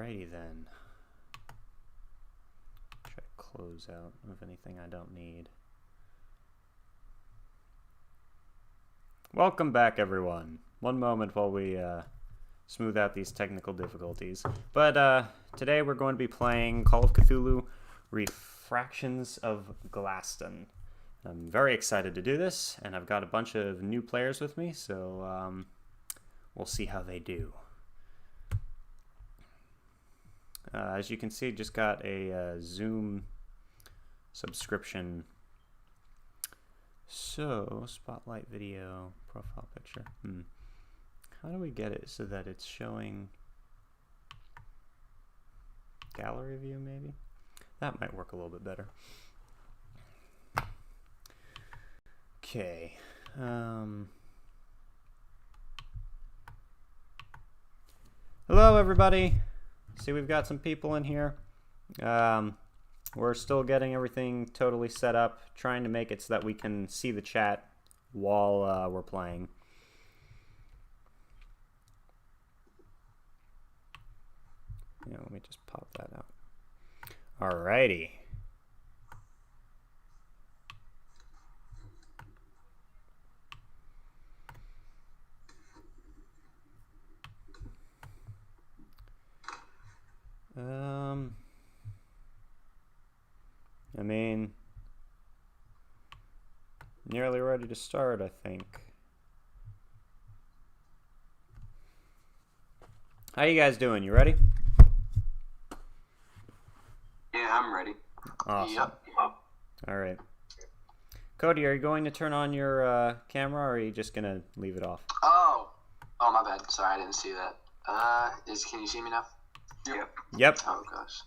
Alrighty then. Try to close out of anything I don't need. Welcome back, everyone. One moment while we smooth out these technical difficulties. But today we're going to be playing Call of Cthulhu Refractions of Glasston. I'm very excited to do this, and I've got a bunch of new players with me, so we'll see how they do. As you can see, just got a Zoom subscription. So, spotlight video, profile picture. How do we get it so that it's showing gallery view, maybe? That might work a little bit better. Okay. Hello, everybody. See, we've got some people in here. We're still getting everything totally set up, trying to make it so that we can see the chat while we're playing. Yeah, let me just pop that out. Alrighty. I mean, nearly ready to start, I think. How you guys doing? You ready? Yeah, I'm ready. Awesome. Yep. All right. Cody, are you going to turn on your camera, or are you just going to leave it off? Oh, my bad. Sorry, I didn't see that. Can you see me now? Yep. Oh gosh.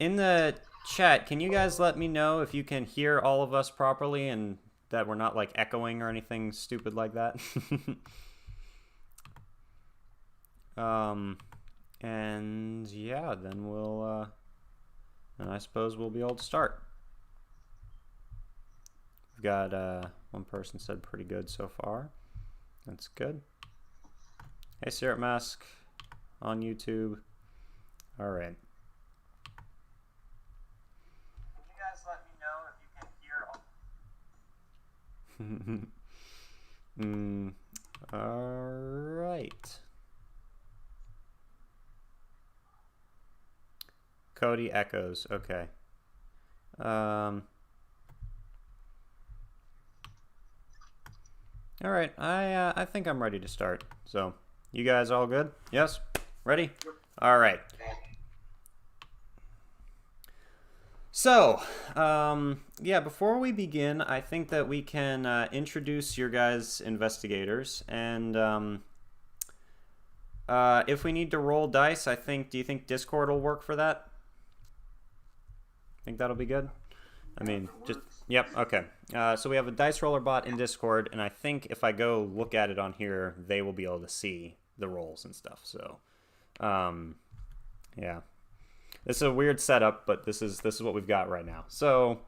In the chat, can you guys let me know if you can hear all of us properly and that we're not like echoing or anything stupid like that? And yeah, then we'll and I suppose we'll be able to start. We've got one person said pretty good so far. That's good. Hey, Syrup Mask on YouTube. All right. Can you guys let me know if you can hear all? All right. Cody echoes. Okay. All right. I think I'm ready to start. So, you guys all good? Yes? Ready? All right. So, yeah, before we begin, I think that we can introduce your guys' investigators. And if we need to roll dice, do you think Discord will work for that? Think that'll be good? I mean, just, yep, okay. So we have a dice roller bot in Discord, and I think if I go look at it on here, they will be able to see the rolls and stuff. So, yeah. This is a weird setup, but this is what we've got right now. So,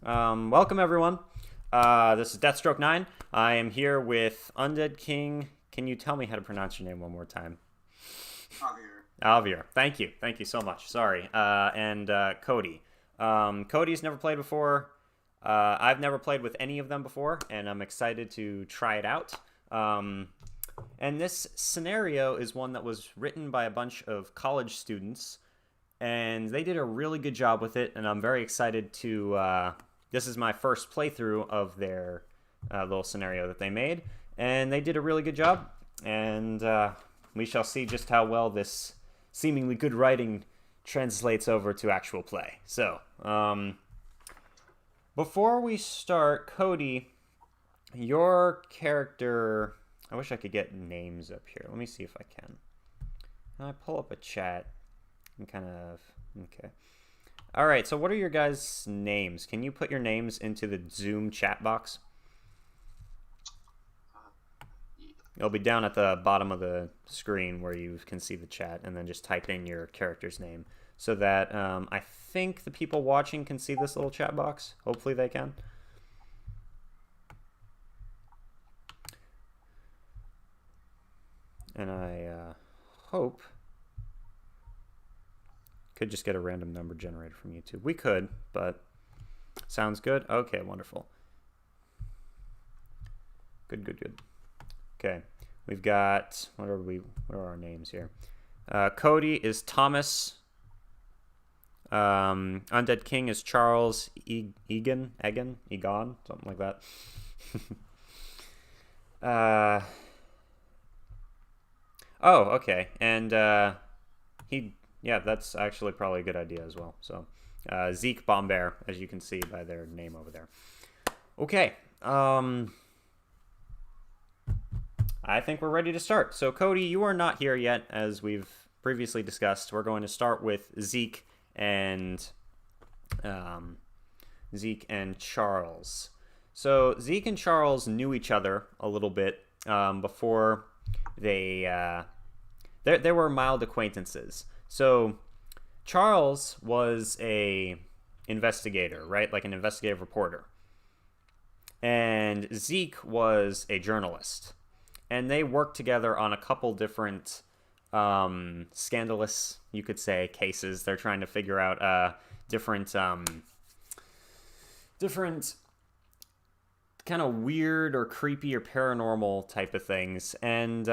welcome everyone. This is Deathstroke9. I am here with Undead King. Can you tell me how to pronounce your name one more time? Alvier. Thank you so much. Sorry. And Cody. Cody's never played before. I've never played with any of them before, and I'm excited to try it out. And this scenario is one that was written by a bunch of college students, and they did a really good job with it, and I'm very excited to... this is my first playthrough of their little scenario that they made, and they did a really good job, and we shall see just how well this seemingly good writing translates over to actual play. So, before we start, Cody, your character... I wish I could get names up here. Let me see if I can. Can I pull up a chat and kind of... Okay. All right, so what are your guys' names? Can you put your names into the Zoom chat box? It'll be down at the bottom of the screen where you can see the chat, and then just type in your character's name so that I think the people watching can see this little chat box. Hopefully they can. And I hope. Could just get a random number generated from YouTube. We could, but sounds good. Okay, wonderful. Good. Okay, we've got what are our names here? Cody is Thomas. Undead King is Charles. Egon, something like that. Oh, okay, and that's actually probably a good idea as well. So, Zeke Bombear, as you can see by their name over there. Okay, I think we're ready to start. So, Cody, you are not here yet, as we've previously discussed. We're going to start with Zeke and Charles. So, Zeke and Charles knew each other a little bit before they were mild acquaintances. So, Charles was a investigator, right? Like an investigative reporter. And Zeke was a journalist. And they worked together on a couple different scandalous, you could say, cases. They're trying to figure out different kind of weird or creepy or paranormal type of things. And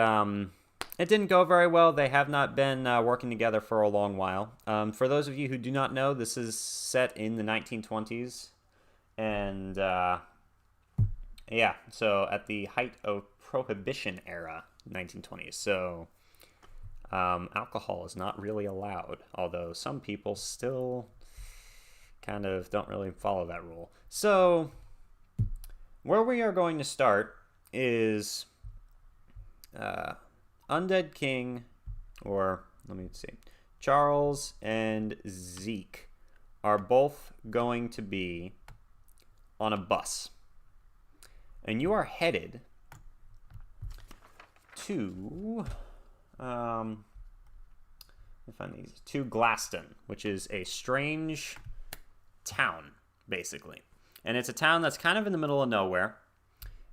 it didn't go very well. They have not been working together for a long while. For those of you who do not know, this is set in the 1920s. And so at the height of Prohibition era, 1920s. So alcohol is not really allowed, although some people still kind of don't really follow that rule. So where we are going to start is Undead King, or let me see, Charles and Zeke are both going to be on a bus. And you are headed to to Glasston, which is a strange town, basically. And it's a town that's kind of in the middle of nowhere.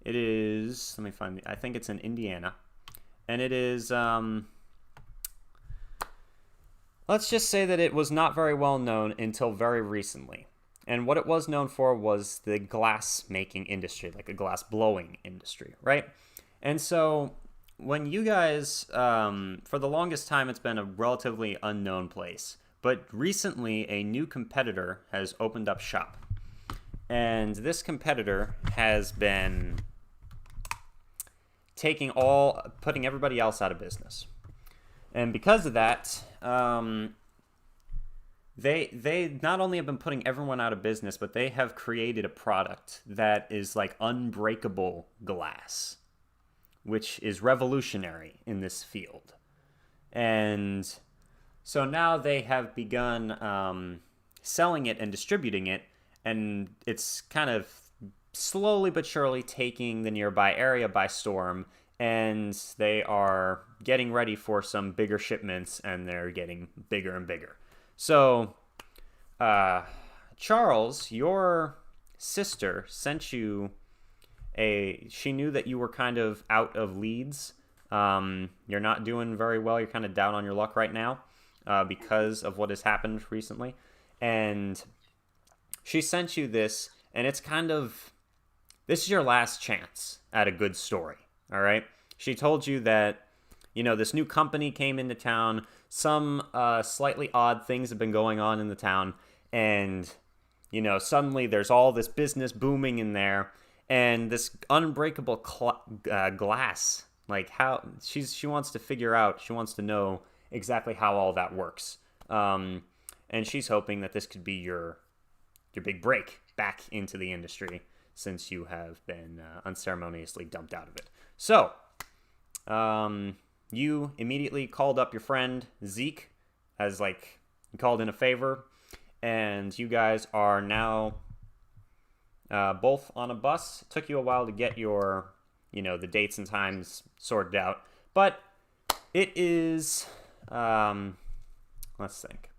It is, I think it's in Indiana. And it is, let's just say that it was not very well known until very recently. And what it was known for was the glass making industry, like a glass blowing industry, right? And so when you guys, for the longest time, it's been a relatively unknown place. But recently, a new competitor has opened up shop. And this competitor has been putting everybody else out of business. And because of that, they not only have been putting everyone out of business, but they have created a product that is like unbreakable glass, which is revolutionary in this field. And so now they have begun selling it and distributing it, and it's kind of slowly but surely taking the nearby area by storm, and they are getting ready for some bigger shipments, and they're getting bigger and bigger. So, Charles, your sister sent you she knew that you were kind of out of leads. You're not doing very well. You're kind of down on your luck right now because of what has happened recently. And she sent you this, and it's kind of, this is your last chance at a good story, all right? She told you that, this new company came into town. Some slightly odd things have been going on in the town, and, suddenly there's all this business booming in there, and this unbreakable glass, like how she wants to figure out, she wants to know exactly how all that works. And she's hoping that this could be your big break back into the industry, since you have been unceremoniously dumped out of it. So, you immediately called up your friend Zeke as you called in a favor, and you guys are now both on a bus. It took you a while to get your, the dates and times sorted out, but it is, let's think.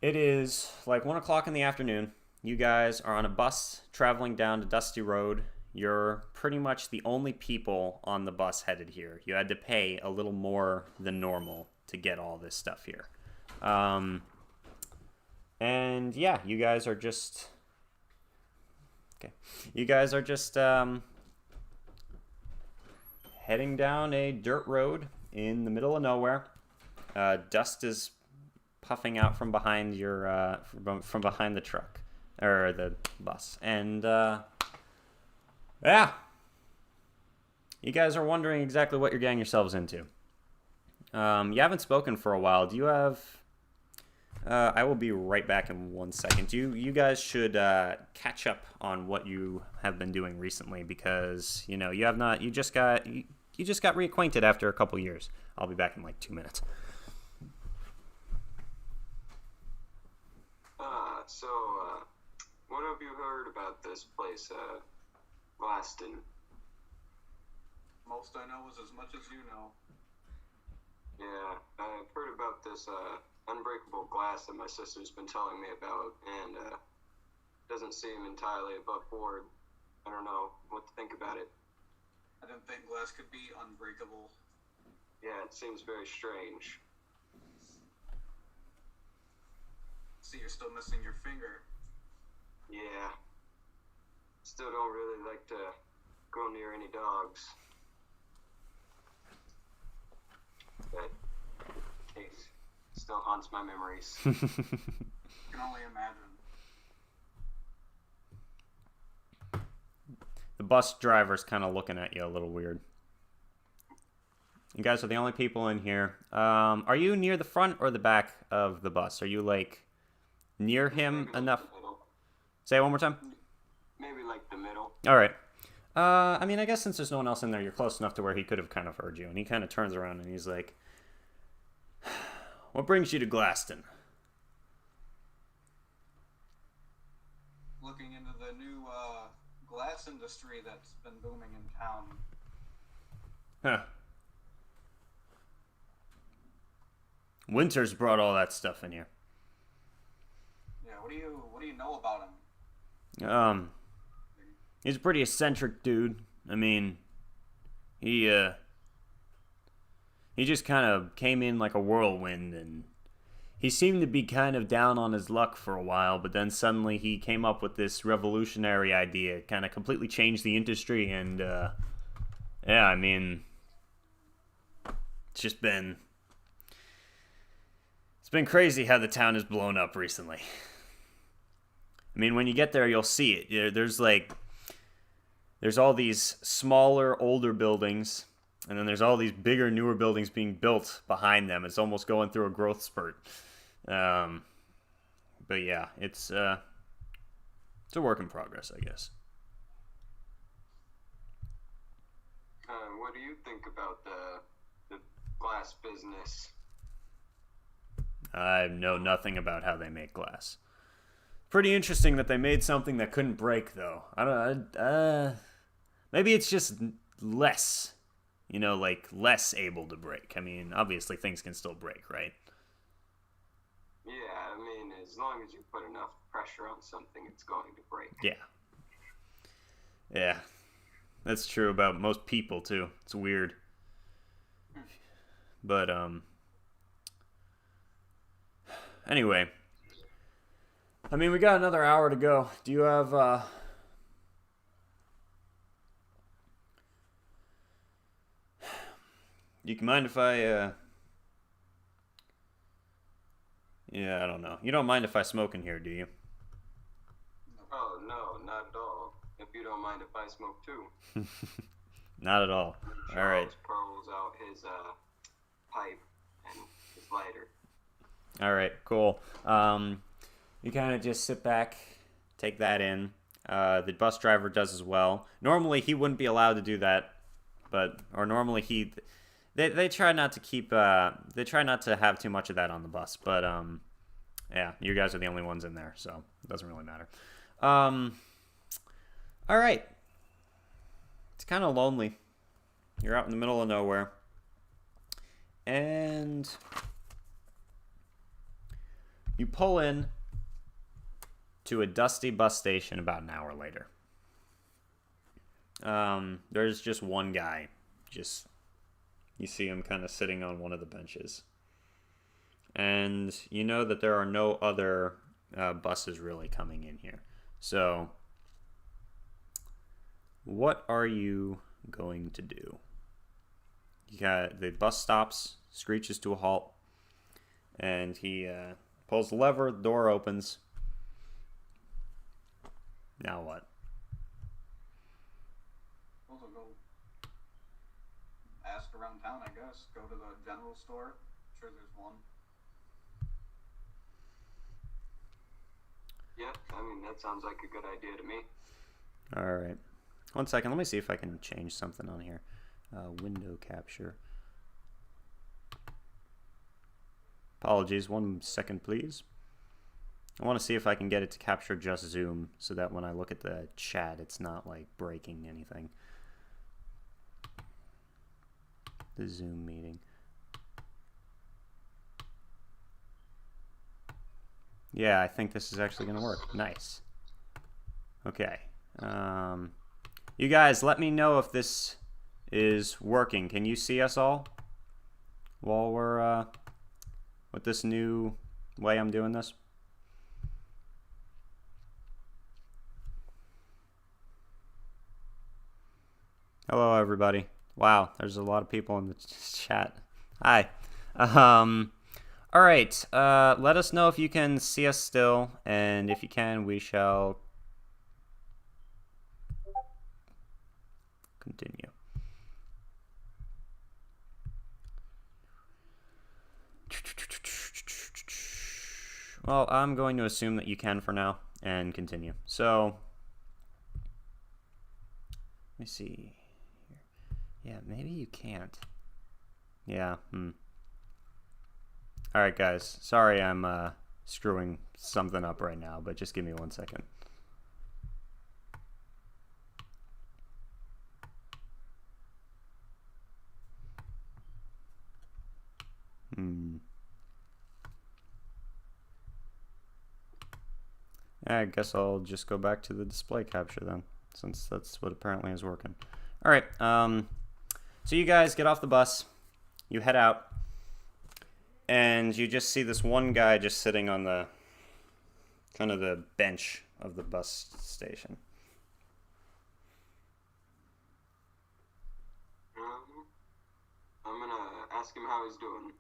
It is like 1 o'clock in the afternoon. You guys are on a bus traveling down to Dusty Road. you're pretty much the only people on the bus headed here. You had to pay a little more than normal to get all this stuff here. And yeah, you guys are just... Okay. You guys are just heading down a dirt road in the middle of nowhere. Dust is puffing out from behind your from behind the truck or the bus, and yeah, you guys are wondering exactly what you're getting yourselves into. You haven't spoken for a while. Do you have? I will be right back in 1 second. You guys should catch up on what you have been doing recently, because you know you have not. You just got reacquainted after a couple years. I'll be back in like 2 minutes. So, what have you heard about this place, Glasston? Most I know is as much as you know. Yeah, I've heard about this, unbreakable glass that my sister's been telling me about, and, doesn't seem entirely above board. I don't know what to think about it. I didn't think glass could be unbreakable. Yeah, it seems very strange. See, you're still missing your finger. Yeah. Still don't really like to go near any dogs. But case still haunts my memories. I can only imagine. The bus driver's kind of looking at you a little weird. You guys are the only people in here. Are you near the front or the back of the bus? Are you like near him Maybe enough? Like the middle. Say it one more time. Maybe like the middle. All right. I mean, I guess since there's no one else in there, you're close enough to where he could have kind of heard you. And he kind of turns around and he's like, "What brings you to Glasston?" Looking into the new glass industry that's been booming in town. Huh. Winters brought all that stuff in here. Yeah, what do you know about him? He's a pretty eccentric dude. I mean, he just kind of came in like a whirlwind, and he seemed to be kind of down on his luck for a while, but then suddenly he came up with this revolutionary idea, kind of completely changed the industry, and yeah, I mean, it's been crazy how the town has blown up recently. I mean, when you get there, you'll see it. There's all these smaller, older buildings, and then there's all these bigger, newer buildings being built behind them. It's almost going through a growth spurt. But yeah, it's a work in progress, I guess. What do you think about the glass business? I know nothing about how they make glass. Pretty interesting that they made something that couldn't break, though. Maybe it's just less, like less able to break. I mean, obviously things can still break, right? Yeah, I mean, as long as you put enough pressure on something, it's going to break. Yeah, that's true about most people too. It's weird, but anyway, I mean, we got another hour to go. Do you have you can mind if I yeah, I don't know. You don't mind if I smoke in here, do you? Oh, no, not at all. If you don't mind if I smoke too. Not at all. All right. Charles pulls out his pipe and his lighter. All right, cool. You kind of just sit back, take that in. The bus driver does as well. Normally, he wouldn't be allowed to do that, normally they try not to keep. They try not to have too much of that on the bus, but yeah, you guys are the only ones in there, so it doesn't really matter. All right. It's kind of lonely. You're out in the middle of nowhere, and you pull in to a dusty bus station about an hour later. there's just one guy. Just, you see him kind of sitting on one of the benches. And you know that there are no other buses really coming in here. So, what are you going to do? You got the bus stops, screeches to a halt, and he pulls the lever, the door opens. Now what? Also go ask around town, I guess. Go to the general store. I'm sure there's one. Yeah, I mean, that sounds like a good idea to me. All right. 1 second. Let me see if I can change something on here. Window capture. Apologies. 1 second, please. I want to see if I can get it to capture just zoom so that when I look at the chat, it's not like breaking anything. The Zoom meeting. Yeah, I think this is actually going to work. Nice. Okay. You guys, let me know if this is working. Can you see us all while we're with this new way I'm doing this? Hello, everybody. Wow, there's a lot of people in the chat. Hi. All right. Let us know if you can see us still, and if you can, we shall continue. Well, I'm going to assume that you can for now and continue. So, let me see. Yeah, maybe you can't. Yeah, Alright, guys. Sorry I'm screwing something up right now, but just give me 1 second. I guess I'll just go back to the display capture then, since that's what apparently is working. Alright, so you guys get off the bus, you head out, and you just see this one guy just sitting on the kind of the bench of the bus station. I'm gonna ask him how he's doing.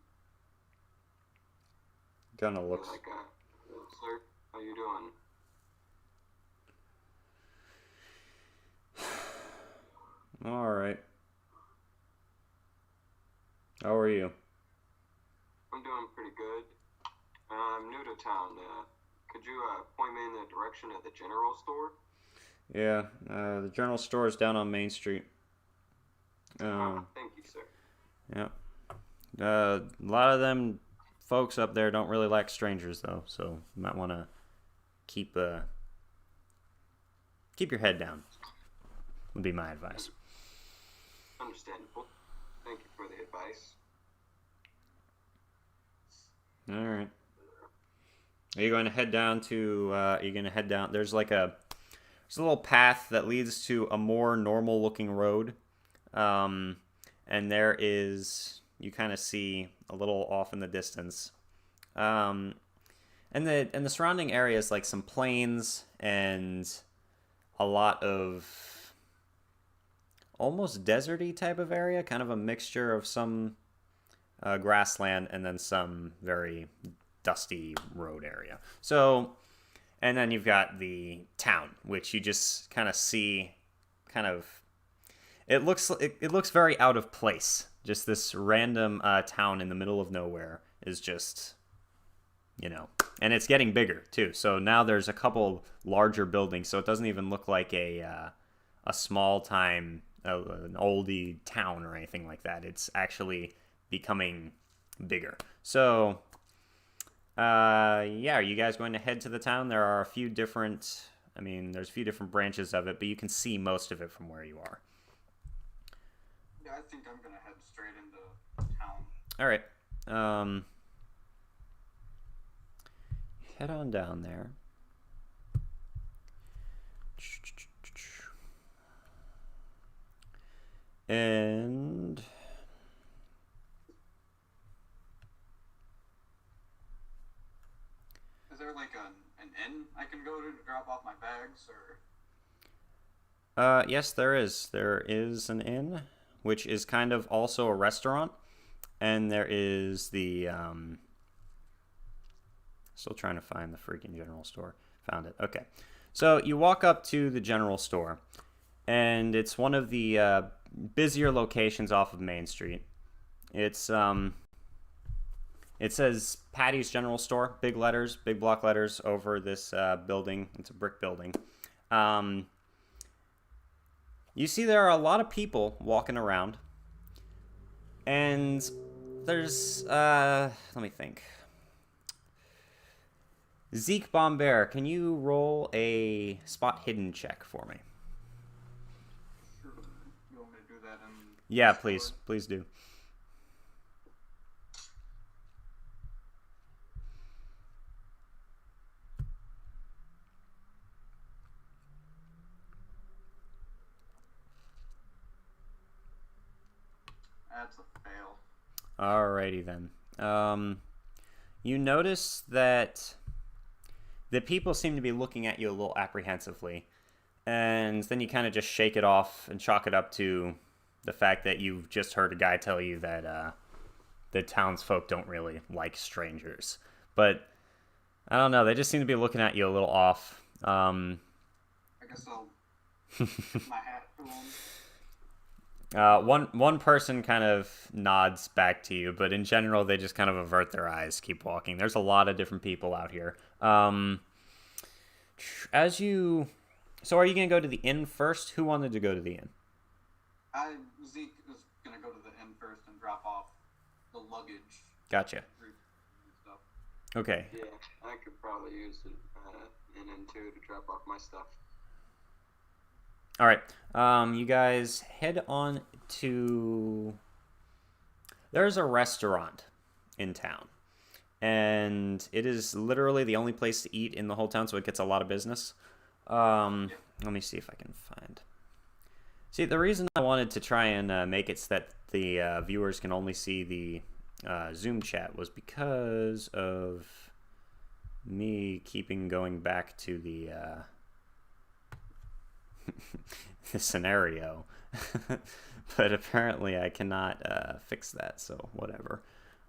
Gonna look Like, sir, how you doing? Alright. How are you? I'm doing pretty good. I'm new to town. Could you point me in the direction of the general store? Yeah, the general store is down on Main Street. Thank you, sir. Yeah. A lot of them folks up there don't really like strangers, though, so you might want to keep your head down, would be my advice. Understandable. Thank you for the advice. All right. Are you going to head down to? There's like there's a little path that leads to a more normal-looking road, and there is, you kind of see a little off in the distance, and the surrounding area is like some plains and a lot of almost deserty type of area, kind of a mixture of some grassland and then some very dusty road area. So, and then you've got the town, which you just kind of see, it looks very out of place. Just this random town in the middle of nowhere is just, and it's getting bigger too. So now there's a couple larger buildings, so it doesn't even look like a small time, an oldie town or anything like that. It's actually becoming bigger. So, yeah, are you guys going to head to the town? There are a few different, there's a few different branches of it, but you can see most of it from where you are. Yeah, I think I'm gonna head straight into town. All right. Head on down there. And Is there like an inn I can go to drop off my bags, or? yes, there is. There is an inn, which is kind of also a restaurant, and there is the still trying to find the freaking general store. Found it. Okay. So you walk up to the general store, and it's one of the busier locations off of Main Street. It's it says Patty's General Store, big letters, big block letters over this building. It's a brick building. You see there are a lot of people walking around, and there's let me think. Zeke Bomber, can you roll a spot hidden check for me? Sure. You want me to do that in? Yeah, Discord? please do. That's a fail. Alrighty then. You notice that the people seem to be looking at you a little apprehensively, and then you kind of just shake it off and chalk it up to the fact that you've just heard a guy tell you that the townsfolk don't really like strangers. But I don't know, they just seem to be looking at you a little off. I guess I'll tip my hat to them. One person kind of nods back to you, but in general, they just kind of avert their eyes, keep walking. There's a lot of different people out here. So are you going to go to the inn first? Who wanted to go to the inn? Zeke is gonna go to the inn first and drop off the luggage. Gotcha. And stuff. Okay. Yeah, I could probably use an N2 to drop off my stuff. All right. You guys head on to... There's a restaurant in town, and it is literally the only place to eat in the whole town, so it gets a lot of business. Let me see if I can find... See, the reason I wanted to try and make it so that the viewers can only see the Zoom chat was because of me keeping going back to the the scenario. But apparently I cannot fix that, so whatever.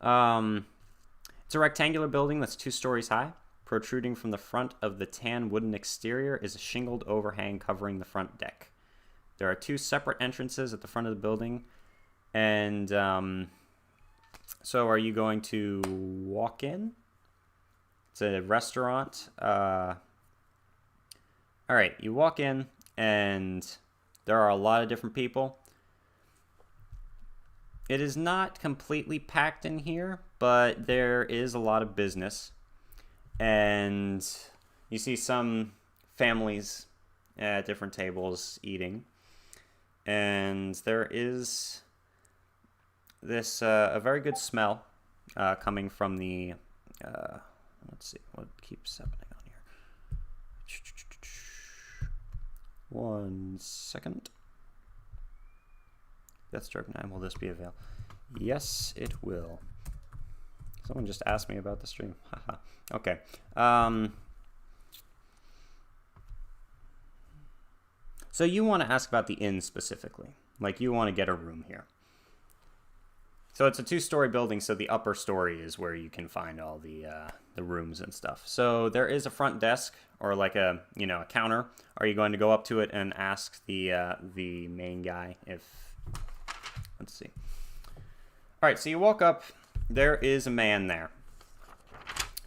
It's a rectangular building that's 2 stories high. Protruding from the front of the tan wooden exterior is a shingled overhang covering the front deck. There are 2 separate entrances at the front of the building. And so are you going to walk in? It's a restaurant. All right, you walk in, and there are a lot of different people. It is not completely packed in here, but there is a lot of business. And you see some families at different tables eating. And there is this a very good smell coming from the let's see what keeps happening on here. 1 second. Deathstroke 9, will this be available? Yes, it will. Someone just asked me about the stream. Haha. Okay. So you want to ask about the inn specifically. Like, you want to get a room here. So it's a 2-story building, so the upper story is where you can find all the rooms and stuff. So there is a front desk, or like a counter. Are you going to go up to it and ask the main guy if... Let's see. All right, so you walk up. There is a man there.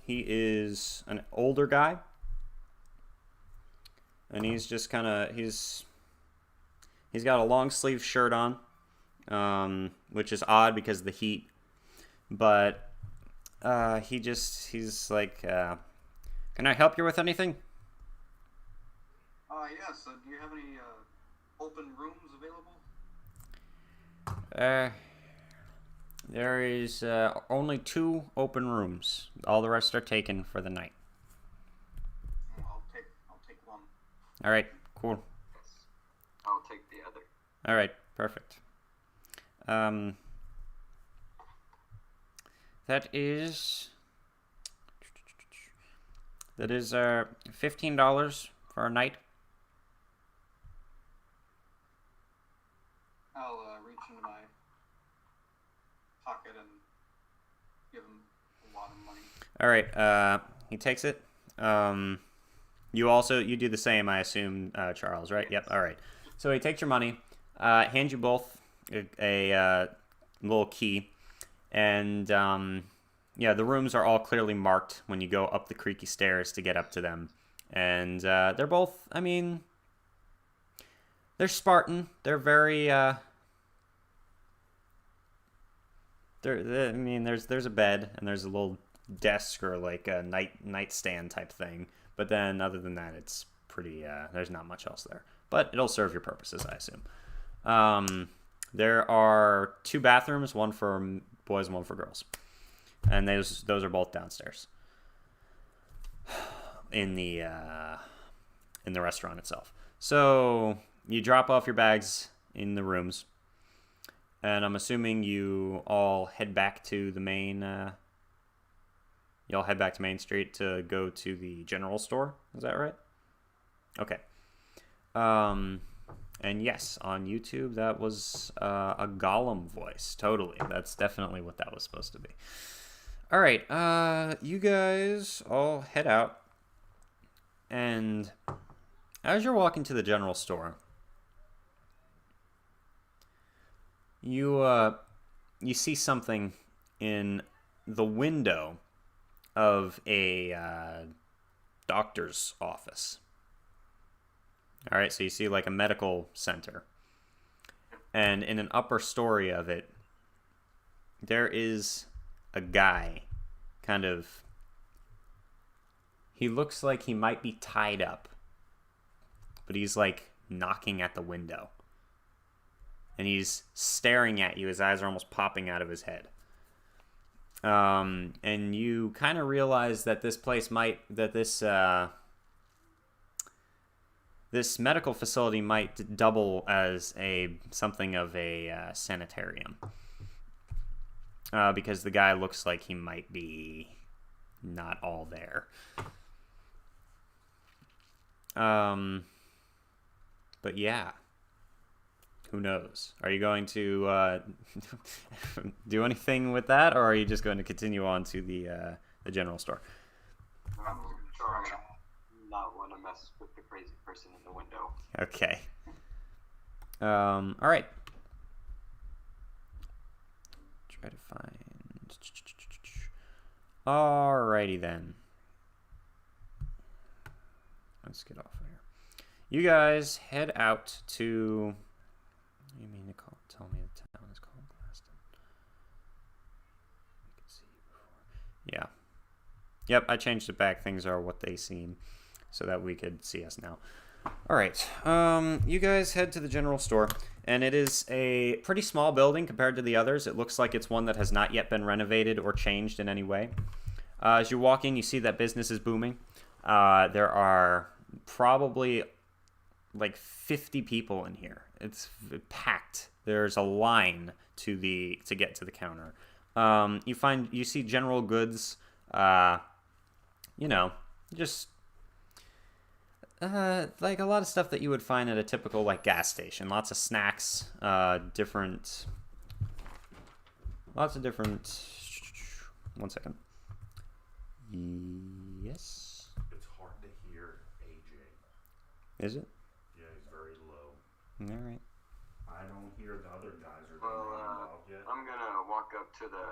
He is an older guy. And he's just kind of... He's got a long sleeve shirt on. Which is odd because of the heat, but he's like, can I help you with anything? Yes. Do you have any open rooms available? There is only 2 open rooms. All the rest are taken for the night. I'll take one. All right, cool. I'll take the other. All right, perfect. That is $15 for a night. I'll reach into my pocket and give him a lot of money. All right. He takes it. You do the same, I assume, Charles, right? Yep. All right. So he takes your money, hands you both a little key, and the rooms are all clearly marked when you go up the creaky stairs to get up to them, and they're both. I mean, they're Spartan. They're very. There's a bed and there's a little desk or like a nightstand type thing. But then, other than that, it's pretty. There's not much else there. But it'll serve your purposes, I assume. There are 2 bathrooms, one for boys and one for girls, and those are both downstairs in the restaurant itself. So you drop off your bags in the rooms, and I'm assuming you all head back to the main. Y'all head back to Main Street to go to the general store. Is that right? Okay. And yes, on YouTube, that was a Gollum voice. Totally. That's definitely what that was supposed to be. All right. You guys all head out. And as you're walking to the general store, you see something in the window of a doctor's office. All right, so you see like a medical center. And in an upper story of it, there is a guy he looks like he might be tied up, but he's like knocking at the window. And he's staring at you. His eyes are almost popping out of his head. And you kind of realize that this medical facility might double as something of a sanitarium, because the guy looks like he might be not all there. But yeah. Who knows? Are you going to do anything with that, or are you just going to continue on to the general store? I'm sure I not want to mess with the crazy person in the window. Okay. All right. Try to find. Alrighty then. Let's get off of here. You guys head out to. You mean to tell me the town is called Glasston? I could see you before. Yeah. Yep, I changed it back. Things are what they seem, so that we could see us now. All right. You guys head to the general store, and it is a pretty small building compared to the others. It looks like it's one that has not yet been renovated or changed in any way. As you walk in, you see that business is booming. There are probably like 50 people in here. It's packed. There's a line to get to the counter. You see general goods, just like a lot of stuff that you would find at a typical like gas station. Lots of snacks, lots of different. 1 second. Yes. It's hard to hear AJ. Is it? Yeah, he's very low. All right. I don't hear the other guys are Well, involved yet. I'm gonna walk up to the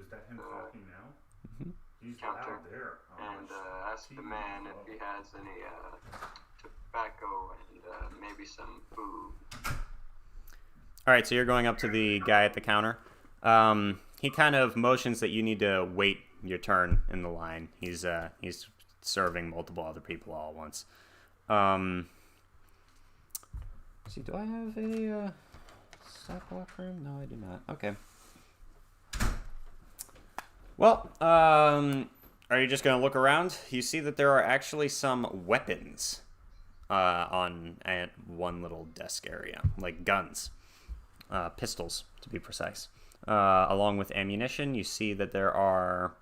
Is that him talking now? Mm-hmm. He's counter out there. and ask the man if he has any tobacco and maybe some food. All right, so you're going up to the guy at the counter. He kind of motions that you need to wait your turn in the line. He's serving multiple other people all at once. See, do I have a sidewalk room? No, I do not. Okay. Well, are you just going to look around? You see that there are actually some weapons at one little desk area, like guns. pistols, to be precise. Along with ammunition, you see that there are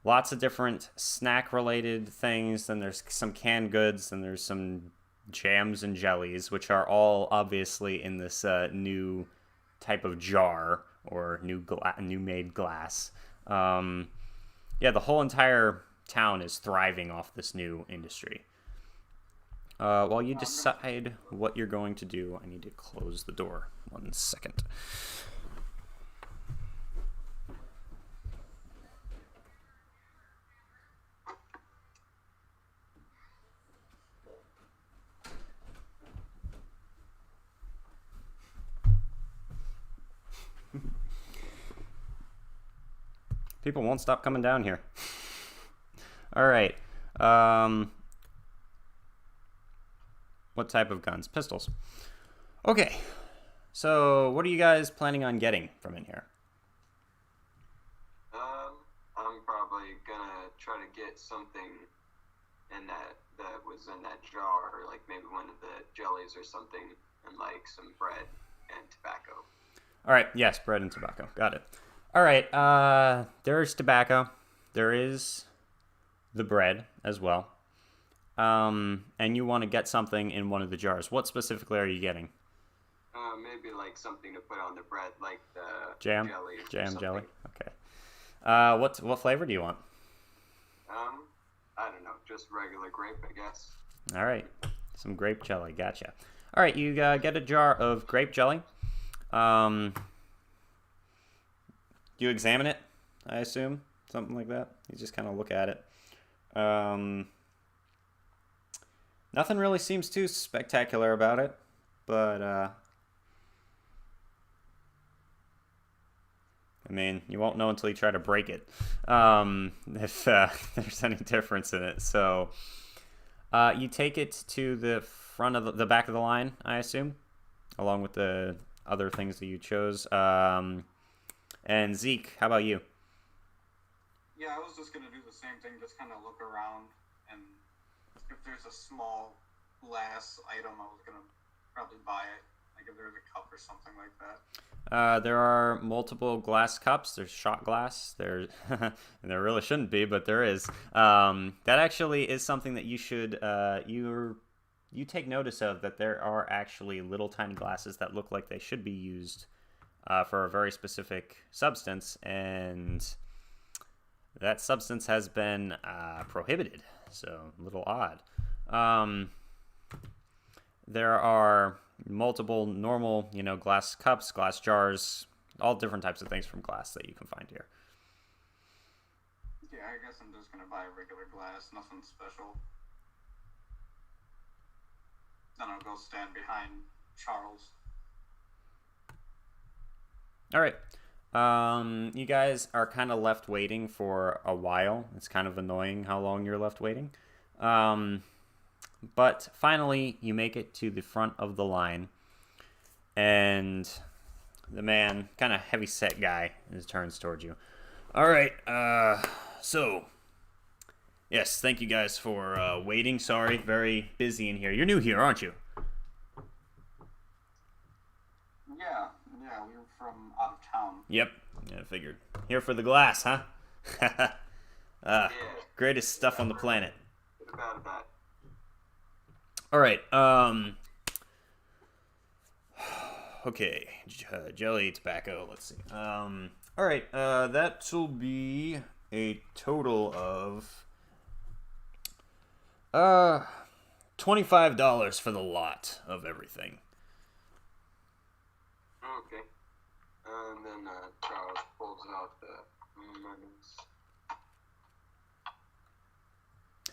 lots of different snack-related things. Then there's some canned goods, and there's some jams and jellies, which are all obviously in this new type of jar or new made glass. Yeah, the whole entire town is thriving off this new industry. While you decide what you're going to do, I need to close the door. 1 second. People won't stop coming down here. All right. What type of guns? Pistols. Okay. So, what are you guys planning on getting from in here? I'm probably gonna try to get something in that was in that jar, like maybe one of the jellies or something, and like some bread and tobacco. All right. Yes, bread and tobacco. Got it. All right. There's tobacco. There is the bread as well. And you want to get something in one of the jars. What specifically are you getting? Maybe like something to put on the bread, like the jam, jelly. jelly. Okay. What flavor do you want? I don't know, just regular grape, I guess. All right, some grape jelly. Gotcha. All right, you get a jar of grape jelly. You examine it, I assume, something like that. You just kind of look at it. Nothing really seems too spectacular about it, but I mean, you won't know until you try to break it, if there's any difference in it. So you take it to the front of the back of the line, I assume, along with the other things that you chose. And Zeke, how about you? Yeah, I was just gonna do the same thing, just kind of look around, and if there's a small glass item, I was gonna probably buy it. Like if there's a cup or something like that. There are multiple glass cups. There's shot glass. There, and there really shouldn't be, but there is. That actually is something that you should you take notice of. That there are actually little tiny glasses that look like they should be used for a very specific substance, and that substance has been prohibited. So a little odd. There are multiple normal, glass cups, glass jars, all different types of things from glass that you can find here. Yeah, I guess I'm just gonna buy a regular glass, nothing special. Then I'll go stand behind Charles. All right. You guys are kind of left waiting for a while. It's kind of annoying how long you're left waiting. But finally, you make it to the front of the line. And the man, kind of heavy-set guy, turns towards you. All right, so, yes, thank you guys for waiting. Sorry, very busy in here. You're new here, aren't you? Yeah, we were from out of town. Yep, I figured. Here for the glass, huh? Yeah. Greatest stuff on the planet. What about that? All right, okay, jelly, tobacco, let's see. All right, that'll be a total of $25 for the lot of everything. Okay. And then Charles pulls out the lemons.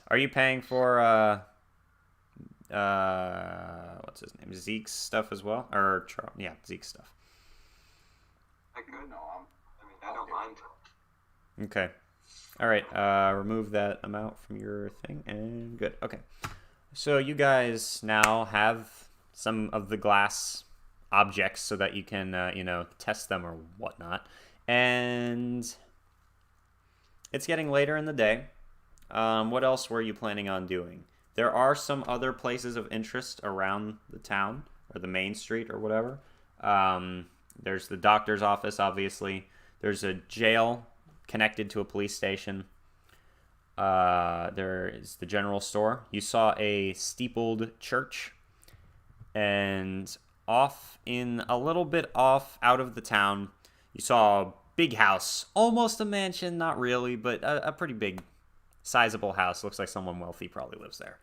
Are you paying for what's his name? Zeke's stuff as well, or yeah, Zeke's stuff. I could. No, I don't mind. Okay. All right. Remove that amount from your thing, and good. Okay. So you guys now have some of the glass objects so that you can, test them or whatnot. And it's getting later in the day. What else were you planning on doing? There are some other places of interest around the town, or the main street, or whatever. There's the doctor's office, obviously. There's a jail connected to a police station. There is the general store. You saw a steepled church. And off in a little bit off out of the town, you saw a big house. Almost a mansion, not really, but a pretty big, sizable house. Looks like someone wealthy probably lives there.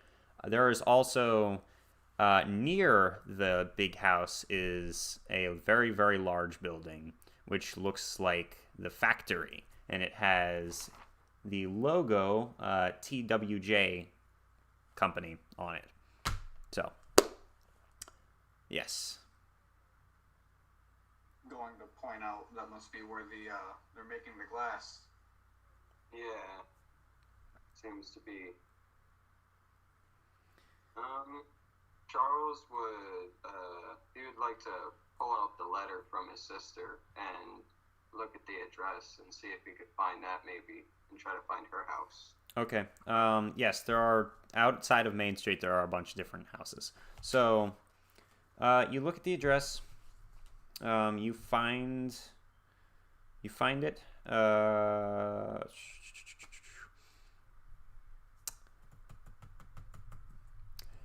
There is also... near the big house is a very, very large building, which looks like the factory, and it has the logo TWJ company on it. So, yes. Going to point out that must be where they're making the glass. Yeah. Seems to be. Charles he would like to pull out the letter from his sister and look at the address and see if he could find that maybe and try to find her house. Okay. Yes, there are, outside of Main Street, there are a bunch of different houses. So, you look at the address, you find it,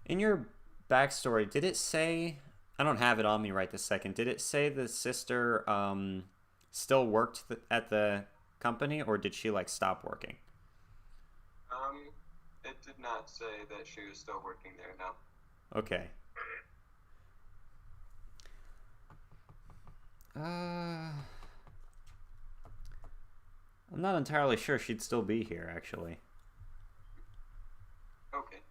in your backstory, did it say, I don't have it on me right this second, did it say the sister still worked at the company, or did she like stop working? It did not say that she was still working there, no. Okay. I'm not entirely sure she'd still be here, actually. Okay.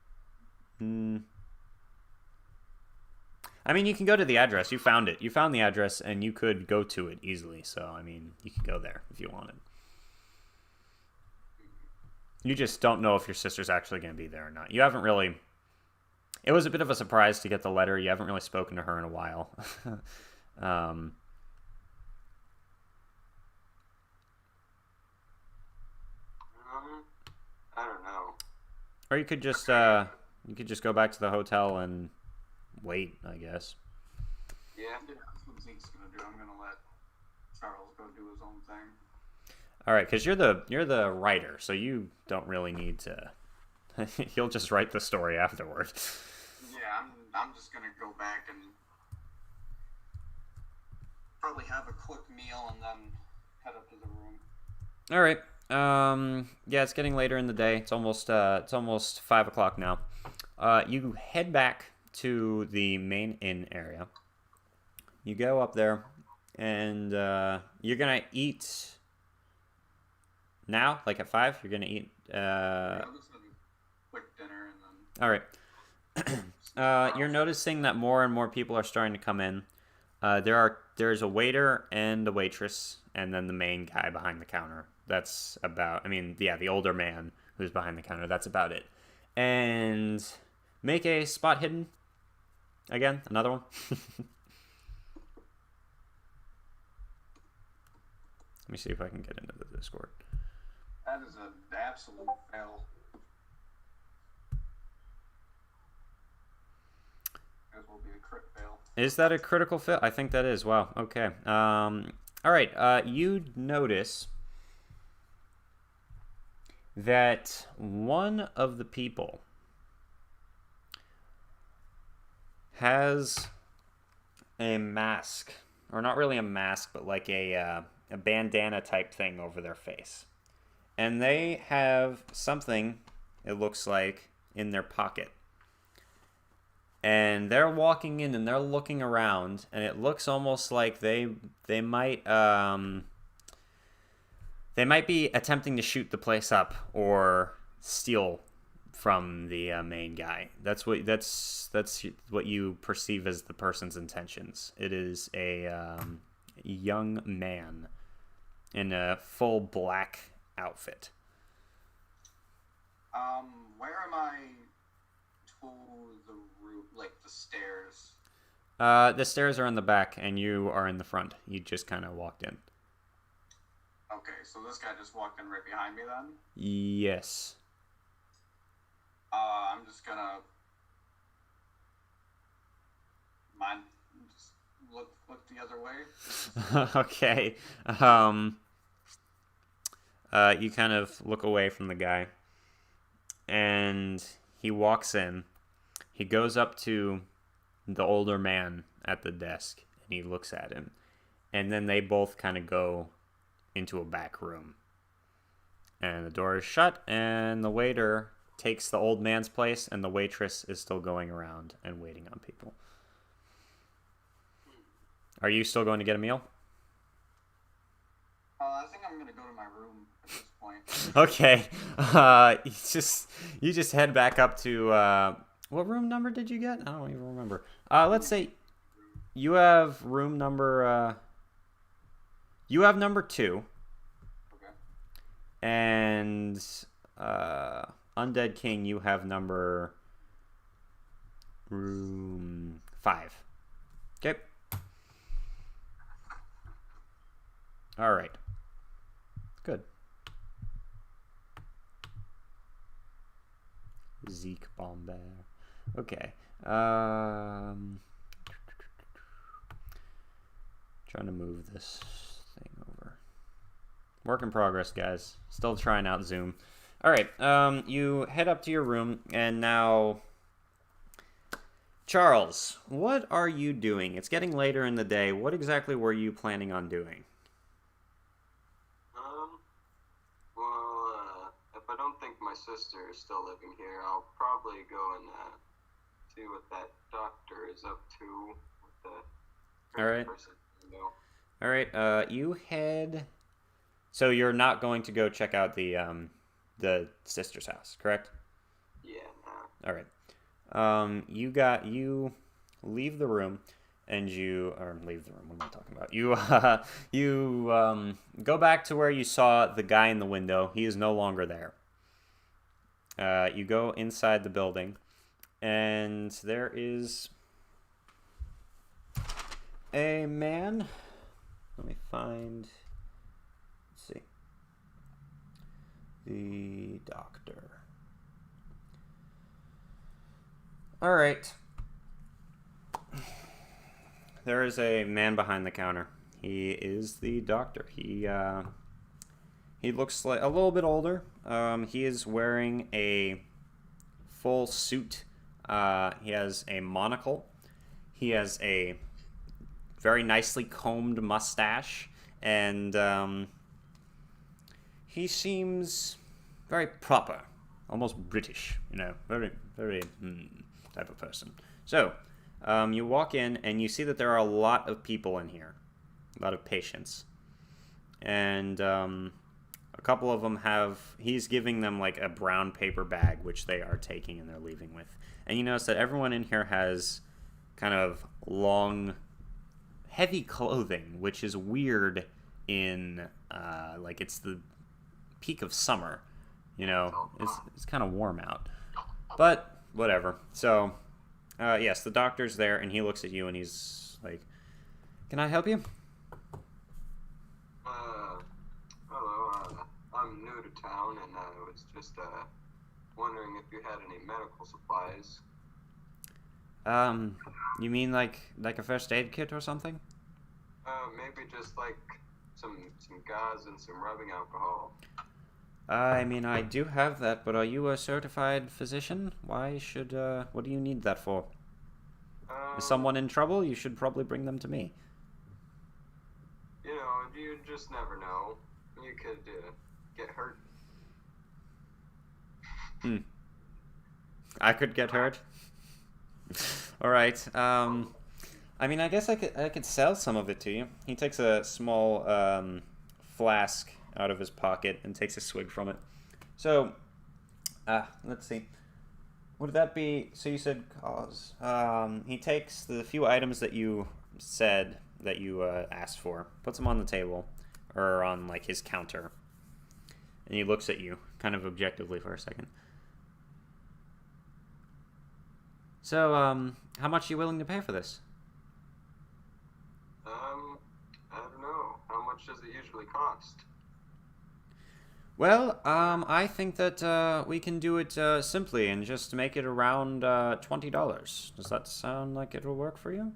I mean, you can go to the address. You found it. You found the address, and you could go to it easily. So, I mean, you could go there if you wanted. You just don't know if your sister's actually going to be there or not. You haven't really... It was a bit of a surprise to get the letter. You haven't really spoken to her in a while. I don't know. Or you could just go back to the hotel and wait, I guess. Yeah. That's what Zeke's gonna do. I'm gonna let Charles go do his own thing. All right, because you're the writer, so you don't really need to. He'll just write the story afterward. Yeah, I'm just gonna go back and probably have a quick meal and then head up to the room. All right. Yeah, it's getting later in the day. It's almost 5 o'clock now. You head back to the main inn area. You go up there, and you're gonna eat now, like at 5. You're gonna eat. I'll just have a quick dinner and then. All right. You're noticing that more and more people are starting to come in. There's a waiter and a waitress, and then the main guy behind the counter. That's about, the older man who's behind the counter. That's about it. And make a spot hidden. Again, another one. Let me see if I can get into the Discord. That is an absolute fail. That will be a crit fail. Is that a critical fail? I think that is. Wow. Okay. All right. You notice that one of the people has a mask, or not really a mask, but like a bandana type thing over their face. And they have something, it looks like, in their pocket. And they're walking in and they're looking around, and it looks almost like they might be attempting to shoot the place up or steal from the main guy. That's what you perceive as the person's intentions. It is a young man in a full black outfit. Where am I to the route, like the stairs? The stairs are in the back, and you are in the front. You just kind of walked in. Okay, so this guy just walked in right behind me then? Yes. I'm just gonna... look the other way. Okay. You kind of look away from the guy, and he walks in. He goes up to the older man at the desk, and he looks at him. And then they both kind of go into a back room. And the door is shut, and the waiter takes the old man's place, and the waitress is still going around and waiting on people. Are you still going to get a meal? I think I'm gonna go to my room at this point. Okay. You just head back up to what room number did you get? I don't even remember. Let's say you have room number you have number 2. Okay. And Undead King, you have room 5. Okay. All right. Good. Zeke Bombay. Okay. Trying to move this thing over. Work in progress, guys. Still trying out Zoom. All right. You head up to your room, and now, Charles, what are you doing? It's getting later in the day. What exactly were you planning on doing? Well, if I don't think my sister is still living here, I'll probably go and see what that doctor is up to with the All right. person, you know. All right. You head. So you're not going to go check out the sister's house, correct? Yeah, nah. All right. You leave the room, and leave the room. What am I talking about? You go back to where you saw the guy in the window. He is no longer there. You go inside the building, and there is a man. Let me find. Let's see. The doctor. All right. There is a man behind the counter. He is the doctor. He looks like a little bit older. He is wearing a full suit. He has a monocle. He has a very nicely combed mustache, and he seems very proper, almost British. Very, very type of person. So. You walk in, and you see that there are a lot of people in here. A lot of patients. And a couple of them he's giving them like a brown paper bag, which they are taking and they're leaving with. And you notice that everyone in here has kind of long, heavy clothing, which is weird in, like, it's the peak of summer. It's kind of warm out. But, whatever. So... yes, the doctor's there, and he looks at you, and he's like, "Can I help you?" Hello, I'm new to town, and I was just wondering if you had any medical supplies. You mean like a first aid kit or something? Maybe just like some gauze and some rubbing alcohol. I mean, I do have that, but are you a certified physician? What do you need that for? Is someone in trouble? You should probably bring them to me. You just never know. You could get hurt. I could get hurt. All right. I mean, I guess I could sell some of it to you. He takes a small flask out of his pocket and takes a swig from it. So, let's see. Would that be... So you said cause. He takes the few items that you said that you asked for, puts them on the table, or on, like, his counter. And he looks at you, kind of objectively for a second. So, how much are you willing to pay for this? I don't know. How much does it usually cost? Well, I think that we can do it simply and just make it around $20. Does that sound like it will work for you?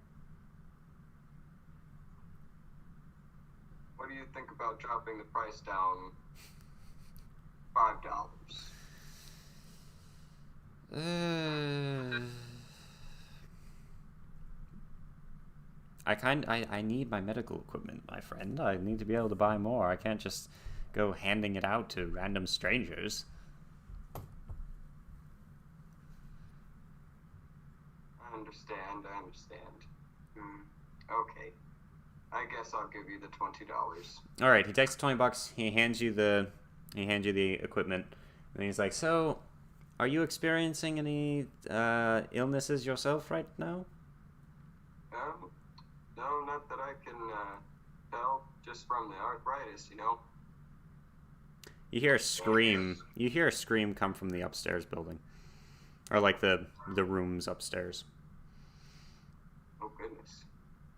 what do you think about dropping the price down $5? I need my medical equipment, my friend. I need to be able to buy more. I can't just go handing it out to random strangers. I understand. Okay. I guess I'll give you the $20. All right, he takes $20. He hands you the equipment, and he's like, "So, are you experiencing any illnesses yourself right now?" No, not that I can tell. Just from the arthritis, you know. You hear a scream. You hear a scream come from the upstairs building, or like the rooms upstairs. Oh goodness,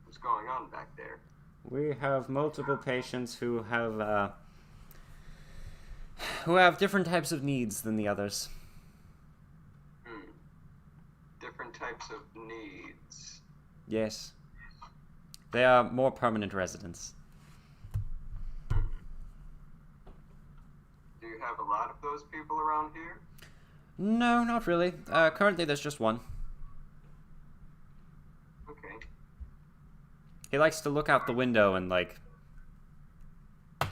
what's going on back there? We have multiple patients who have different types of needs than the others. Different types of needs. Yes. They are more permanent residents. Do you have a lot of those people around here? No, not really. Currently, there's just one. Okay. He likes to look out the window and like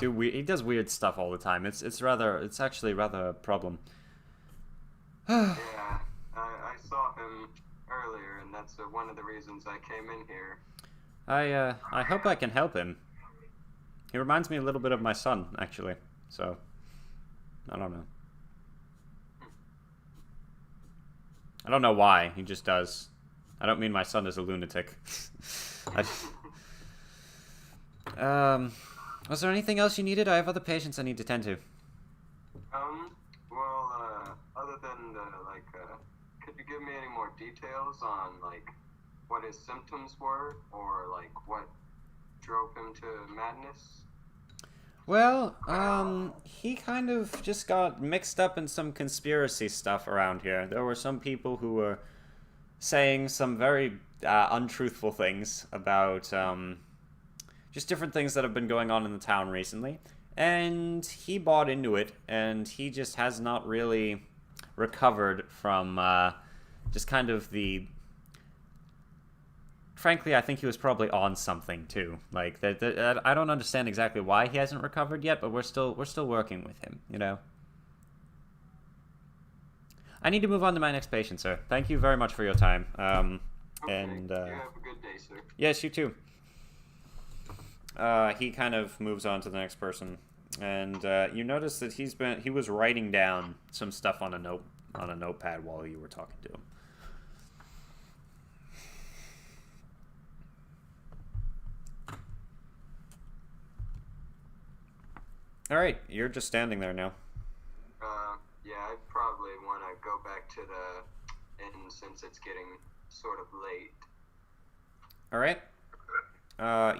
he does weird stuff all the time. It's actually rather a problem. Yeah, I saw him earlier, and that's one of the reasons I came in here. I hope I can help him. He reminds me a little bit of my son, actually. So, I don't know. I don't know why. He just does. I don't mean my son is a lunatic. Was there anything else you needed? I have other patients I need to tend to. Well, other than could you give me any more details on, like, what his symptoms were, or, like, what drove him to madness? Well, he kind of just got mixed up in some conspiracy stuff around here. There were some people who were saying some very untruthful things about just different things that have been going on in the town recently. And he bought into it, and he just has not really recovered from just kind of the... Frankly, I think he was probably on something too. Like I don't understand exactly why he hasn't recovered yet, but we're still working with him. You know. I need to move on to my next patient, sir. Thank you very much for your time. Okay. And you have a good day, sir. yes, you too. He kind of moves on to the next person, and you notice that he was writing down some stuff on a notepad while you were talking to him. All right, you're just standing there now. Yeah, I probably want to go back to the inn since it's getting sort of late. All right.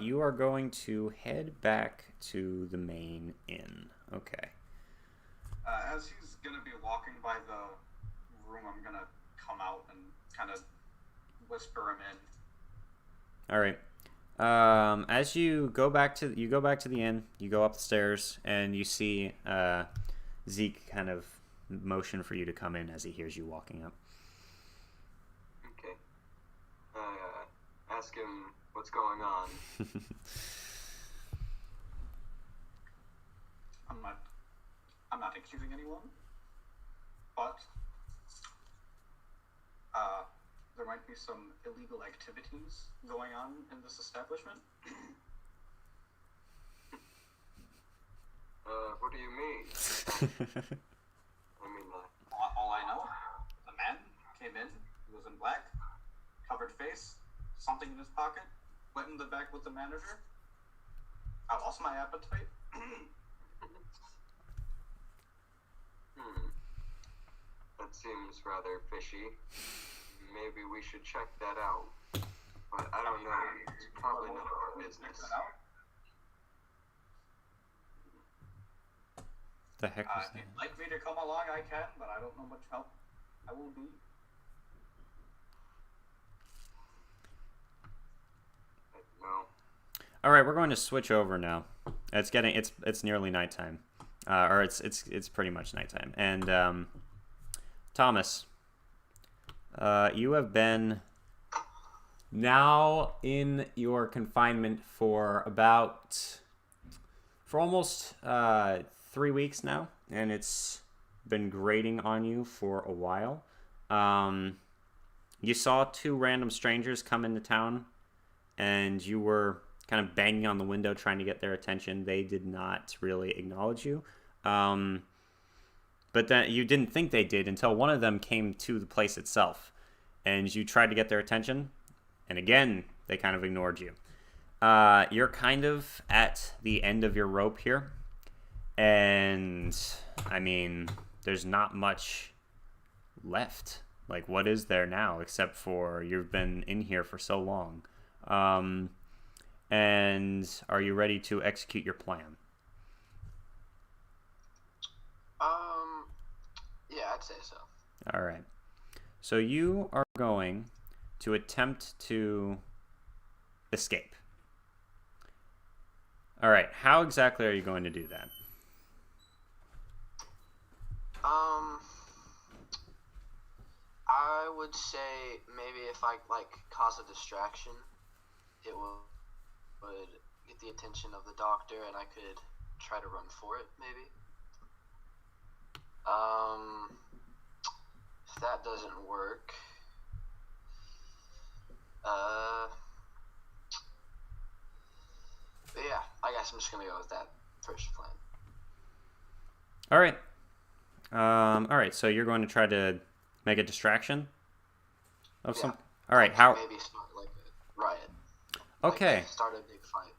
You are going to head back to the main inn. Okay. As he's going to be walking by the room, I'm going to come out and kind of whisper him in. All right. As you go back to the inn, you go up the stairs, and you see Zeke kind of motion for you to come in as he hears you walking up. Okay. Ask him what's going on. I'm not accusing anyone, but there might be some illegal activities going on in this establishment. What do you mean? I mean, All I know, the man came in, he was in black, covered face, something in his pocket, went in the back with the manager. I lost my appetite. That seems rather fishy. Maybe we should check that out. But I don't know. It's probably none of our business. The heck was If you'd that? like me to come along, I can, but I don't know much help I will be. Well, All right, we're going to switch over now. It's nearly nighttime, or it's pretty much nighttime. And Thomas, you have been now in your confinement for almost 3 weeks now, and it's been grating on you for a while. You saw 2 random strangers come into town, and you were kind of banging on the window trying to get their attention. They did not really acknowledge you. But then you didn't think they did until one of them came to the place itself, and you tried to get their attention, and again, they kind of ignored you. You're kind of at the end of your rope here, and I mean, there's not much left. Like, what is there now, except for you've been in here for so long? And are you ready to execute your plan? Yeah, I'd say so. All right. So you are going to attempt to escape. All right. How exactly are you going to do that? I would say maybe if I cause a distraction, it would get the attention of the doctor, and I could try to run for it. Maybe. If that doesn't work, but yeah, I guess I'm just gonna go with that first plan. All right. All right. So you're going to try to make a distraction of some. All right. How? Maybe start like a riot. Okay. Like, start a big fight.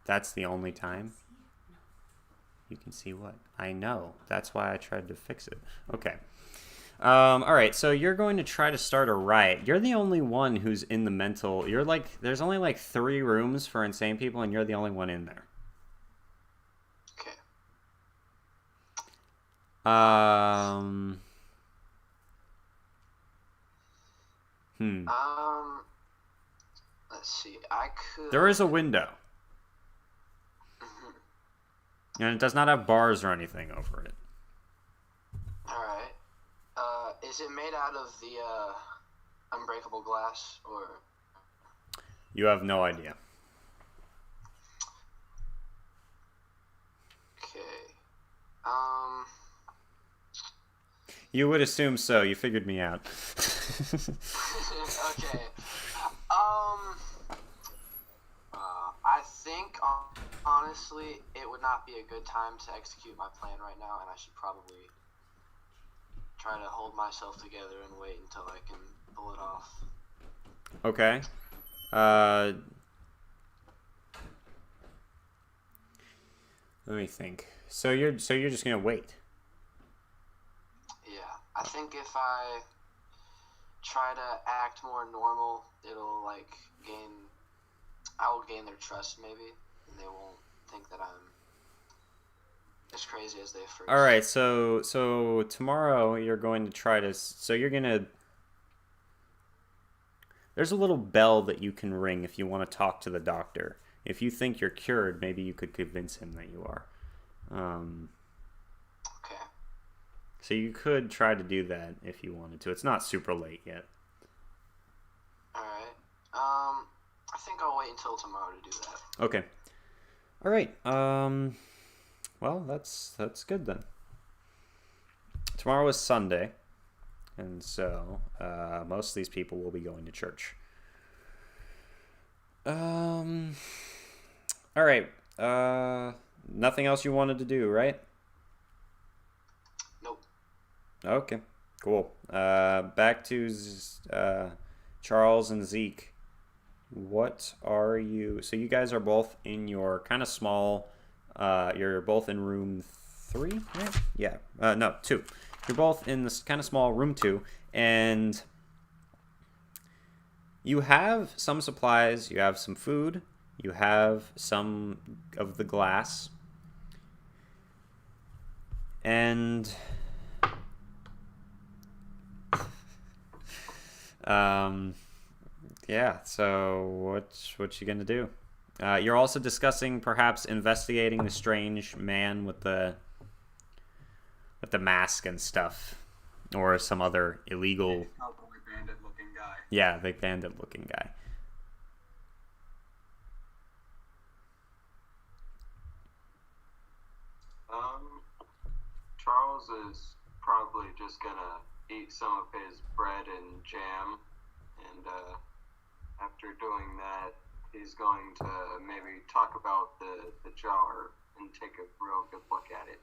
That's the only time. You can see what? I know. That's why I tried to fix it. Okay. All right. So you're going to try to start a riot. You're the only one who's in the mental. You're like, there's only like 3 rooms for insane people, and you're the only one in there. Okay. Let's see. I could. There is a window. And it does not have bars or anything over it. Alright. Is it made out of the unbreakable glass, or? You have no idea. Okay. You would assume so. You figured me out. Okay. I think, honestly, it would not be a good time to execute my plan right now, and I should probably try to hold myself together and wait until I can pull it off. Okay. Let me think. So you're just gonna wait. Yeah, I think if I try to act more normal, it'll I will gain their trust maybe, and they won't think that I'm as crazy as they first. All right. So tomorrow you're going to try to. So you're gonna. There's a little bell that you can ring if you want to talk to the doctor. If you think you're cured, maybe you could convince him that you are. Okay. So you could try to do that if you wanted to. It's not super late yet. Alright. I think I'll wait until tomorrow to do that. Okay. All right. Well, that's good then. Tomorrow is Sunday, and so most of these people will be going to church. All right. Nothing else you wanted to do, right? Nope. Okay. Cool. Back to Charles and Zeke. What are you? So you guys are both in your kind of small. You're both in room 3, right? Yeah. No, 2. You're both in this kind of small room 2, and you have some supplies. You have some food. You have some of the glass, and Yeah. So what you gonna do? You're also discussing perhaps investigating the strange man with the mask and stuff, or some other illegal. Cowboy bandit looking guy. Yeah, the bandit looking guy. Charles is probably just gonna eat some of his bread and jam, and after doing that, he's going to maybe talk about the jar and take a real good look at it.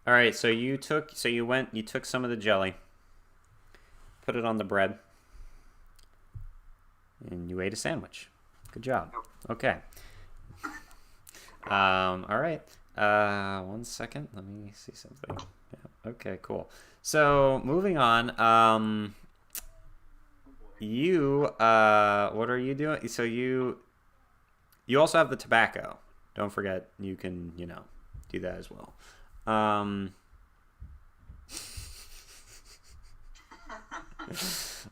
All right. So you took some of the jelly, put it on the bread, and you ate a sandwich. Good job. Okay. All right. 1 second. Let me see something. Yeah. Okay, cool. So moving on. You what are you doing? So you also have the tobacco. Don't forget you can, do that as well.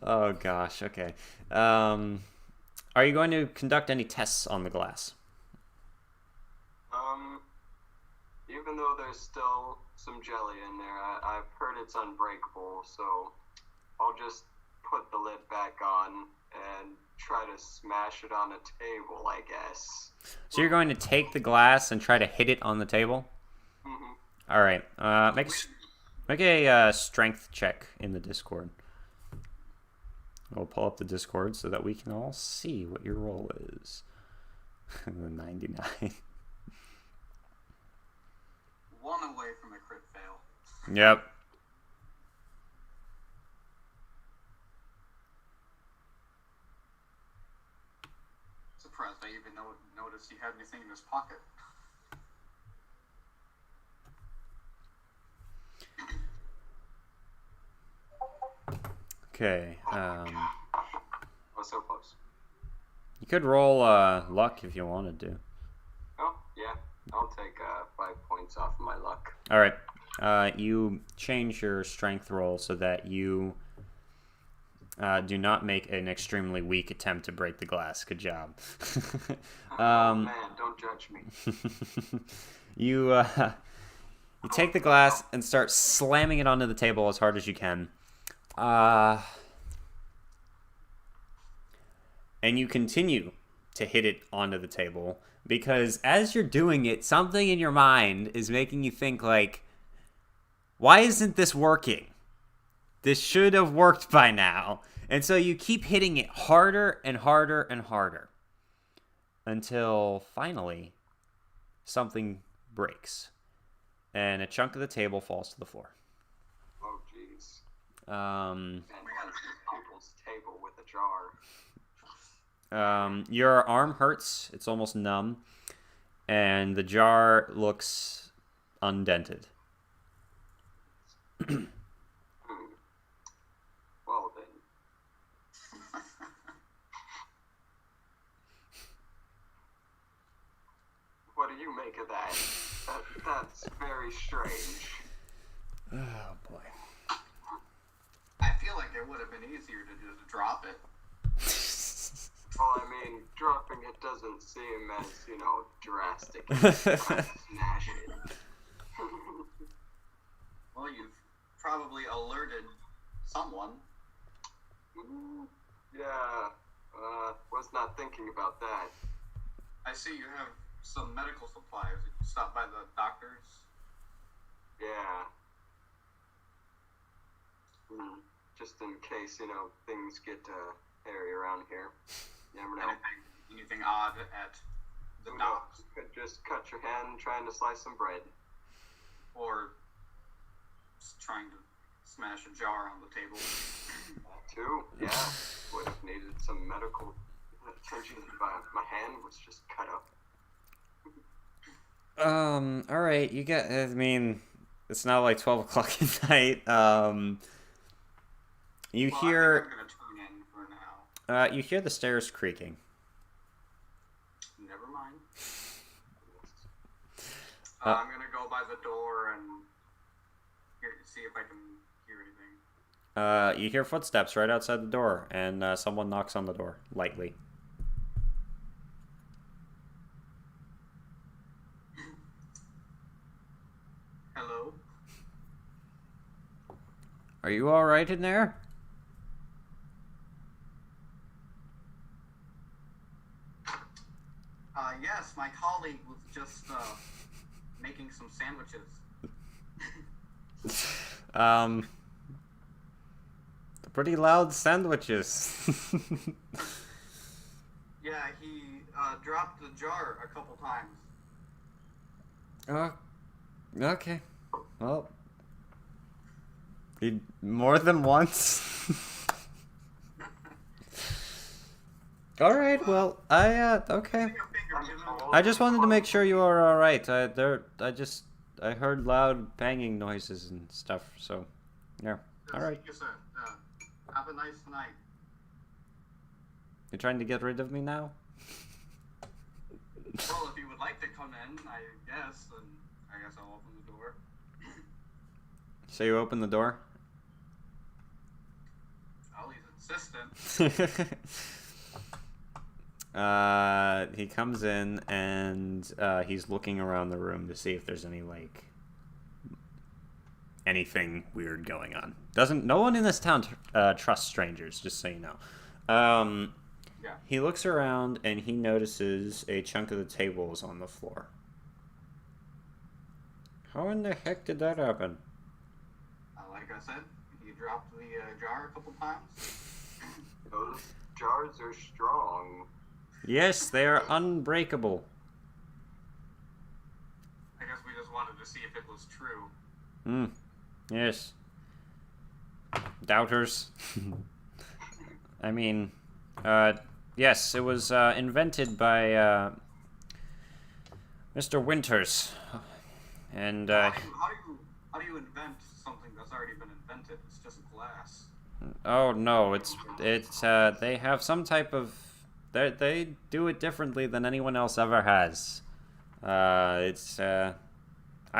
Oh gosh, okay. Are you going to conduct any tests on the glass? Even though there's still some jelly in there, I've heard it's unbreakable, so I'll just put the lid back on and try to smash it on a table, I guess. So you're going to take the glass and try to hit it on the table? Mm-hmm. All right. Make a strength check in the Discord. We'll pull up the Discord so that we can all see what your roll is. The 99. One away from a crit fail. Yep. Surprised I even noticed he had anything in his pocket. Okay. Oh, so close. You could roll luck if you wanted to. Oh, yeah. I'll take 5 points off of my luck. All right. You change your strength roll so that you do not make an extremely weak attempt to break the glass. Good job. Oh, man, don't judge me. You take the glass and start slamming it onto the table as hard as you can. And you continue to hit it onto the table because as you're doing it, something in your mind is making you think like, why isn't this working? This should have worked by now. And so you keep hitting it harder and harder and harder until finally something breaks and a chunk of the table falls to the floor. Oh, jeez. Um, And people's table with a jar. Your arm hurts. It's almost numb. And the jar looks undented. Well, then. What do you make of that? That's very strange. Oh, boy. I feel like it would have been easier to just drop it. Well, I mean, dropping it doesn't seem as, drastic. Smash it. Well, you've probably alerted someone. Yeah, was not thinking about that. I see you have some medical supplies. Did you stop by the doctor's? Yeah. Just in case, things get hairy around here. You never know. Anything odd at the Who docks? knows? Could just cut your hand trying to slice some bread. Or just trying to smash a jar on the table? That too, yeah. Would have needed some medical attention if my hand was just cut up. All right. It's not like 12 o'clock at night. You Well, hear... I think I'm gonna tune in for now. You hear the stairs creaking. Never mind. I'm gonna go by the door and see if I can hear anything. You hear footsteps right outside the door, and someone knocks on the door, lightly. Hello? Are you alright in there? Yes, my colleague was just making some sandwiches. Pretty loud sandwiches. Yeah, he dropped the jar a couple times. Okay. Well, more than once. All right. Well, okay. I just wanted to make sure you are all right. I heard loud banging noises and stuff. So, yeah. All right. Thank you, sir. Have a nice night. You're trying to get rid of me now? Well, if you would like to come in, I guess I'll open the door. So you open the door? Oh, he's insistent. He comes in and he's looking around the room to see if there's anything weird going on. No one in this town trusts strangers, just so you know. Yeah. He looks around and he notices a chunk of the tables on the floor. How in the heck did that happen? Like I said, he dropped the jar a couple times. Those jars are strong. Yes, they are unbreakable. I guess we just wanted to see if it was true. Yes. Doubters. I mean, yes, it was invented by Mr. Winters. And How do you invent something that's already been invented? It's just glass. oh no, it's they have some type of they do it differently than anyone else ever has. I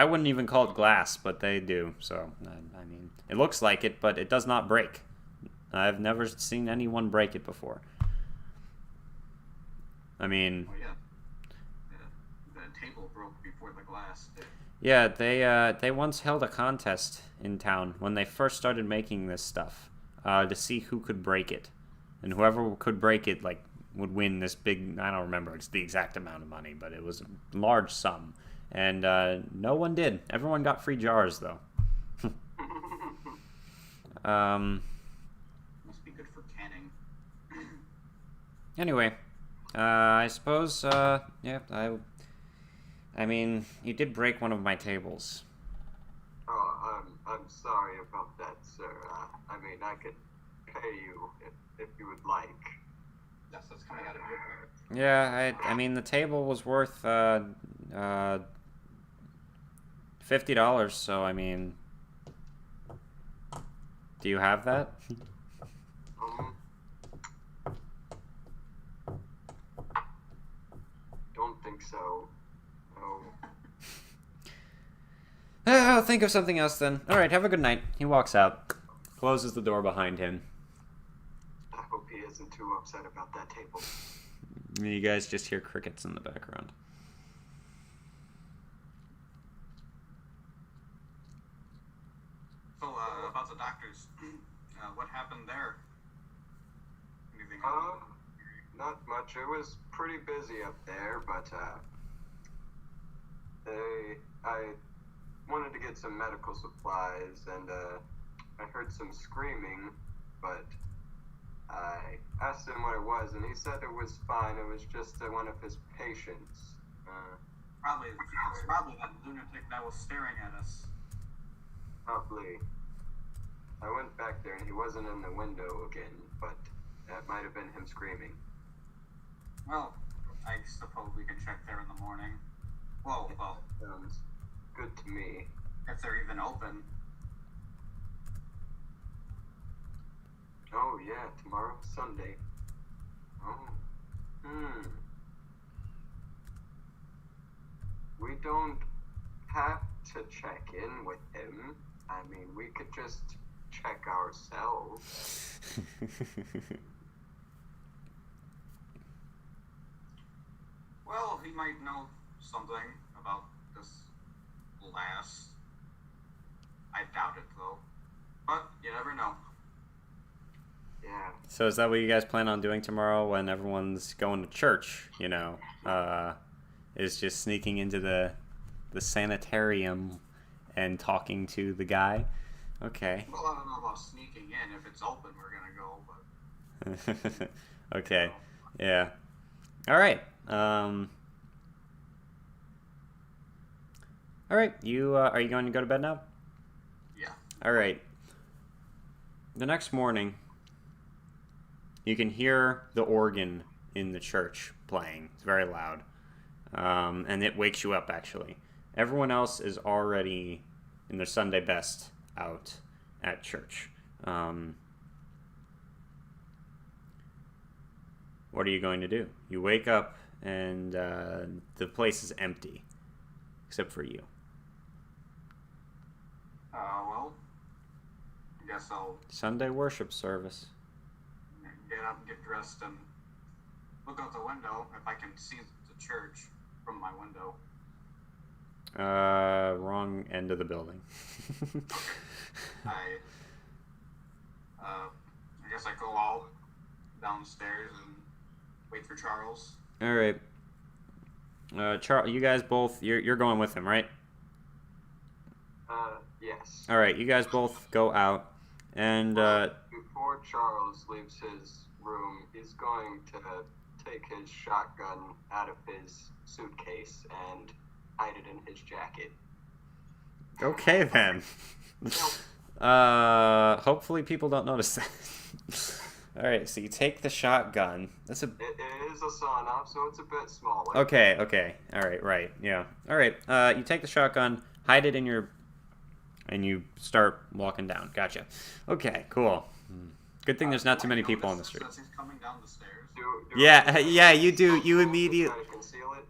wouldn't even call it glass, but they do. So I mean, it looks like it, but it does not break. I've never seen anyone break it before. I mean, Oh yeah. The table broke before the glass did. yeah, they once held a contest in town when they first started making this stuff to see who could break it, and whoever could break it would win this big. I don't remember it's the exact amount of money, but it was a large sum, and no one did. Everyone got free jars though. Must be good for canning. Anyway, I suppose yeah, I mean, you did break one of my tables. Oh, I'm sorry about that, sir. I mean, I could pay you if you would like. Yes, that's coming out of your pocket. Yeah, I mean the table was worth $50, so I mean, do you have that? Don't think so. No. I'll think of something else then. All right, have a good night. He walks out, closes the door behind him. I hope he isn't too upset about that table. You guys just hear crickets in the background. So, about the doctors, what happened there? Anything? Not much. It was pretty busy up there, but I wanted to get some medical supplies, and I heard some screaming, but I asked him what it was, and he said it was fine. It was just one of his patients. It's probably that lunatic that was staring at us. Probably. I went back there, and he wasn't in the window again, but that might have been him screaming. Well, I suppose we can check there in the morning. Well, Sounds good to me. if they're even open. Oh, yeah, tomorrow's Sunday. Oh. We don't have to check in with him. I mean, we could just check ourselves. Well, he might know something about this lass. I doubt it, though. But you never know. Yeah. So is that what you guys plan on doing tomorrow when everyone's going to church, you know? Is just sneaking into the sanitarium and talking to the guy? Okay. Well, I don't know about sneaking in. If it's open, we're gonna go, but... Okay. Yeah. All right. All right. You are you going to go to bed now? Yeah. All right. The next morning, you can hear the organ in the church playing. It's very loud, and it wakes you up. Actually, everyone else is already in their Sunday best out at church. What are you going to do? You wake up and the place is empty, except for you. Well, I guess I'll Sunday worship service. get up, get dressed, and look out the window if I can see the church from my window. Wrong end of the building. I guess I go out downstairs and wait for Charles. All right. Charles, you guys both, you're going with him, right? Yes. All right, you guys both go out, and Before Charles leaves his room, he's going to take his shotgun out of his suitcase and hide it in his jacket. okay then. Hopefully people don't notice that. All right, so you take the shotgun. That's a. It is a sawn-off, so it's a bit smaller. Okay. All right, right, yeah. All right, you take the shotgun, hide it in your, and you start walking down. Gotcha. Okay, cool. Good thing there's not too many people on the street. Since he's coming down the stairs. Yeah, you do. You immediately. Try to conceal it.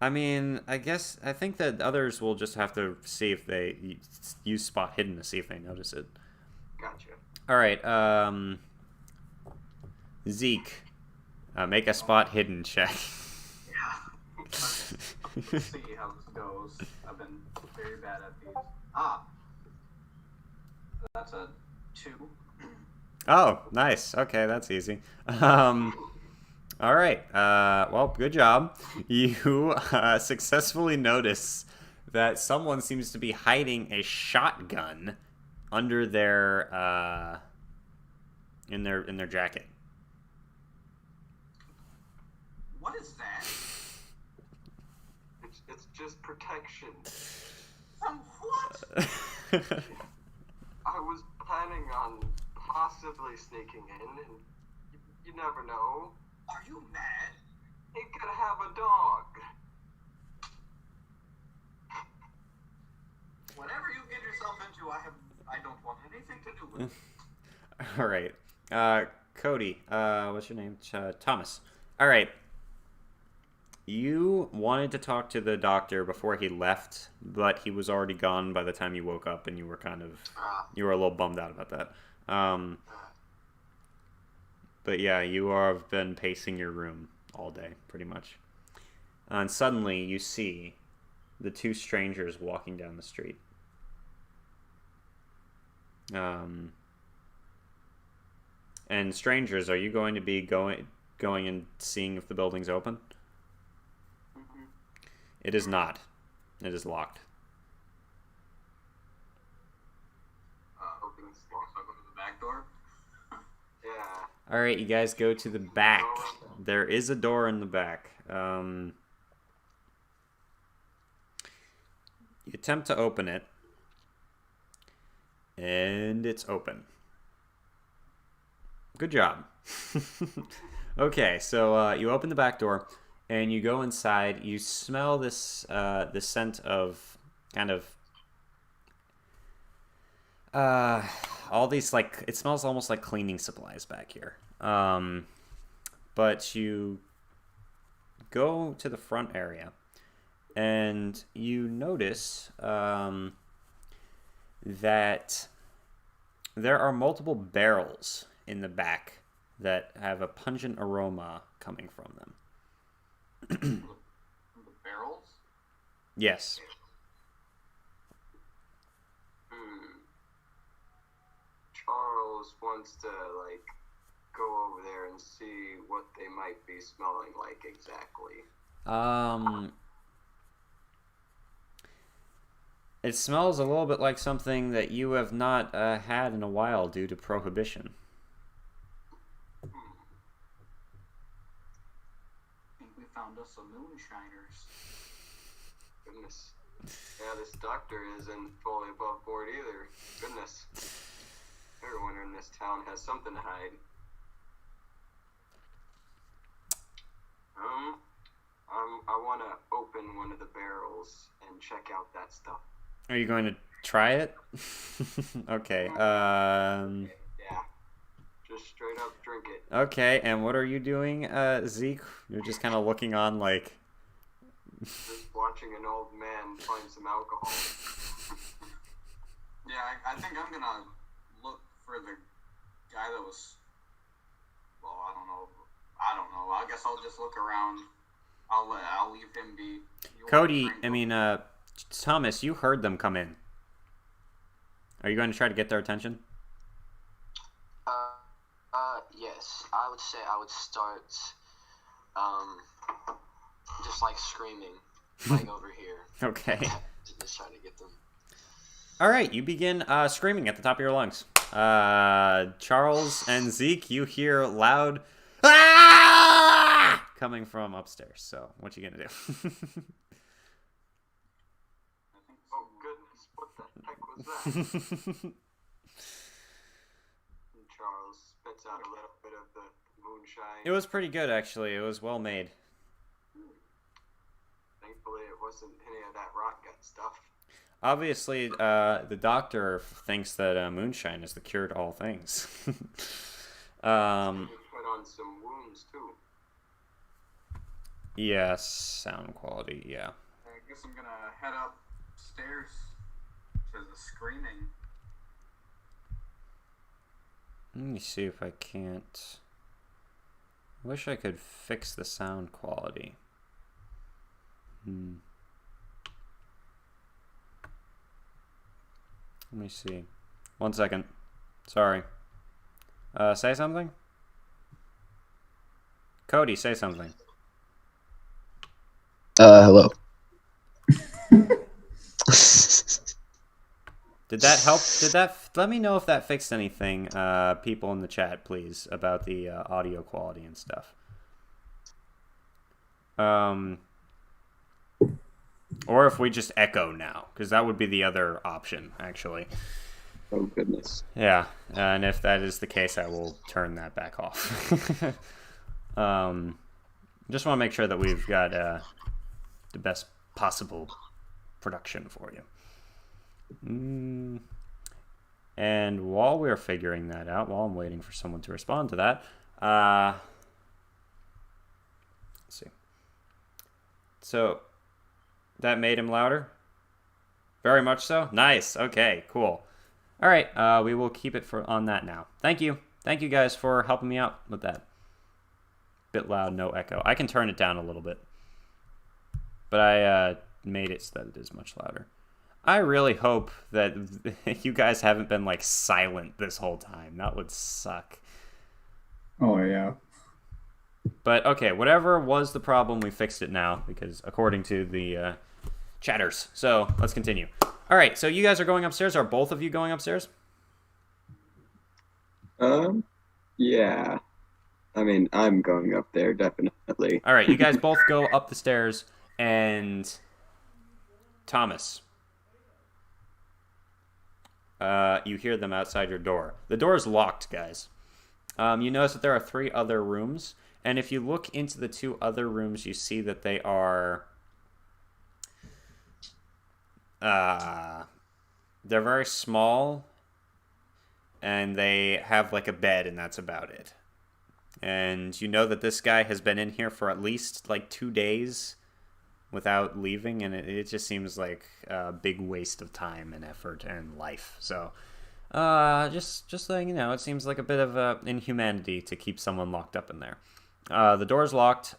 I mean, I think that others will just have to see if they use spot hidden to see if they notice it. Gotcha. All right, Zeke, make a spot hidden check. Yeah. Let's see how this goes. I've been very bad at these. That's a 2. Oh, nice. Okay, that's easy. All right. Well, good job. You successfully notice that someone seems to be hiding a shotgun under their in their jacket. What is that? It's just protection. From what? I was planning on possibly sneaking in, and you never know. Are you mad? He could have a dog. Whatever you get yourself into, I don't want anything to do with it. All right. Cody, what's your name? Thomas. All right. You wanted to talk to the doctor before he left, but he was already gone by the time you woke up, and you were you were a little bummed out about that. But yeah, you have been pacing your room all day, pretty much. And suddenly you see the two strangers walking down the street. And strangers, are you going to be going and seeing if the building's open? Mm-hmm. It is not. It is locked. Opens So I go to the back door. Yeah. All right, you guys go to the back. There is a door in the back. You attempt to open it, and it's open. Good job. Okay, so you open the back door, and you go inside. You smell this the scent of kind of all these, like, it smells almost like cleaning supplies back here. But you go to the front area, and you notice that there are multiple barrels in the back that have a pungent aroma coming from them. The barrels? Yes. Charles wants to, like, go over there and see what they might be smelling like exactly. It smells a little bit like something that you have not had in a while due to prohibition. I think we found us some moonshiners. Goodness. Yeah, this doctor isn't fully above board either. Goodness. Everyone in this town has something to hide. I want to open one of the barrels and check out that stuff. Are you going to try it? Okay. Yeah. Just straight up drink it. Okay, and what are you doing, Zeke? You're just kind of looking on like... Just watching an old man find some alcohol. Yeah, I think I'm gonna look for the guy that was. Well, I don't know. I guess I'll just look around. I'll leave him be. Cody, Thomas, you heard them come in. Are you going to try to get their attention? Yes. I would say I would start, just like screaming, like over here. Okay. Just trying to get them. All right, you begin screaming at the top of your lungs. Charles and Zeke, you hear loud "Ah!" coming from upstairs. So, what you gonna do? Oh goodness, what the heck was that? And Charles spits out a little bit of the moonshine. It was pretty good, actually. It was well made. Thankfully, it wasn't any of that rot gut stuff. Obviously, the doctor thinks that moonshine is the cure to all things. We put on some wounds too. Yes, sound quality, yeah. I guess I'm gonna head upstairs to the screaming. Let me see if I can't... I wish I could fix the sound quality. Let me see. 1 second. Sorry. Say something? Cody, say something. Hello. Did that help? Let me know if that fixed anything, people in the chat, please, about the audio quality and stuff. Or if we just echo now, because that would be the other option, actually. Oh, goodness. Yeah, and if that is the case, I will turn that back off. Just want to make sure that we've got the best possible production for you. And while we're figuring that out, while I'm waiting for someone to respond to that, let's see. So, that made him louder? Very much so? Nice. Okay, cool. All right, we will keep it on that now. Thank you. Thank you guys for helping me out with that. Bit loud, no echo. I can turn it down a little bit. But I made it so that it is much louder. I really hope that you guys haven't been, like, silent this whole time. That would suck. Oh, yeah. But, okay, whatever was the problem, we fixed it now, because according to the chatters. So, let's continue. All right, so you guys are going upstairs. Are both of you going upstairs? Yeah. I mean, I'm going up there, definitely. All right, you guys both go up the stairs, and Thomas, you hear them outside your door. The door is locked, guys. You notice that there are 3 other rooms, and if you look into the 2 other rooms, you see that they are... they're very small, and they have like a bed, and that's about it. And you know that this guy has been in here for at least like 2 days, without leaving, and it just seems like a big waste of time and effort and life. So, just letting you know, it seems like a bit of inhumanity to keep someone locked up in there. The door's locked.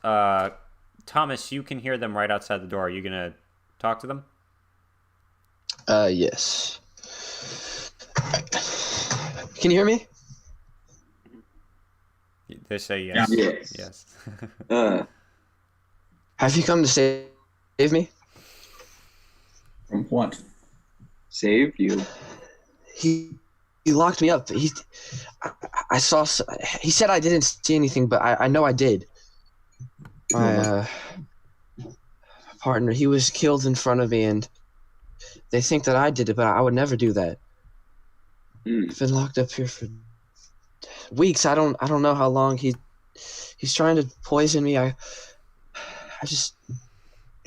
Thomas, you can hear them right outside the door. Are you gonna talk to them? Yes. Can you hear me? They say yes. Yeah. Yes. Have you come to save me? From what? Save you. He locked me up. I saw. He said I didn't see anything, but I know I did. My partner, he was killed in front of me, and they think that I did it, but I would never do that. I've been locked up here for weeks. I don't know how long. He's trying to poison me. I just,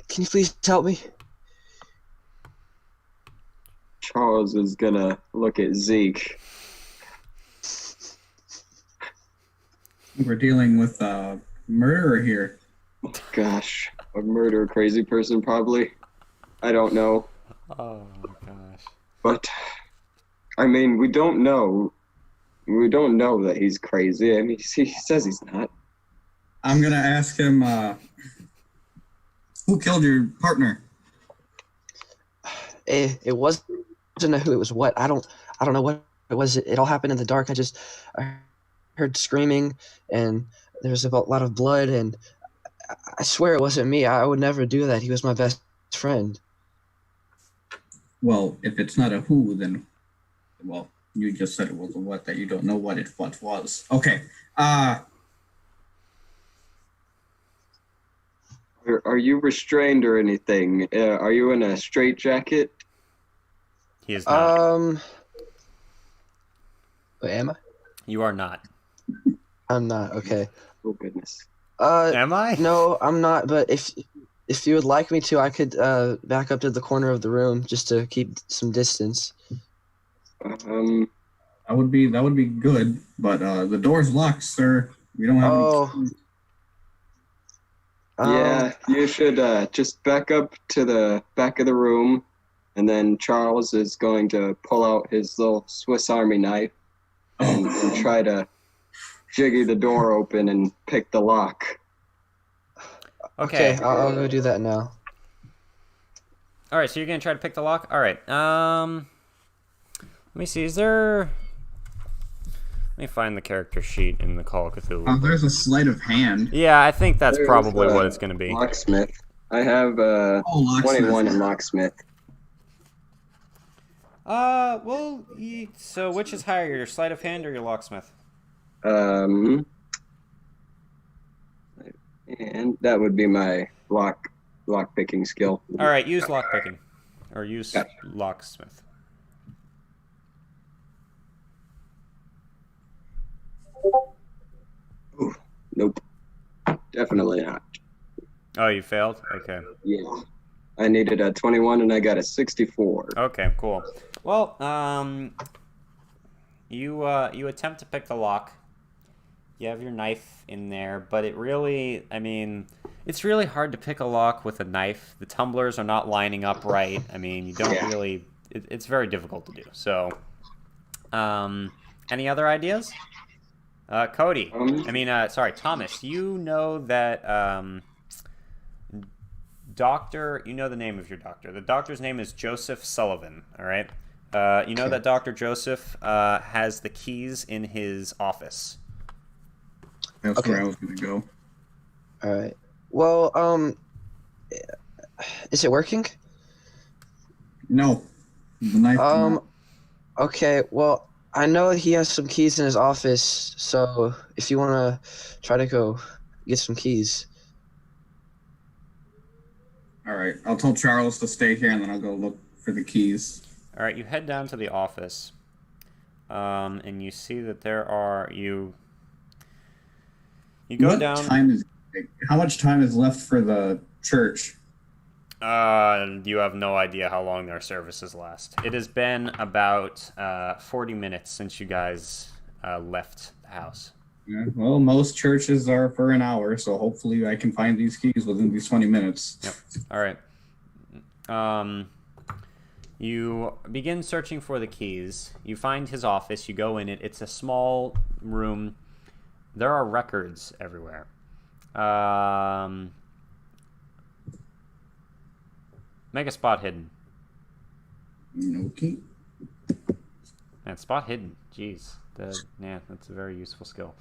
can you please help me? Charles is gonna look at Zeke. We're dealing with a murderer here. Gosh, a murder crazy person probably. I don't know. Oh my gosh. But I mean, we don't know. We don't know that he's crazy. I mean, he says he's not. I'm gonna ask him, who killed your partner? It wasn't who, it was what. I don't know what it was. It all happened in the dark. I heard screaming, and there was a lot of blood, and I swear it wasn't me. I would never do that. He was my best friend. Well, if it's not a who, then, well, you just said it was a what, that you don't know what was. Okay. Are you restrained or anything? Are you in a straitjacket? He is not. Wait, am I? You are not. I'm not. Okay. Oh goodness. Am I? No, I'm not. But if you would like me to, I could back up to the corner of the room just to keep some distance. That would be good, but the door's locked, sir. We don't have any keys. Yeah, you should just back up to the back of the room, and then Charles is going to pull out his little Swiss Army knife and try to jiggy the door open and pick the lock. Okay. I'll go do that now. All right, so you're gonna try to pick the lock. All right. Let me see. Let me find the character sheet in the Call of Cthulhu. There's a sleight of hand. Yeah, I think that's There's, probably what it's gonna be. Locksmith. I have Locksmith. 21 in locksmith. Well, so which is higher, your sleight of hand or your locksmith? And that would be my lock picking skill. All right, use lockpicking, or use locksmith. Ooh, nope. Definitely not. Oh, you failed? Okay. Yeah. I needed a 21 and I got a 64. Okay, cool. Well, you attempt to pick the lock. You have your knife in there, but it's really hard to pick a lock with a knife. The tumblers are not lining up right. I mean, you don't really. It's very difficult to do. So, any other ideas? Cody. Thomas. You know that doctor. You know the name of your doctor. The doctor's name is Joseph Sullivan. All right. You know that Dr. Joseph has the keys in his office. That's where I was gonna go. All right. Well, is it working? No. The knife. Okay. Well, I know he has some keys in his office, so if you want to try to go get some keys. All right. I'll tell Charles to stay here, and then I'll go look for the keys. All right. You head down to the office, and you see that there are you go down. How much time is left for the church? You have no idea how long their services last. It has been about 40 minutes since you guys left the house. Yeah, well, most churches are for an hour, so hopefully I can find these keys within these 20 minutes. Yep. All right. You begin searching for the keys. You find his office. You go in it. It's a small room. There are records everywhere. Make a spot hidden. Okay. Man, spot hidden. Jeez. That's a very useful skill.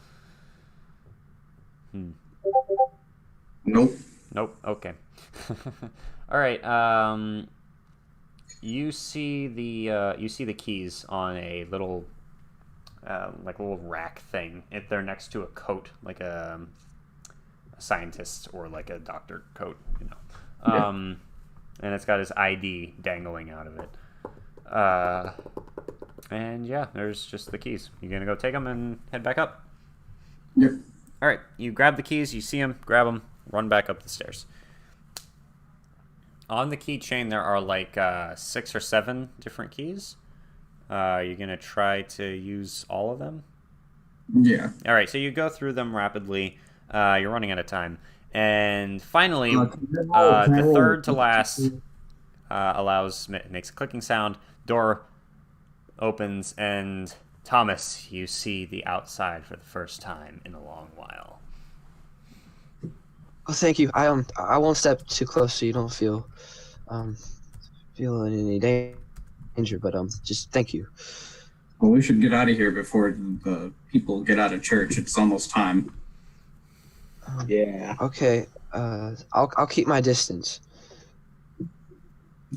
Nope. Nope. Okay. All right. You see the keys on a little like a little rack thing. They're next to a coat, like a scientist or like a doctor coat, you know. And it's got his ID dangling out of it. And yeah, there's just the keys. You gonna go take them and head back up? Yep. All right. You grab the keys. You see them. Grab them. Run back up the stairs. On the keychain, there are like 6 or 7 different keys. You're going to try to use all of them? Yeah. All right, so you go through them rapidly. You're running out of time. And finally, the third to last makes a clicking sound. Door opens, and Thomas, you see the outside for the first time in a long while. Oh, thank you. I won't step too close so you don't feel any danger. But just thank you. Well, we should get out of here before the people get out of church. It's almost time. Yeah. Okay. I'll keep my distance.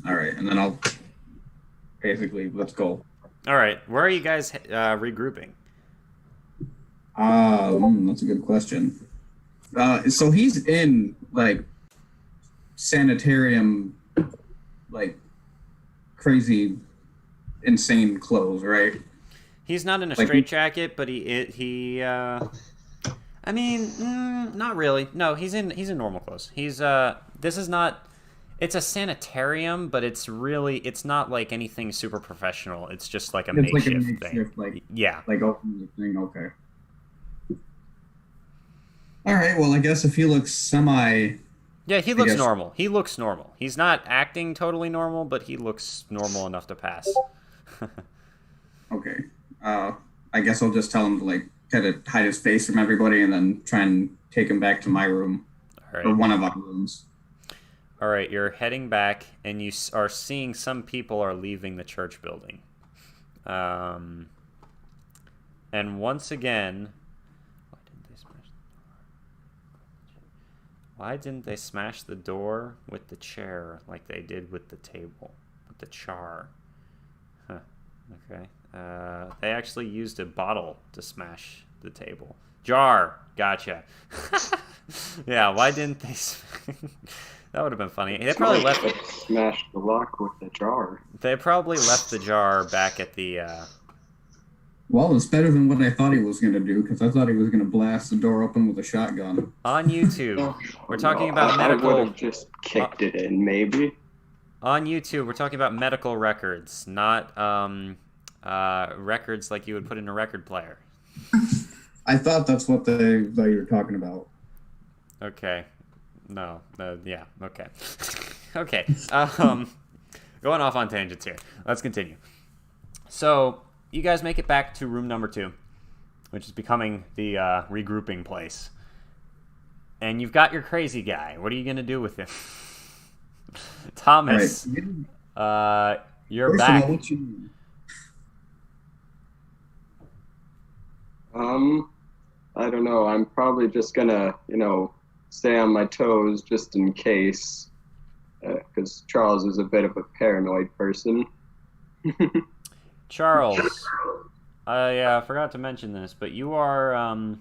All right, and then I'll basically let's go. All right, where are you guys regrouping? That's a good question. So he's in like sanitarium, like crazy, insane clothes, right? He's not in a Like straitjacket, but he. I mean, not really. No, he's in normal clothes. He's This is not. It's a sanitarium, but it's not like anything super professional. It's just like a makeshift thing. Like, yeah. Like open the thing. Okay. All right. Well, I guess if he looks semi. Yeah, he looks normal. He looks normal. He's not acting totally normal, but he looks normal enough to pass. Okay. I guess I'll just tell him to like kind of hide his face from everybody, and then try and take him back to my room, or one of our rooms. All right, you're heading back, and you are seeing some people are leaving the church building. And once again, why didn't they smash the door with the chair like they did with the table, with the char? Huh, okay. They actually used a bottle to smash the table. Jar, gotcha. Yeah, why didn't they... That would have been funny. They probably smashed the lock with the jar. They probably left the jar back at the. Well, it's better than what I thought he was going to do, because I thought he was going to blast the door open with a shotgun. On YouTube, we're talking about medical. I would have just kicked it in, maybe. On YouTube, we're talking about medical records, not records like you would put in a record player. I thought that's what you were talking about. Okay. No. Yeah. Okay. Okay. Going off on tangents here. Let's continue. So you guys make it back to room number 2, which is becoming the regrouping place. And you've got your crazy guy. What are you gonna do with him? Thomas, right. You're back. All, what you... I don't know. I'm probably just gonna, stay on my toes just in case, because Charles is a bit of a paranoid person. Charles, I forgot to mention this, but you are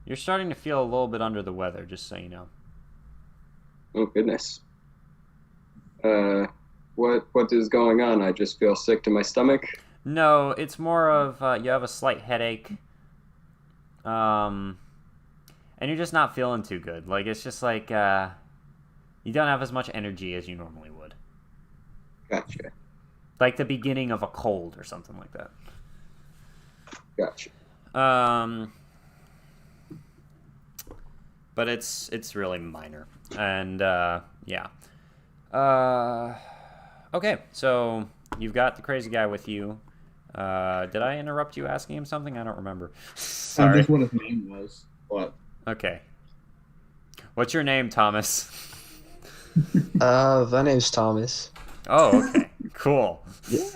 you're starting to feel a little bit under the weather, just so you know. Oh goodness. What is going on? I just feel sick to my stomach. No, it's more of you have a slight headache. And you're just not feeling too good. Like, it's just like, you don't have as much energy as you normally would. Gotcha. Like the beginning of a cold or something like that. Gotcha. But it's really minor, and yeah. Okay, so you've got the crazy guy with you. Did I interrupt you asking him something? I don't remember. Sorry. Just what his name was. What? Okay. What's your name, Thomas? My name's Thomas. Oh, okay. Cool. Yeah.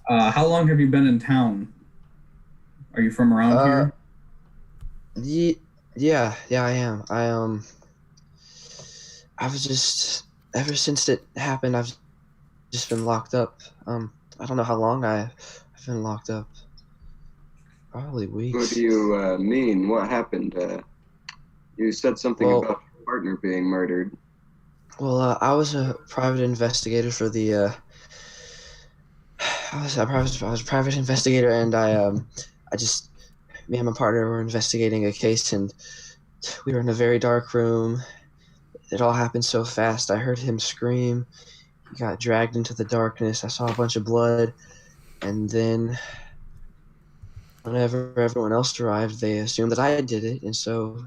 How long have you been in town? Are you from around here? Yeah, I am. I was just ever since it happened, I've just been locked up. I don't know how long I've been locked up. Probably weeks. What do you mean? What happened? You said something about your partner being murdered. Well, I was a private investigator for the. I was a private investigator, and me and my partner were investigating a case, and we were in a very dark room. It all happened so fast. I heard him scream. He got dragged into the darkness. I saw a bunch of blood, and then whenever everyone else arrived, they assumed that I did it, and so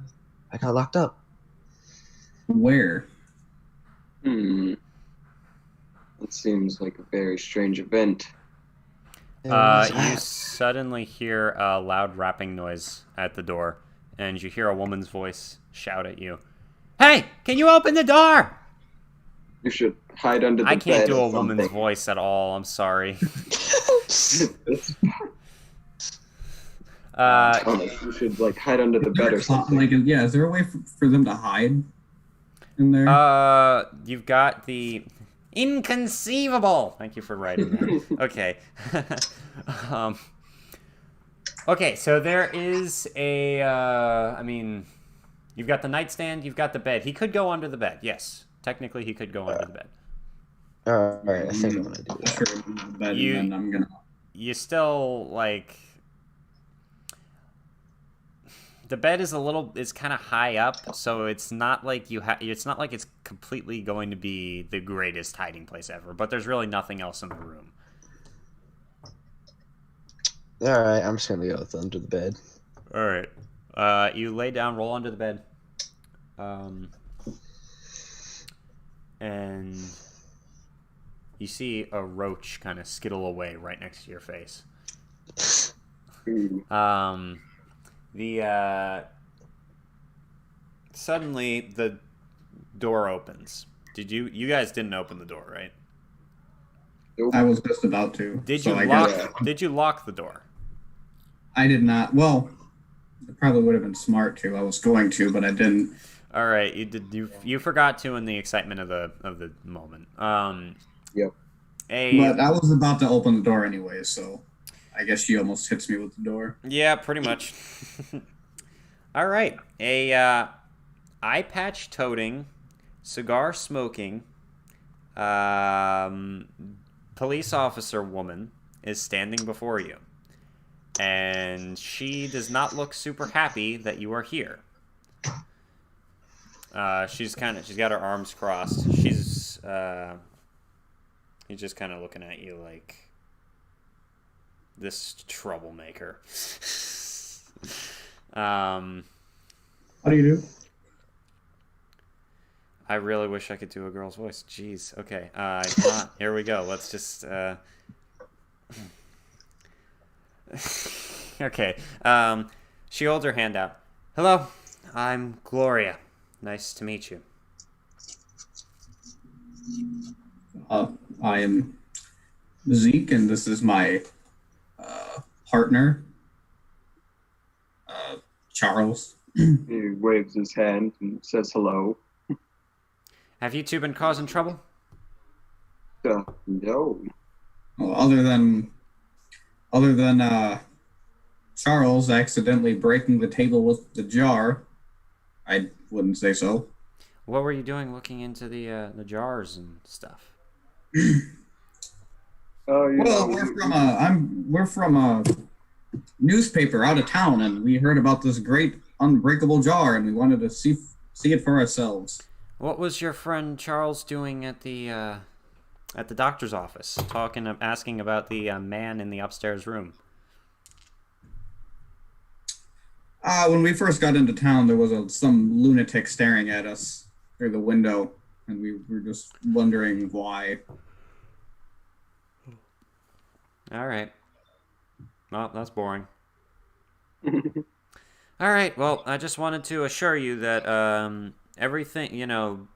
I got locked up. Where? That seems like a very strange event. You suddenly hear a loud rapping noise at the door, and you hear a woman's voice shout at you. Hey, can you open the door? You should hide under the bed. I can't do or a woman's something. voice at all. I'm sorry. Thomas, you should hide under the bed or something. Is there a way for them to hide in there? You've got the inconceivable. Thank you for writing that. Okay. Okay, so there is a. You've got the nightstand. You've got the bed. He could go under the bed. Yes, technically, he could go under the bed. All right, I think I'm gonna do that. Sure, bed, and then I'm gonna. You still the bed is kind of high up, so it's not like it's not like it's completely going to be the greatest hiding place ever, but there's really nothing else in the room. All right, I'm just gonna go with under the bed. All right. You lay down, roll under the bed. And you see a roach kind of skittle away right next to your face. Suddenly the door opens. You guys didn't open the door, right? I was just about to. Did you lock the door? I did not. Well, it probably would have been smart to. I was going to, but I didn't. All right, you forgot to in the excitement of the moment. Yep. But I was about to open the door anyway, so I guess she almost hits me with the door. Yeah, pretty much. All right, a eye patch toting, cigar smoking, police officer woman is standing before you. And she does not look super happy that you are here. She's got her arms crossed. She's just kind of looking at you like this troublemaker. How do you do? I really wish I could do a girl's voice. Jeez. Okay. Here we go. Let's just. Okay. She holds her hand out. Hello, I'm Gloria. Nice to meet you. I am Zeke, and this is my partner, Charles. He waves his hand and says hello. Have you two been causing trouble? No. Well, other than Charles accidentally breaking the table with the jar, I wouldn't say so. What were you doing looking into the jars and stuff? Well, we're from a newspaper out of town, and we heard about this great unbreakable jar, and we wanted to see it for ourselves. What was your friend Charles doing at the At the doctor's office, asking about the man in the upstairs room. When we first got into town, there was some lunatic staring at us through the window, and we were just wondering why. All right. Well, that's boring. All right. Well, I just wanted to assure you that everything,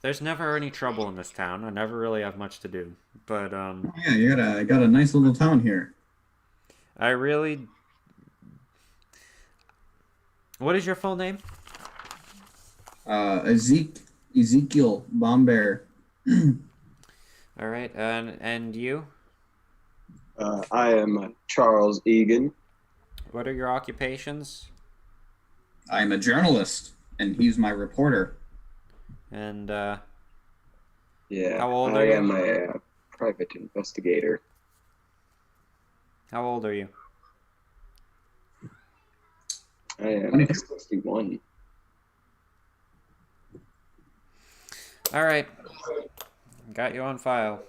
there's never any trouble in this town. I never really have much to do. But Yeah, you got a nice little town here. I really. What is your full name? Ezekiel Bombear. All right, and you? I am Charles Egan. What are your occupations? I'm a journalist, and he's my reporter. And Yeah, how old I are you? am a private investigator. How old are you? I am 61. All right, got you on file.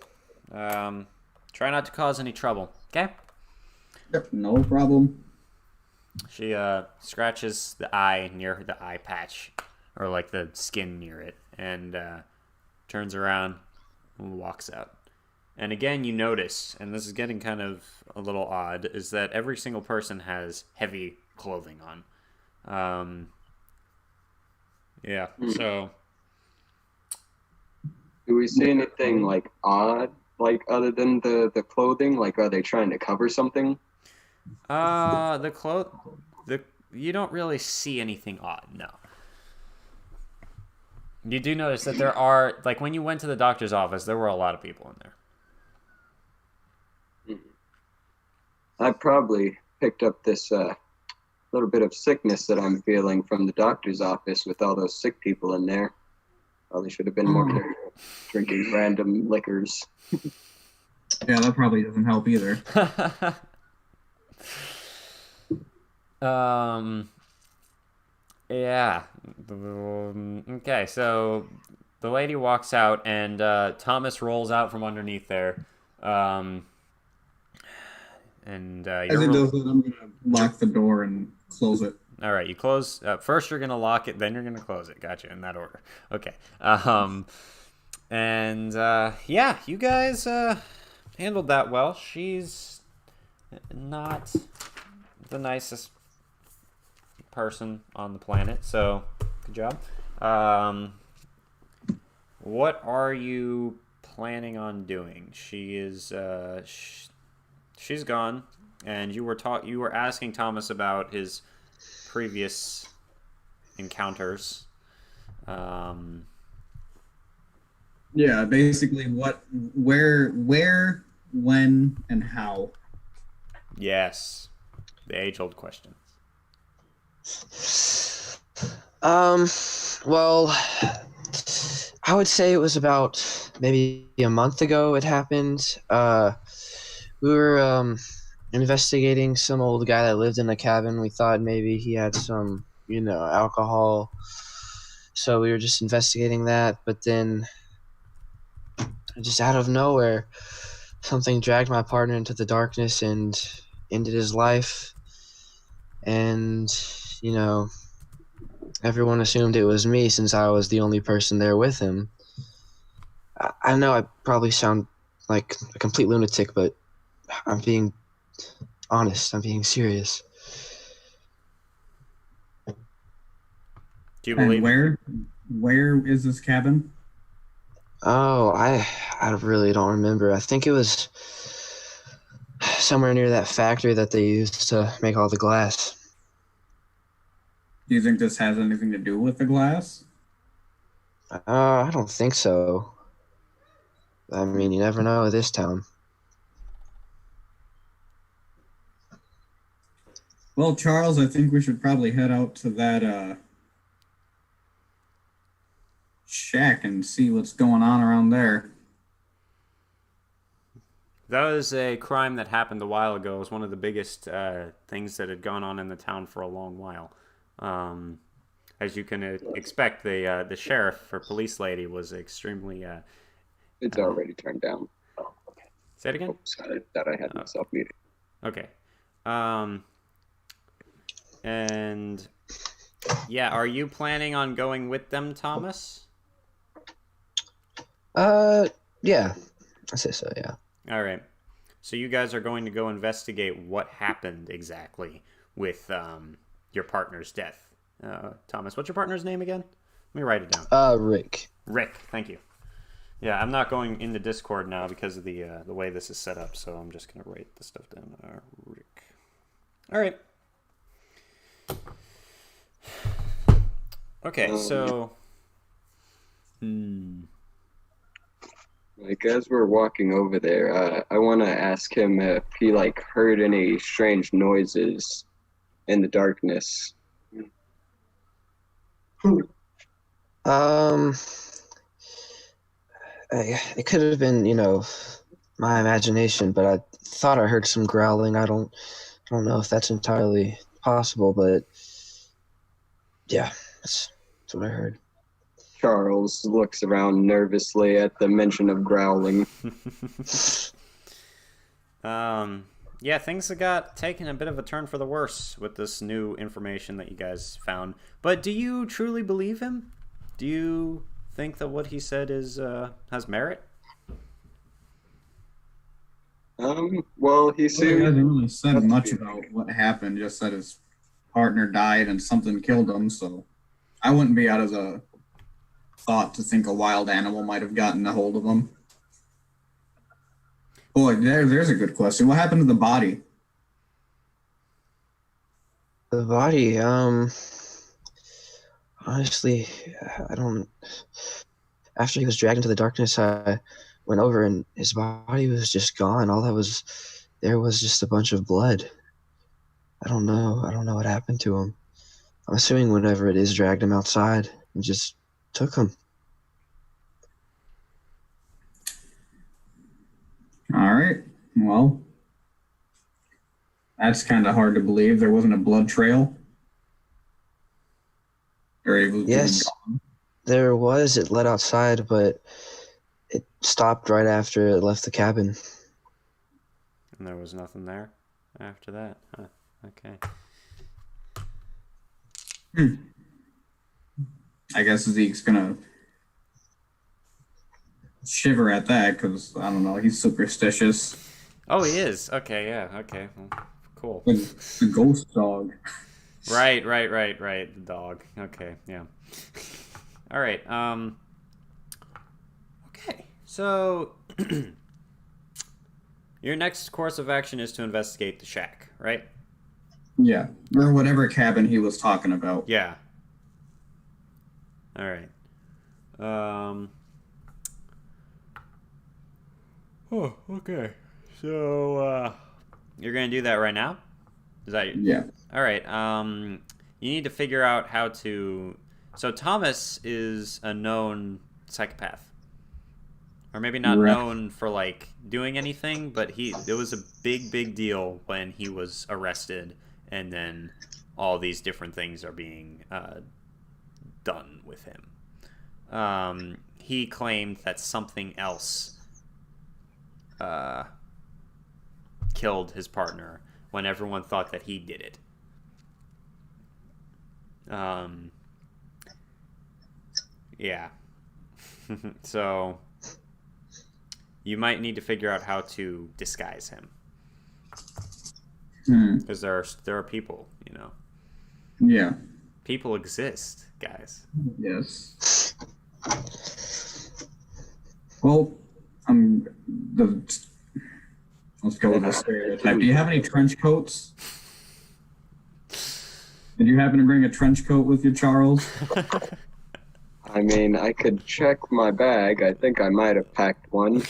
Try not to cause any trouble, okay? Yep, no problem. She scratches the eye near the eye patch, or like the skin near it, and turns around and walks out. And again, you notice, and this is getting kind of a little odd, is that every single person has heavy clothing on. Yeah, so... Do we see anything like odd, like other than the clothing? Like, are they trying to cover something? You don't really see anything odd, no. You do notice that there are, like, when you went to the doctor's office, there were a lot of people in there. I probably picked up this little bit of sickness that I'm feeling from the doctor's office with all those sick people in there. Probably should have been more careful drinking random liquors. Yeah, that probably doesn't help either. Yeah. Okay, so the lady walks out, and Thomas rolls out from underneath there. And As he does that, I'm gonna lock the door and close it. All right, you close. First, you're gonna lock it, then you're gonna close it. Gotcha, in that order. Okay. Yeah, you guys handled that well. She's not the nicest person on the planet, so good job. What are you planning on doing? She is she's gone, and you were asking Thomas about his previous encounters. Yeah, basically where, when, and how. Yes, the age-old question. Well, I would say it was about maybe a month ago it happened. We were investigating some old guy that lived in a cabin. We thought maybe he had some, alcohol. So we were just investigating that, but then just out of nowhere, something dragged my partner into the darkness and ended his life. And, everyone assumed it was me since I was the only person there with him. I know I probably sound like a complete lunatic, but I'm being honest. I'm being serious. Do you believe? And where is this cabin? Oh, I really don't remember. I think it was somewhere near that factory that they used to make all the glass. Do you think this has anything to do with the glass? I don't think so. I mean, you never know with this town. Well, Charles, I think we should probably head out to that shack and see what's going on around there. That was a crime that happened a while ago. It was one of the biggest things that had gone on in the town for a long while. as you can expect, the sheriff or police lady was extremely. It's already turned down. Say it again. Oh, sorry that I had myself muted. Okay. And yeah, are you planning on going with them, Thomas? Yeah, I say so. Yeah. All right. So you guys are going to go investigate what happened exactly with your partner's death. Thomas, what's your partner's name again? Let me write it down. Rick. Rick, thank you. Yeah, I'm not going into Discord now because of the way this is set up, so I'm just gonna write the stuff down. Rick. All right. Okay, so. Like, as we're walking over there, I want to ask him if he, like, heard any strange noises in the darkness. It could have been, my imagination, but I thought I heard some growling. I don't know if that's entirely possible, but yeah, that's what I heard. Charles looks around nervously at the mention of growling. Yeah, things have got taken a bit of a turn for the worse with this new information that you guys found. But do you truly believe him? Do you think that what he said is has merit? Well, he He seemed... hasn't really said much about what happened, just said his partner died and something killed him, so I wouldn't be out of the thought to think a wild animal might have gotten a hold of him. Boy, there's a good question. What happened to the body? The body, honestly, I don't. After he was dragged into the darkness, I went over and his body was just gone. There was just a bunch of blood. I don't know what happened to him. I'm assuming whenever it is dragged him outside and just took him. All right. Well, that's kind of hard to believe. There wasn't a blood trail. Yes, there was. It led outside, but it stopped right after it left the cabin. And there was nothing there after that. Huh. Okay. I guess Zeke's gonna shiver at that because I don't know. He's superstitious. Oh, he is. Okay, yeah. Okay, well, cool. The ghost dog. Right. The dog. Okay, yeah. All right. Okay. So your next course of action is to investigate the shack, right? Yeah, or whatever cabin he was talking about. Yeah. All right. Oh, okay. So you're gonna do that right now? Is that Yeah. All right. You need to figure out how to. So Thomas is a known psychopath, or maybe not Right. known for like doing anything, but it was a big deal when he was arrested, and then all these different things are being done with him. He claimed that something else killed his partner when everyone thought that he did it. Yeah. So you might need to figure out how to disguise him, because there are people, Yeah. people exist, guys. Yes. Well, let's go with the stereotype. Do you have any trench coats? Did you happen to bring a trench coat with you, Charles? I mean, I could check my bag. I think I might have packed one.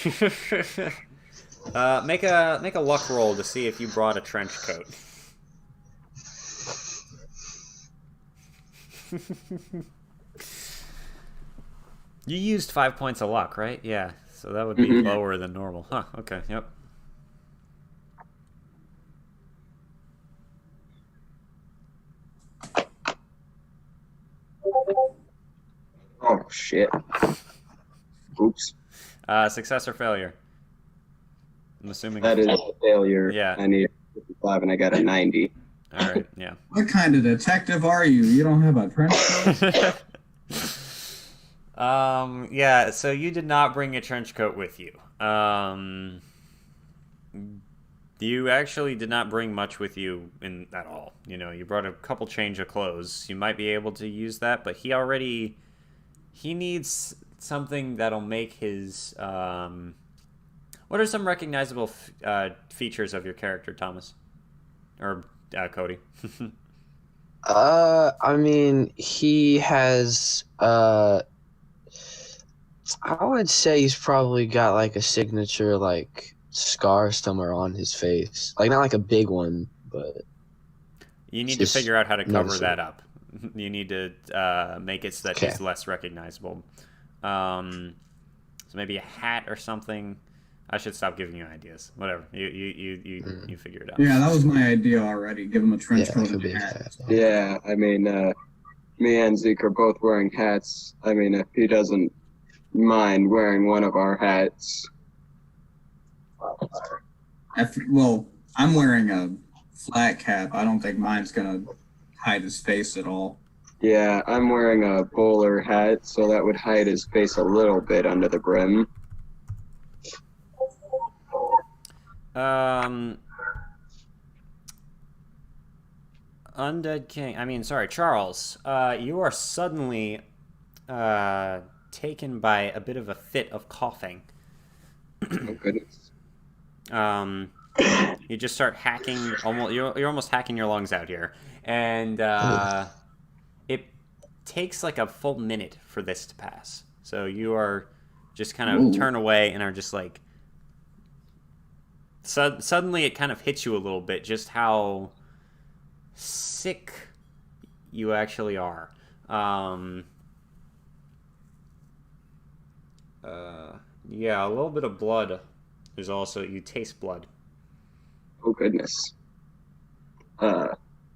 Make a luck roll to see if you brought a trench coat. You used 5 points of luck, right? Yeah, so that would be lower than normal. Huh, okay, yep. Oh, shit. Oops. Success or failure? I'm assuming. That is a failure. Yeah. I need a 55 and I got a 90. All right, yeah. What kind of detective are you? You don't have a trench coat? Yeah, so you did not bring a trench coat with you. You actually did not bring much with you at all. You know, you brought a couple change of clothes. You might be able to use that, but he needs something that'll make his, what are some recognizable features of your character, Thomas? Or Cody? I mean, he has, I would say he's probably got like a signature, like, scar somewhere on his face. Like, not like a big one, but... You need to figure out how to cover noticeable. that up. You need to make it so that he's less recognizable. So maybe a hat or something. I should stop giving you ideas. Whatever. You figure it out. Yeah, that was my idea already. Give him a trench Yeah, coat it could and be a a hat. hat. Yeah, I mean, me and Zeke are both wearing hats. I mean, if he doesn't mind wearing one of our hats. Well, I'm wearing a flat cap. I don't think mine's gonna hide his face at all. Yeah, I'm wearing a bowler hat, so that would hide his face a little bit under the brim. Undead King. I mean, sorry, Charles. You are suddenly taken by a bit of a fit of coughing. Oh, goodness. You just start hacking. You're almost hacking your lungs out here, and it takes like a full minute for this to pass. So you are just kind of turn away and are just like. Suddenly, it kind of hits you a little bit just how sick you actually are. Yeah, a little bit of blood. There's also, you taste blood. Oh, goodness.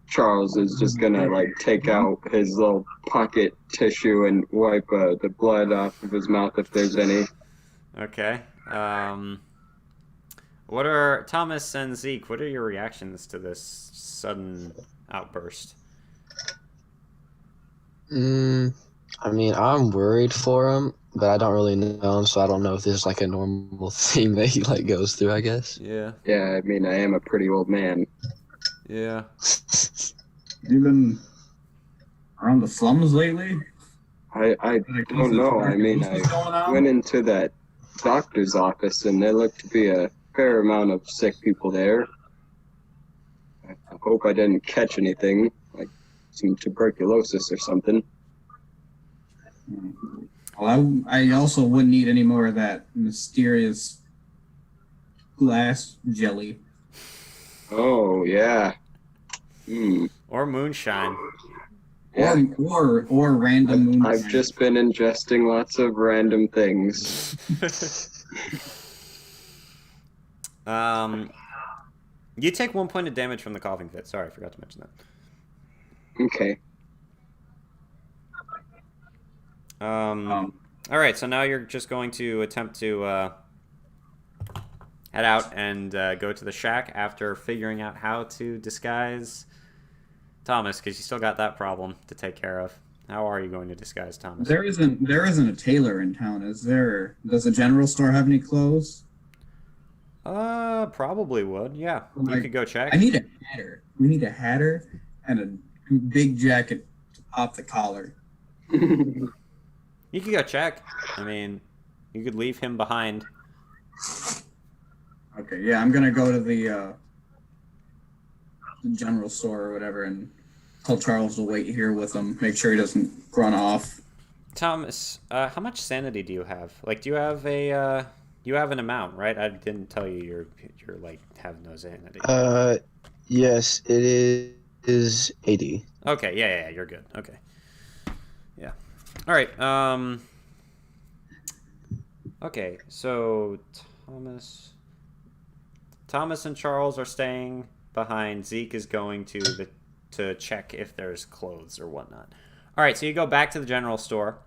Charles is just gonna, like, take out his little pocket tissue and wipe the blood off of his mouth if there's any. Okay. What are, Thomas and Zeke, what are your reactions to this sudden outburst? I mean, I'm worried for him, but I don't really know him, so I don't know if this is like a normal thing that he like goes through, I guess. Yeah. Yeah, I mean, I am a pretty old man. Yeah. You been around the slums lately? I don't know. I mean, I went into that doctor's office, and there looked to be a fair amount of sick people there. I hope I didn't catch anything, like some tuberculosis or something. Well, I also wouldn't eat any more of that mysterious glass jelly. Oh, yeah. Or moonshine. Yeah. Or random moonshine. I've just been ingesting lots of random things. You take 1 point of damage from the coughing fit. Sorry, I forgot to mention that. Okay. All right, so now you're just going to attempt to head out and go to the shack after figuring out how to disguise Thomas, because you still got that problem to take care of. How are you going to disguise Thomas? There isn't a tailor in town, is there? Does the general store have any clothes? Probably would. Yeah, you could go check. I need a hatter. We need a hatter and a big jacket to pop the collar. You could go check. I mean, you could leave him behind. Okay, yeah, I'm gonna go to the general store or whatever and tell Charles to wait here with him. Make sure he doesn't run off. Thomas, how much sanity do you have? Like, do you have a you have an amount, right? I didn't tell you you're like have no sanity. Yes, it is 80. Okay, yeah, you're good. Okay. Yeah. All right. Okay, so Thomas and Charles are staying behind. Zeke is going to check if there's clothes or whatnot. All right, so you go back to the general store.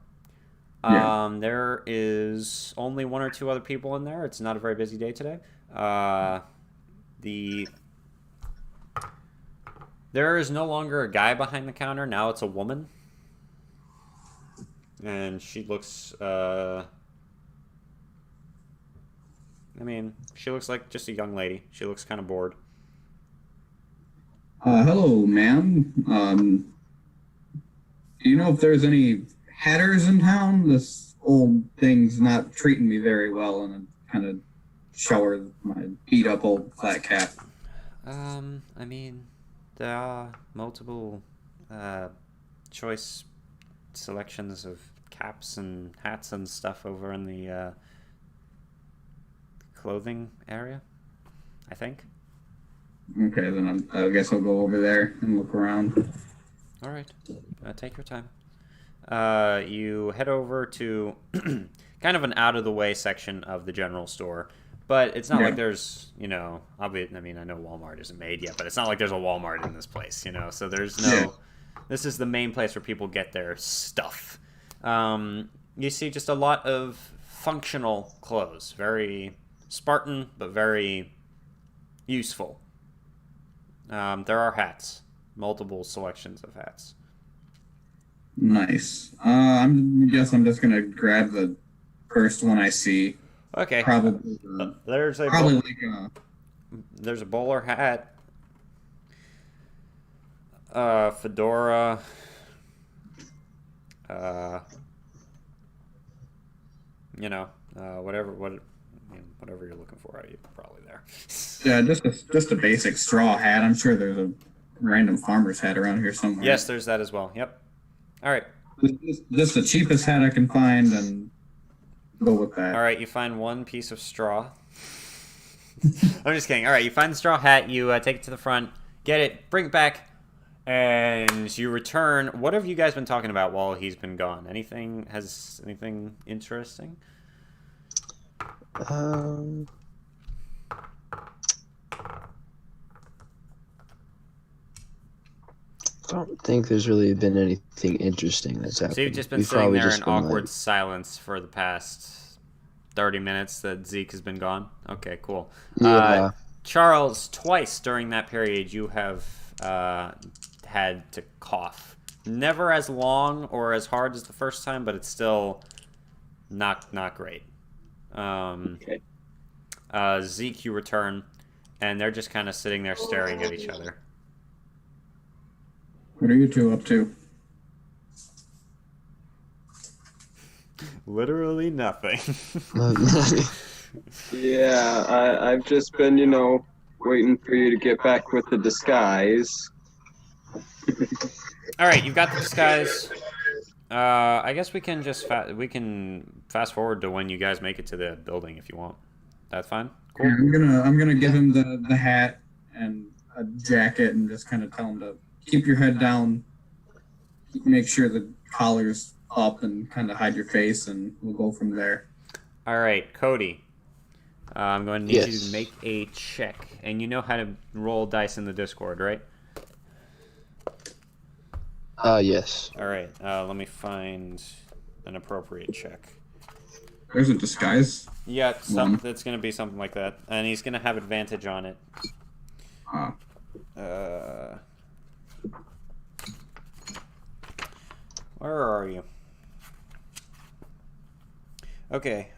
Yeah. There is only one or two other people in there. It's not a very busy day today. There is no longer a guy behind the counter. Now it's a woman. And she looks, she looks like just a young lady. She looks kind of bored. Hello, ma'am. Do you know if there's any hatters in town? This old thing's not treating me very well, and I kind of shower my beat up old flat cap. There are multiple choice selections of caps and hats and stuff over in the clothing area, I think. Okay, then I guess I'll go over there and look around. All right, take your time. You head over to kind of an out-of-the-way section of the general store, but it's not like there's, I know Walmart isn't made yet, but it's not like there's a Walmart in this place, so there's no... Yeah. This is the main place where people get their stuff. You see just a lot of functional clothes, very Spartan, but very useful. There are hats, multiple selections of hats. Nice. I guess I'm just gonna grab the first one I see. Okay. Probably. There's a bowler hat, fedora, whatever you're looking for, you're probably there. Yeah, just a basic straw hat. I'm sure there's a random farmer's hat around here somewhere. Yes, there's that as well. Yep. All right. Just the cheapest hat I can find, and go with that. All right, you find one piece of straw. I'm just kidding. All right, you find the straw hat. You take it to the front, get it, bring it back, and you return. What have you guys been talking about while he's been gone? Anything interesting? I don't think there's really been anything interesting that's happened. So you've just been sitting there in awkward silence for the past 30 minutes that Zeke has been gone? Okay, cool. Yeah. Charles, twice during that period you have had to cough. Never as long or as hard as the first time, but it's still not great. Okay. Zeke, you return, and they're just kind of sitting there staring at each other. What are you two up to? Literally nothing. Yeah, I've just been, waiting for you to get back with the disguise. All right, you've got the disguise. I guess we can just fast forward to when you guys make it to the building if you want. That's fine. Cool. Yeah, I'm gonna give him the hat and a jacket and just kind of tell him to keep your head down, make sure the collar's up, and kind of hide your face, and we'll go from there. All right, Cody. I'm going to need you to make a check, and you know how to roll dice in the Discord, right? Yes. All right. Let me find an appropriate check. There's a disguise. Yeah, it's going to be something like that, and he's going to have advantage on it. Where are you? Okay.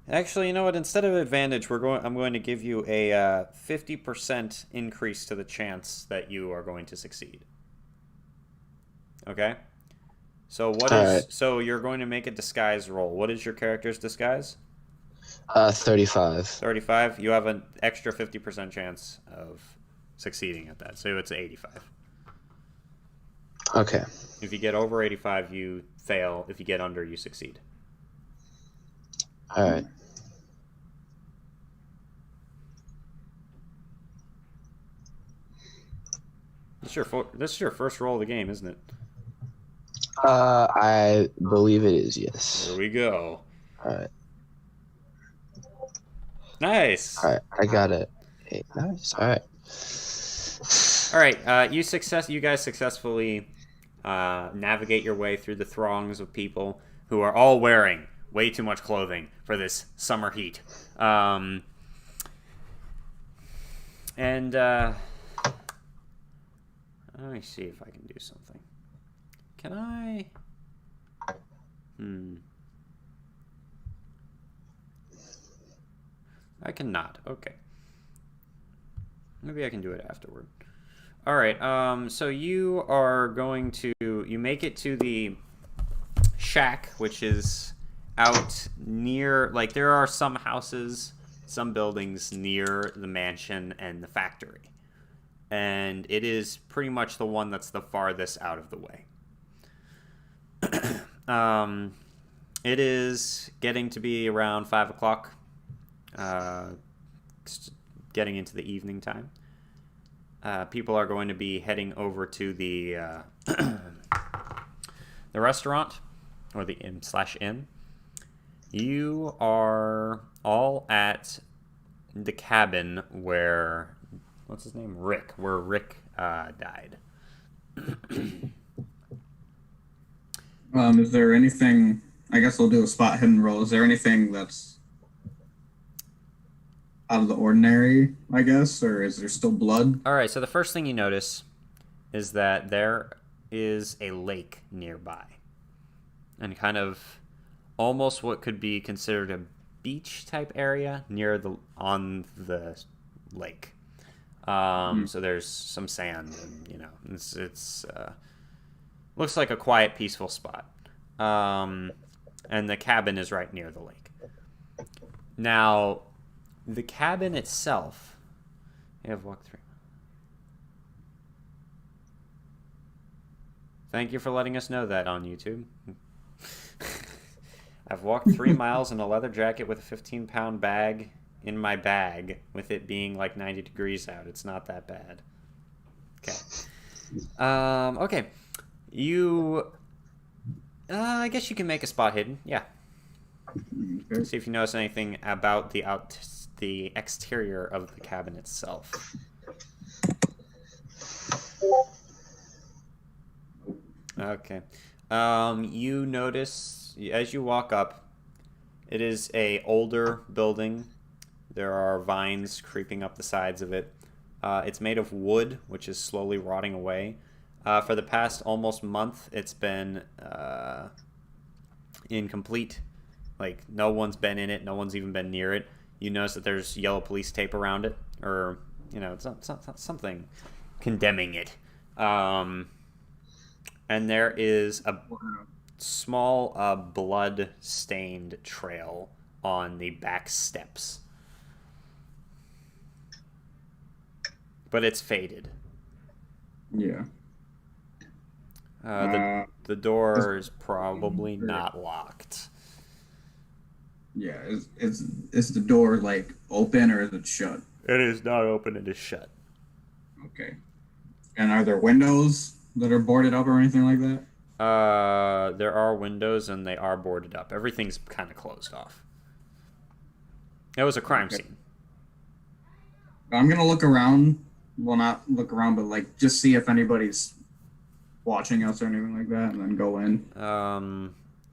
Actually, you know what? Instead of advantage, I'm going to give you a 50% increase to the chance that you are going to succeed. Okay? So so you're going to make a disguise roll. What is your character's disguise? 35. 35. You have an extra 50% chance of succeeding at that. So it's 85. Okay. If you get over 85, you fail. If you get under, you succeed. All right. This is your first roll of the game, isn't it? I believe it is, yes. Here we go. All right. Nice. All right, I got it. Hey, nice. All right. All right. You guys successfully navigate your way through the throngs of people who are all wearing way too much clothing for this summer heat. Let me see if I can do something. Can I? I cannot. Okay. Maybe I can do it afterward. All right. So you are going to... You make it to the shack, which is out near... Like, there are some houses, some buildings near the mansion and the factory. And it is pretty much the one that's the farthest out of the way. It is getting to be around 5 o'clock. Getting into the evening time. People are going to be heading over to the the restaurant, or the inn/inn. You are all at the cabin where, what's his name? Rick. Where Rick died. Is there anything... I guess we'll do a spot hidden roll. Is there anything that's out of the ordinary, I guess? Or is there still blood? All right, so the first thing you notice is that there is a lake nearby. And kind of almost what could be considered a beach type area on the lake. So there's some sand, and it's looks like a quiet, peaceful spot. And the cabin is right near the lake. Now, the cabin itself, you have walked through. Thank you for letting us know that on YouTube. I've walked 3 miles in a leather jacket with a 15-pound bag in my bag, with it being like 90 degrees out. It's not that bad. Okay. Okay. I guess you can make a spot hidden. Yeah. Okay. See if you notice anything about the exterior of the cabin itself. Okay. You notice as you walk up, it is a older building. There are vines creeping up the sides of it. It's made of wood, which is slowly rotting away. For the past almost month, it's been incomplete. Like, no one's been in it. No one's even been near it. You notice that there's yellow police tape around it. Or, it's something condemning it. And there is a small blood-stained trail on the back steps. But it's faded. Yeah. The door is probably not locked. Yeah, is the door like open or is it shut? It is not open. It is shut. Okay. And are there windows that are boarded up or anything like that? There are windows and they are boarded up. Everything's kind of closed off. It was a crime scene. I'm gonna look around. Well, not look around, but like just see if anybody's watching us or anything like that, and then go in.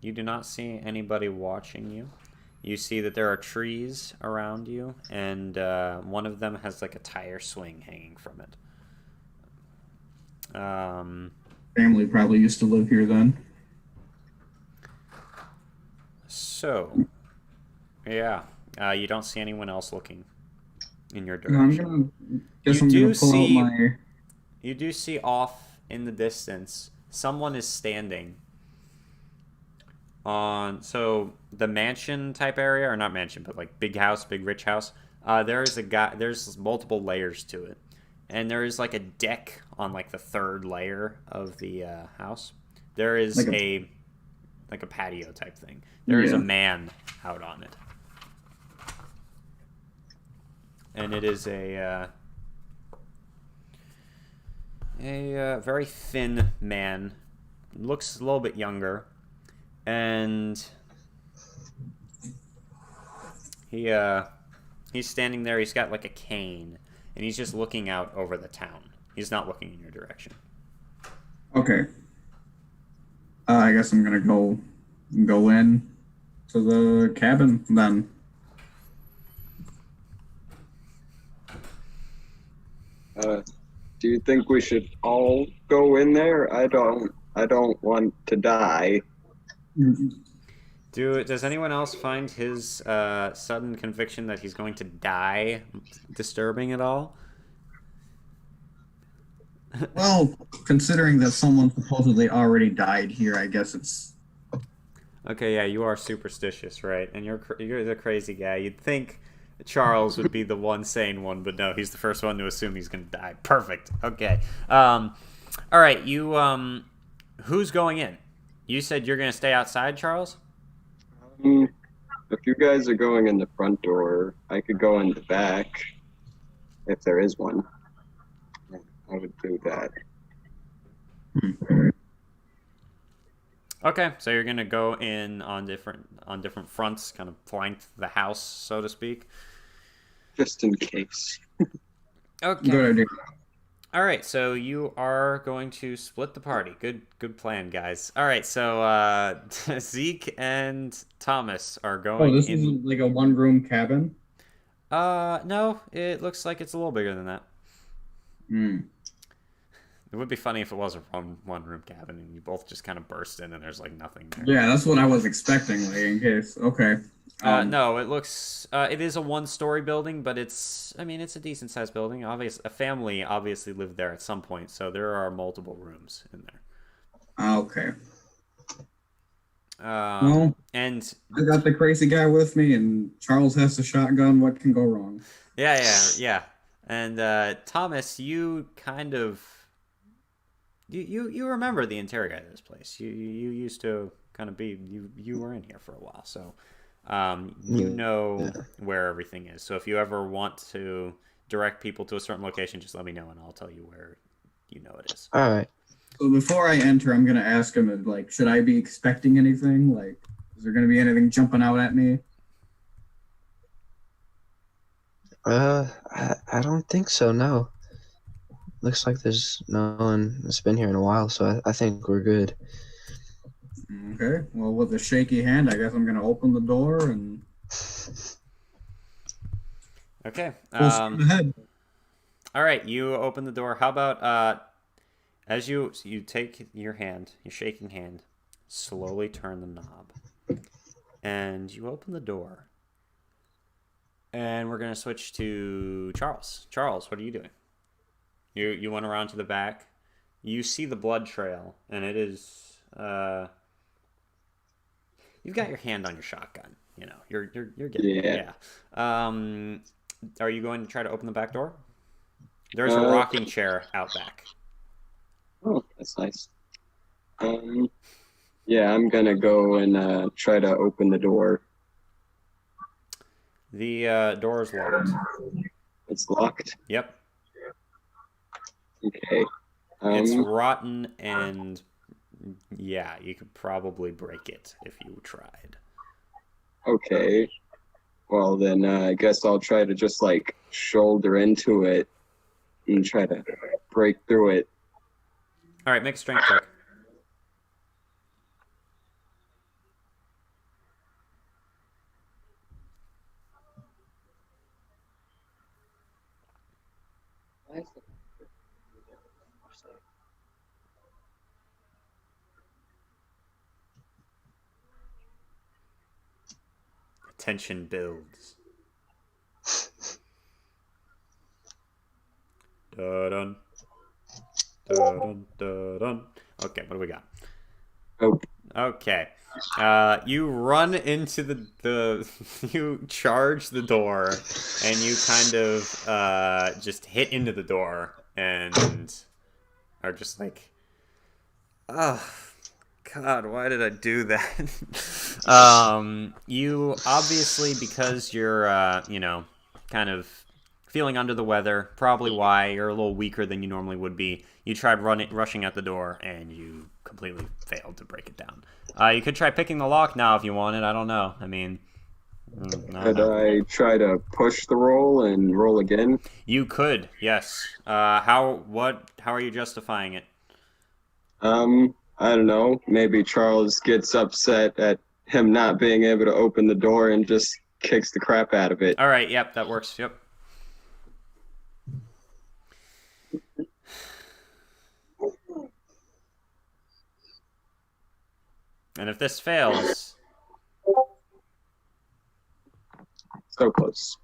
You do not see anybody watching you. You see that there are trees around you, and one of them has like a tire swing hanging from it. Family probably used to live here then. So, yeah, you don't see anyone else looking in your direction. You do see off in the distance, someone is standing on, so the mansion type area, or not mansion, but like big house, big rich house. There's a guy, there's multiple layers to it. And there is like a deck on like the third layer of the house. There is like a patio type thing. There is a man out on it. And it is a very thin man. Looks a little bit younger. And he's standing there. He's got like a cane. And he's just looking out over the town. He's not looking in your direction. Okay. I guess I'm gonna go in to the cabin then. Do you think we should all go in there? I don't want to die. Does anyone else find his sudden conviction that he's going to die disturbing at all? Well, considering that someone supposedly already died here, I guess it's... Okay, yeah, you are superstitious, right? And you're the crazy guy. You'd think Charles would be the one sane one, but no, he's the first one to assume he's gonna die. Perfect. Okay. All right, you who's going in? You said you're gonna stay outside, Charles? If you guys are going in the front door, I could go in the back, if there is one. I would do that. Okay, so you're gonna go in on different fronts, kind of flank the house, so to speak. Just in case. Okay. Good idea. All right, so you are going to split the party. Good plan, guys. All right, so Zeke and Thomas are going Oh, this in. is like a one-room cabin? No, it looks like it's a little bigger than that. It would be funny if it was a one-room cabin and you both just kind of burst in and there's like nothing there. Yeah, that's what I was expecting, like, in case. Okay. No, it looks. It is a one-story building, but it's. I mean, it's a decent-sized building. A family obviously lived there at some point, so there are multiple rooms in there. Okay. Well, and I got the crazy guy with me, and Charles has the shotgun. What can go wrong? yeah. And Thomas, you kind of. You remember the interior of this place. You used to kind of be. You were in here for a while, so. You know where everything is. So if you ever want to direct people to a certain location, just let me know and I'll tell you where you know it is. All right. So before I enter, I'm gonna ask him, like, should I be expecting anything? Like, is there gonna be anything jumping out at me? I don't think so. No. Looks like there's no one that's been here in a while, so I think we're good. Okay. Well, with a shaky hand, I guess I'm gonna open the door and. Okay. Ahead. All right. You open the door. How about as you take your shaking hand, slowly turn the knob, and you open the door. And we're gonna switch to Charles. Charles, what are you doing? You went around to the back. You see the blood trail, and it is. You've got your hand on your shotgun. You know, you're getting it. Yeah. Are you going to try to open the back door? There's a rocking chair out back. Oh, that's nice. Yeah, I'm gonna go and try to open the door. The door is locked. It's locked? Yep. Okay. It's rotten and... Yeah, you could probably break it if you tried. Okay. Well, then I guess I'll try to just, like, shoulder into it and try to break through it. All right, make a strength check. Tension builds. Dun dun dun dun. Okay, what do we got? Oh. Okay. You run into the you charge the door and you kind of just hit into the door and are just like, oh God, why did I do that? You obviously, because you're kind of feeling under the weather, probably why you're a little weaker than you normally would be. You tried rushing out the door and you completely failed to break it down. You could try picking the lock now if you wanted. I don't know. I mean, could I try to push the roll and roll again? You could, yes. How are you justifying it? I don't know, maybe Charles gets upset at him not being able to open the door and just kicks the crap out of it. All right, yep, that works. Yep. And if this fails, So close.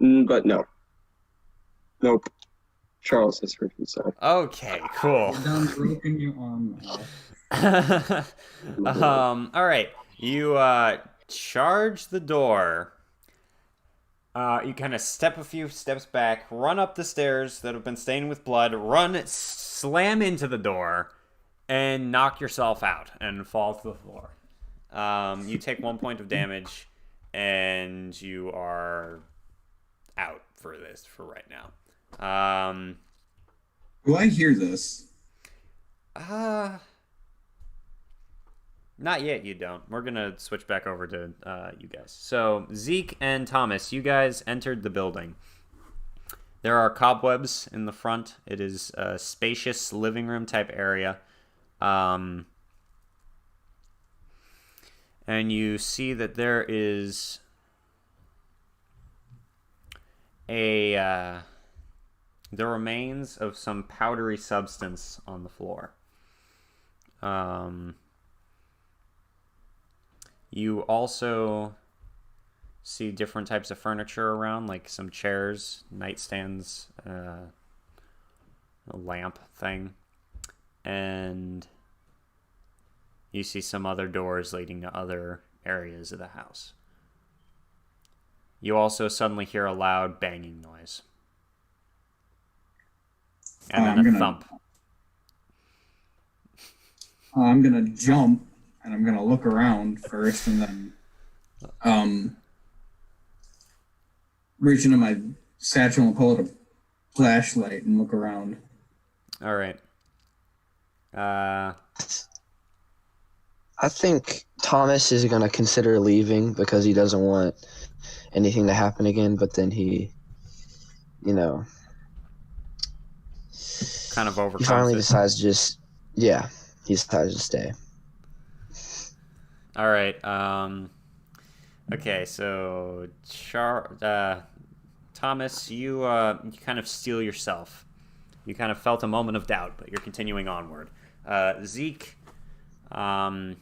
But no. Nope. Charles has hurt himself. okay, cool. You're down broken your arm now. All right, you charge the door. You kind of step a few steps back, run up the stairs that have been stained with blood, slam into the door, and knock yourself out and fall to the floor. You take 1 point of damage, and you are out for right now. Do I hear this? Not yet, you don't. We're going to switch back over to you guys. So, Zeke and Thomas, you guys entered the building. There are cobwebs in the front. It is a spacious living room type area. And you see that there is the remains of some powdery substance on the floor. You also see different types of furniture around, like some chairs, nightstands, a lamp thing, and you see some other doors leading to other areas of the house. You also suddenly hear a loud banging noise. And then a thump. I'm gonna jump and I'm gonna look around first, and then reach into my satchel and pull out a flashlight and look around. All right. I think Thomas is gonna consider leaving because he doesn't want anything to happen again. But then he, kind of overcomes he finally it. decides to just, he decides to stay. All right. Okay, so Thomas, you kind of steel yourself. You kind of felt a moment of doubt, but you're continuing onward. Zeke, I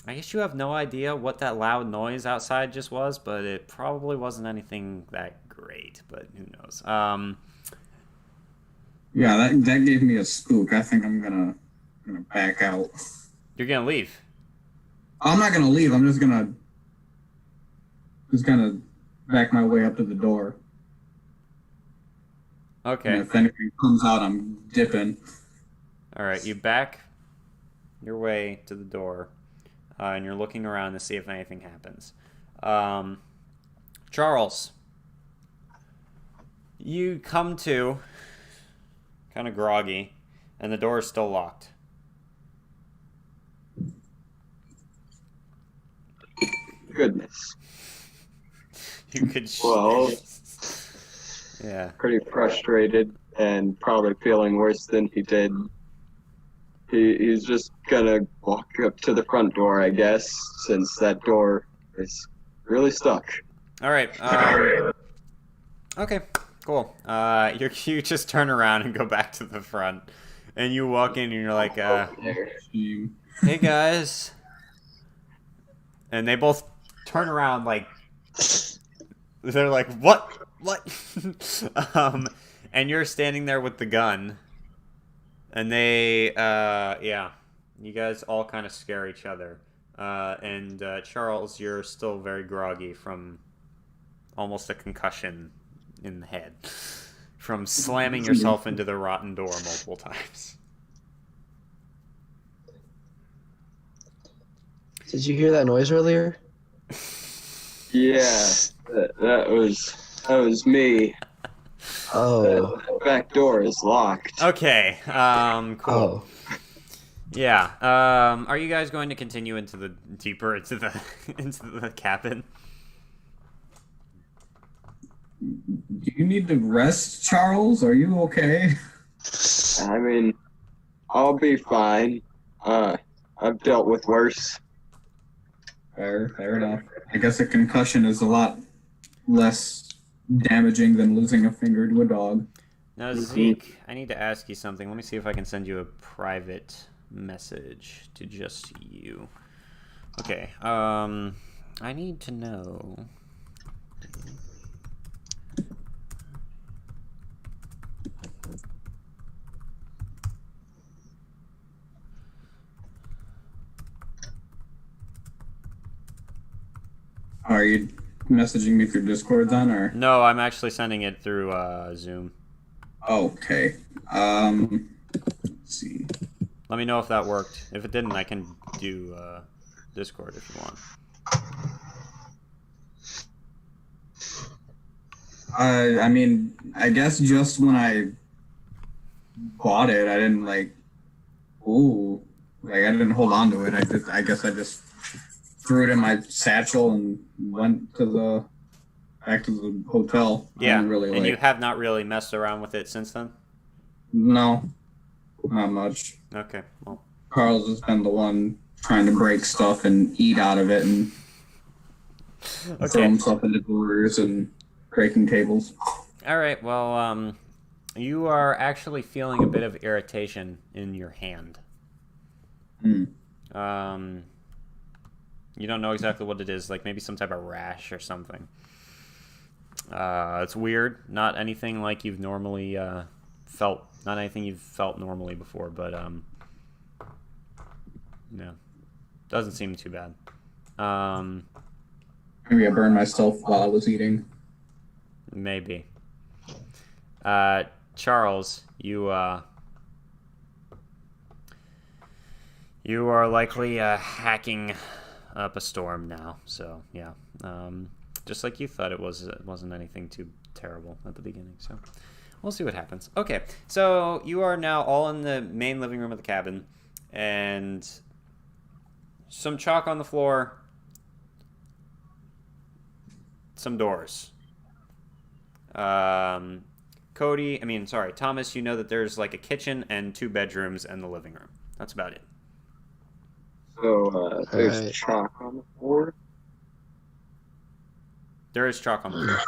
guess you have no idea what that loud noise outside just was, but it probably wasn't anything that great, but who knows. Yeah, that gave me a spook. I think I'm gonna back out. You're gonna leave. I'm not gonna leave. I'm just gonna back my way up to the door. Okay. And if anything comes out, I'm dipping. All right, you back your way to the door, and you're looking around to see if anything happens. Charles, you come to, kind of groggy, and the door is still locked. Goodness. You could. Well, yeah. pretty frustrated and probably feeling worse than he did. He's just gonna walk up to the front door, I guess, since that door is really stuck. All right. Okay. Cool. You just turn around and go back to the front, and you walk in, and you're like, "Hey guys," and they both turn around like they're like, "What? And you're standing there with the gun, and they, you guys all kind of scare each other. And Charles, you're still very groggy from almost a concussion in the head from slamming yourself into the rotten door multiple times. Did you hear that noise earlier? Yeah, that was me. Oh. The back door is locked. Okay. Cool. Oh. Yeah. Are you guys going to continue deeper into the cabin? Do you need to rest, Charles? Are you okay? I mean, I'll be fine. I've dealt with worse. Fair enough. I guess a concussion is a lot less damaging than losing a finger to a dog. Now, Zeke, I need to ask you something. Let me see if I can send you a private message to just you. Okay. I need to know. Are you messaging me through Discord then, or? No, I'm actually sending it through Zoom. Okay. Let's see. Let me know if that worked. If it didn't, I can do Discord if you want. I mean, I guess just when I bought it, I didn't I didn't hold on to it. I guess I just threw it in my satchel and went back to the hotel. Yeah, really and you have not really messed around with it since then? No, not much. Okay, well. Carl's has been the one trying to break stuff and eat out of it and throw himself into doors and breaking tables. All right, well, you are actually feeling a bit of irritation in your hand. You don't know exactly what it is, like maybe some type of rash or something. It's weird, not anything like you've normally felt, not anything you've felt normally before, but no, doesn't seem too bad. Maybe I burned myself while I was eating. Maybe. Charles, you are likely hacking up a storm now. So yeah, just like you thought, it wasn't anything too terrible at the beginning. So we'll see what happens. Okay, so you are now all in the main living room of the cabin, and some chalk on the floor, some doors. Thomas, you know that there's like a kitchen and 2 bedrooms and the living room. That's about it. So there's chalk on the floor. There is chalk on the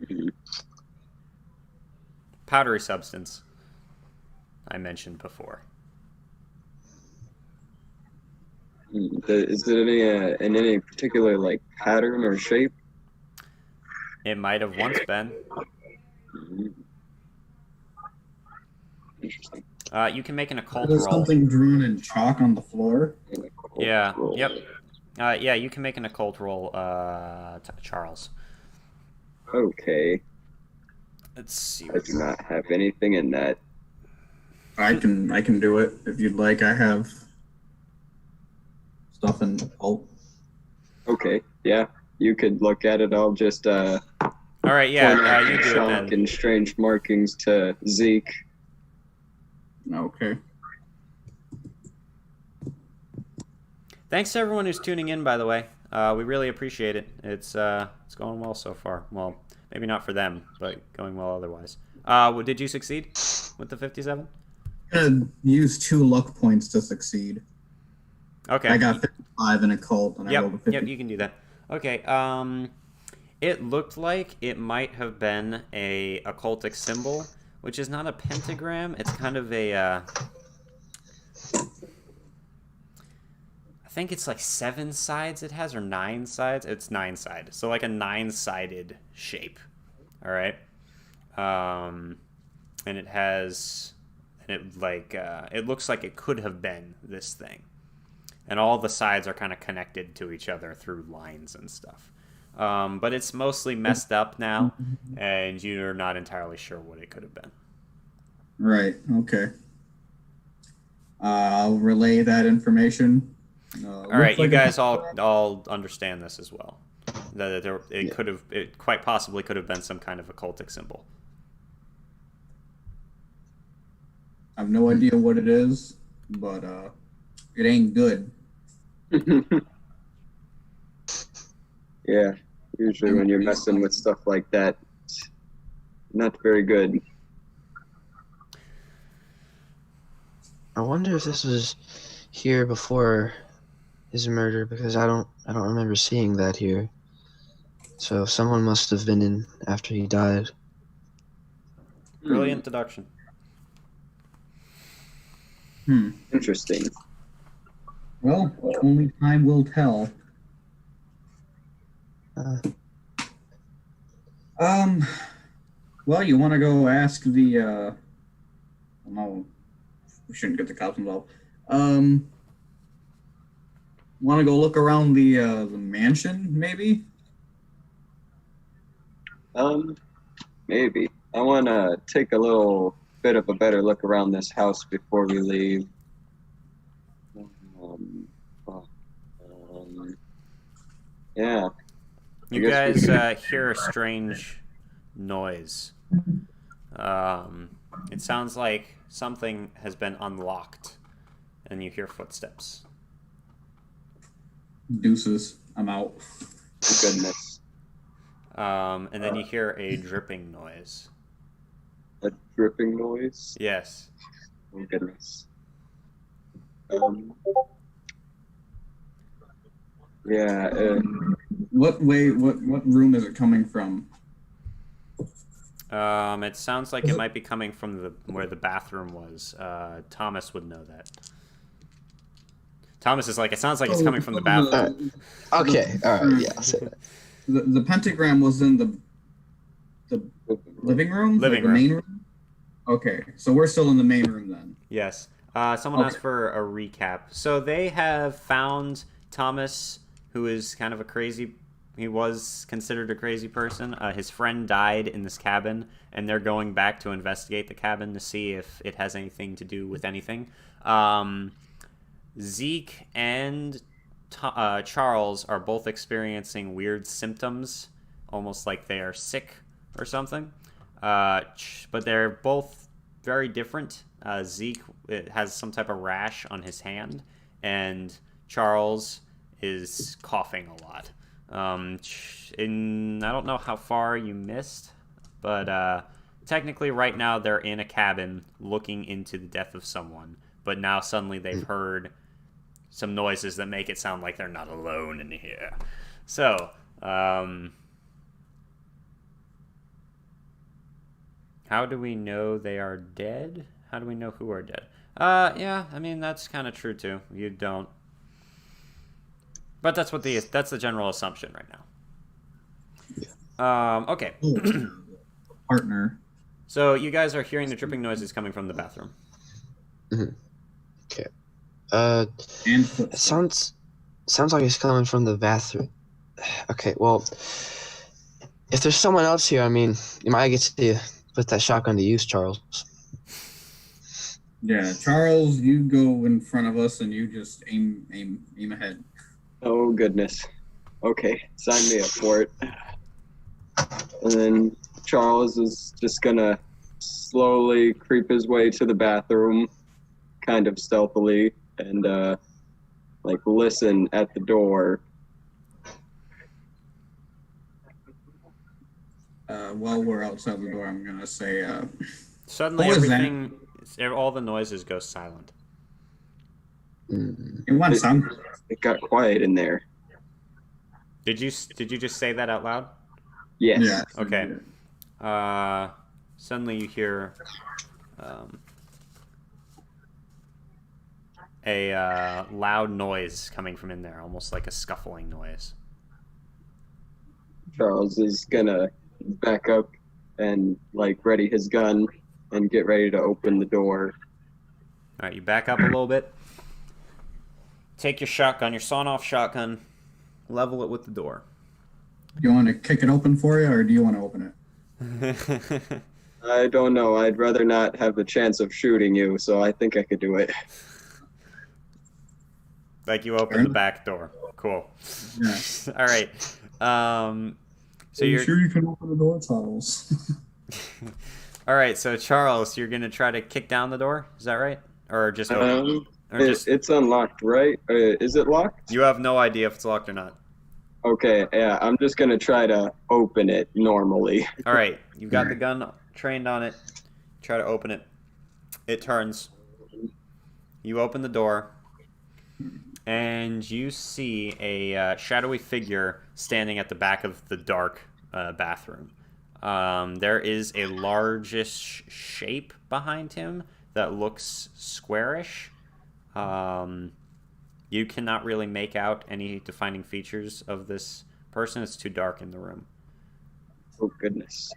floor. Powdery substance I mentioned before. Is it in any particular like pattern or shape? It might have once been. Interesting. You can make an occult There's roll. something drawn in chalk on the floor. Yeah. Yep. Yeah, you can make an occult roll, Charles. Okay. Let's see. I do not have anything in that. I can do it if you'd like. I have stuff in occult. Okay. Yeah. You could look at it. I'll just all right. Yeah. You do it chalk then. and strange markings to Zeke. Okay. Thanks to everyone who's tuning in, by the way. We really appreciate it. It's going well so far. Well, maybe not for them, but going well otherwise. Did you succeed with the 57? I'm gonna use 2 luck points to succeed. Okay. I got 55 in occult, and I rolled a 50. Yep, you can do that. Okay. It looked like it might have been a occultic symbol, which is not a pentagram. It's kind of a I think it's like 7 sides it has, or 9 sides. It's 9-sided, so like a 9-sided shape. All right. And it has, and it looks like it could have been this thing, and all the sides are kind of connected to each other through lines and stuff. But it's mostly messed up now, and you're not entirely sure what it could have been. Right. Okay. I'll relay that information. All right, you guys all understand this as well. That it quite possibly could have been some kind of occultic symbol. I have no idea what it is, but it ain't good. Yeah, usually when you're messing with stuff like that, it's not very good. I wonder if this was here before his murder because I don't remember seeing that here. So someone must have been in after he died. Brilliant deduction. Interesting. Well, only time will tell. Well, you want to go ask the, no, we shouldn't get the cops involved. Want to go look around the mansion, maybe? Maybe. I want to take a little bit of a better look around this house before we leave. Yeah. You guys hear a strange noise. It sounds like something has been unlocked, and you hear footsteps. Deuces. I'm out. Goodness. And then you hear a dripping noise. A dripping noise? Yes. Oh, goodness. Yeah. What room is it coming from? It sounds like it might be coming from where the bathroom was. Thomas would know that. Thomas is like, it sounds like it's coming from the bathroom. Okay, all right, yeah, I'll say that. The pentagram was in the living room? Living room. room. Main room? Okay, so we're still in the main room then. Yes. Someone asked for a recap. So they have found Thomas, who is kind of he was considered a crazy person. His friend died in this cabin, and they're going back to investigate the cabin to see if it has anything to do with anything. Zeke and Charles are both experiencing weird symptoms, almost like they are sick or something. But they're both very different. Zeke has some type of rash on his hand, and Charles is coughing a lot. I don't know how far you missed, but technically right now they're in a cabin looking into the death of someone, but now suddenly they've heard some noises that make it sound like they're not alone in here. So, how do we know they are dead? How do we know who are dead? Yeah, I mean, that's kind of true too. You don't. But that's the general assumption right now. Okay. Partner. So you guys are hearing the dripping noises coming from the bathroom. Mm-hmm. Okay. And It sounds like it's coming from the bathroom. Okay, well, if there's someone else here, I mean, you might get to put that shotgun to use, Charles. yeah, Charles, you go in front of us and you just aim ahead. Oh, goodness. Okay, sign me up for it. And then Charles is just gonna slowly creep his way to the bathroom, kind of stealthily, and listen at the door. While we're outside the door, I'm gonna say, Suddenly all the noises go silent. it went sound. It got quiet in there. Did you just say that out loud? Yes. Yeah. Okay. Suddenly you hear a loud noise coming from in there, almost like a scuffling noise. Charles is gonna back up and ready his gun and get ready to open the door. All right, you back up a little bit. Take your shotgun, your sawn-off shotgun, level it with the door. Do you want to kick it open for you, or do you want to open it? I don't know. I'd rather not have the chance of shooting you, so I think I could do it. Like you open the back door. Cool. Yeah. All right. So you're sure you can open the door, Charles? All right. So Charles, you're gonna try to kick down the door. Is that right? Or just open? It's unlocked, right? Is it locked? You have no idea if it's locked or not. Okay, yeah. I'm just gonna try to open it normally. All right. You've got the gun trained on it. Try to open it. It turns. You open the door. and you see a shadowy figure standing at the back of the dark bathroom. There is a largish shape behind him that looks squarish. You cannot really make out any defining features of this person. It's too dark in the room. Oh goodness.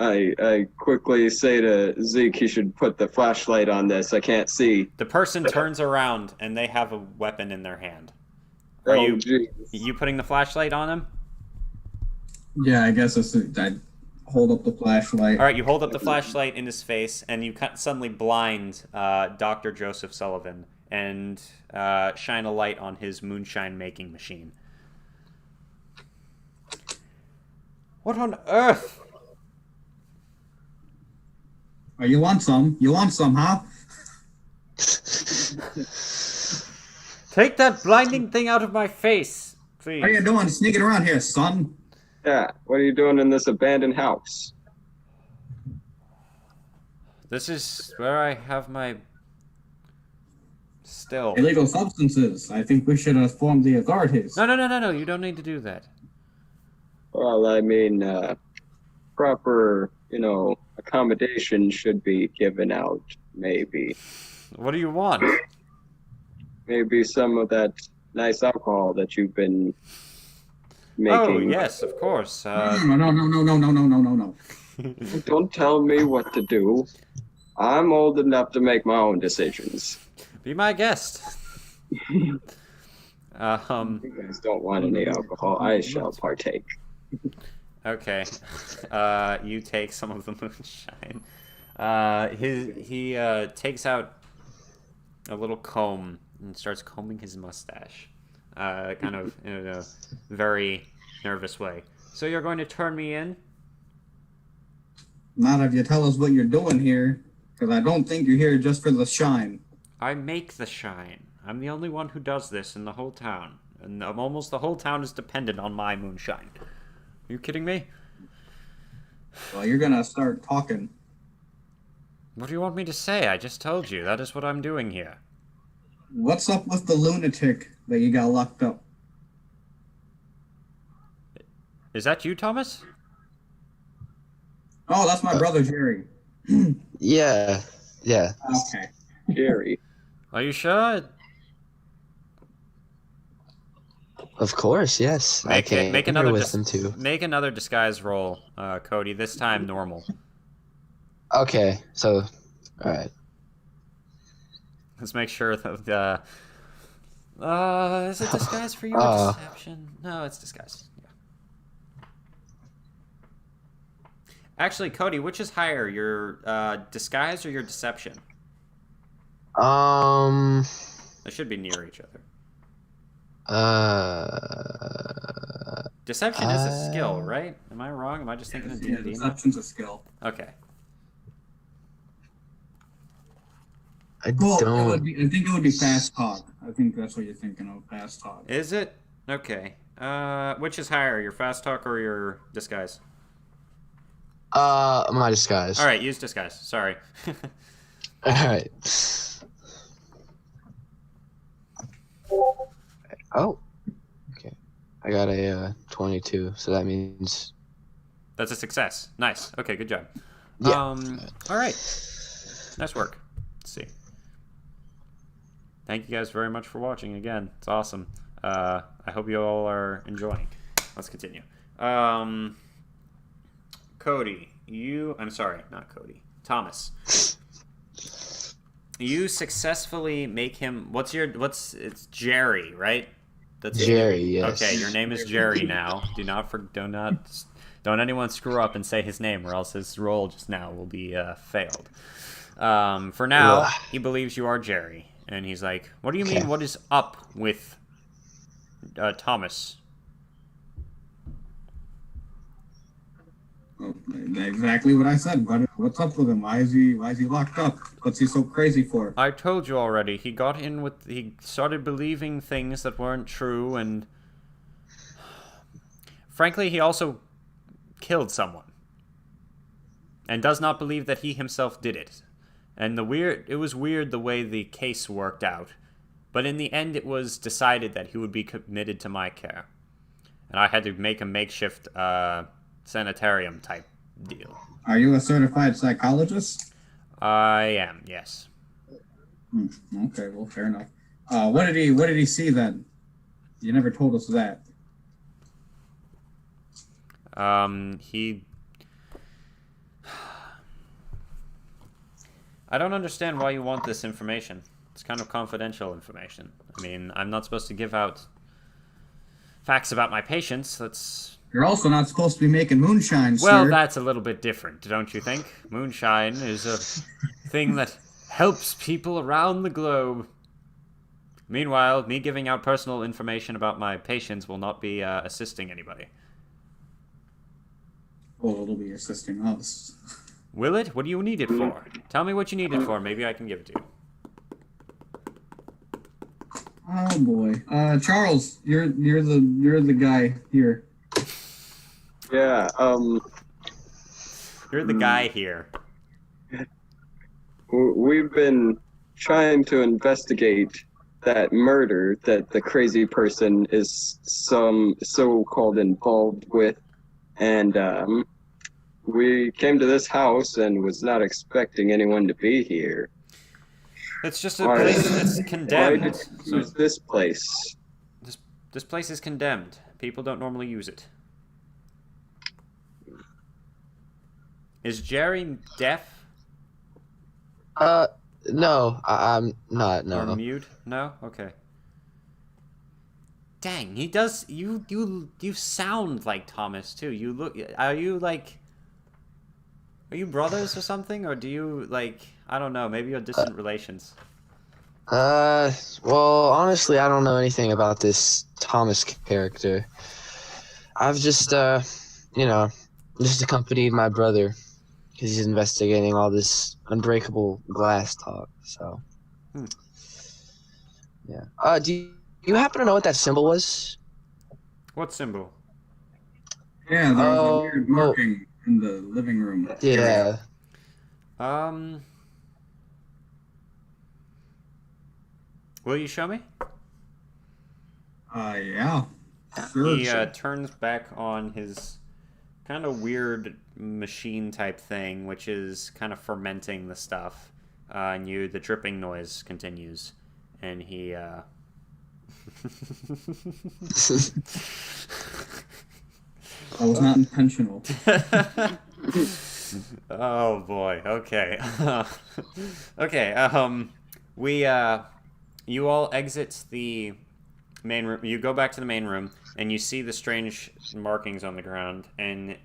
I quickly say to Zeke he should put the flashlight on this. I can't see. The person turns around and they have a weapon in their hand. Are you putting the flashlight on him? Yeah, I guess I hold up the flashlight. All right, you hold up the flashlight in his face, and you suddenly blind Dr. Joseph Sullivan and shine a light on his moonshine-making machine. What on earth? Oh, you want some? You want some, huh? Take that blinding thing out of my face, please. What are you doing sneaking around here, son? Yeah, what are you doing in this abandoned house? This is where I have my still. Illegal substances. I think we should inform the authorities. No. You don't need to do that. Well, I mean, proper, accommodation should be given out, maybe. What do you want? Maybe some of that nice alcohol that you've been making. Oh, yes, of course. No. Don't tell me what to do. I'm old enough to make my own decisions. Be my guest. You guys don't want any alcohol. I shall partake. Okay. You take some of the moonshine. He takes out a little comb and starts combing his mustache, kind of in a very nervous way. So you're going to turn me in? Not if you tell us what you're doing here, because I don't think you're here just for the shine. I make the shine. I'm the only one who does this in the whole town. And almost the whole town is dependent on my moonshine. Are you kidding me? Well, you're gonna start talking. What do you want me to say? I just told you. That is what I'm doing here. What's up with the lunatic that you got locked up? Is that you, Thomas? Oh, that's my brother, Jerry. Yeah. Okay. Jerry. Are you sure? Of course, yes. Make here another with them too. Make another disguise roll, Cody. This time normal. Okay, so, all right. Let's make sure that is it disguise for you or deception? No, it's disguise. Yeah. Actually, Cody, which is higher, your disguise or your deception? They should be near each other. Deception is a skill, right? Am I wrong? Am I just thinking of D&D? Deception's a skill. Okay. I don't. I think it would be fast talk. I think that's what you're thinking of, fast talk. Is it? Okay. Which is higher, your fast talk or your disguise? My disguise. All right, use disguise. Sorry. All right. Oh. Okay. I got a 22, so that means that's a success. Nice. Okay, good job. Yeah. All right. Nice work. Let's see. Thank you guys very much for watching again. It's awesome. I hope you all are enjoying. Let's continue. Cody, I'm sorry, not Cody. Thomas. You successily make him. It's Jerry, right? That's Jerry. Yes. Okay, your name is Jerry now. Don't anyone screw up and say his name, or else his role just now will be failed. For now, he believes you are Jerry, and he's like, "What do you mean? What is up with Thomas?" Exactly what I said. What's up with him? Why is he locked up? What's he so crazy for? I told you already. He started believing things that weren't true, and frankly, he also killed someone, and does not believe that he himself did it. And it was weird the way the case worked out. But in the end, it was decided that he would be committed to my care. And I had to make a makeshift sanitarium type deal. Are you a certified psychologist? I am, yes. Okay, well, fair enough. What did he see then? You never told us that. I don't understand why you want this information. It's kind of confidential information. I mean, I'm not supposed to give out facts about my patients. You're also not supposed to be making moonshine, sir. Well, that's a little bit different, don't you think? Moonshine is a thing that helps people around the globe. Meanwhile, me giving out personal information about my patients will not be assisting anybody. Well, it'll be assisting us. Will it? What do you need it for? Tell me what you need it for. Maybe I can give it to you. Oh boy, Charles, you're the guy here. Yeah. You're the guy here. We've been trying to investigate that murder that the crazy person is so-called involved with, and we came to this house and was not expecting anyone to be here. It's just a place that's condemned. Why did you use this place? This place is condemned. People don't normally use it. Is Jerry deaf? No, I'm not. No. Or mute? No? Okay. Dang, he does. You sound like Thomas too. You look. Are you brothers or something, or do you I don't know. Maybe you're distant relations. Well, honestly, I don't know anything about this Thomas character. I've just accompanied my brother because he's investigating all this unbreakable glass talk. So, yeah. Do you happen to know what that symbol was? What symbol? Yeah, there was a weird marking in the living room. Yeah. Will you show me? Yeah. Sure. He turns back on his kind of weird machine type thing, which is kind of fermenting the stuff. And the dripping noise continues. And he, That was not intentional. Oh boy. Okay. Okay. You all exit the main room. You go back to the main room, and you see the strange markings on the ground, and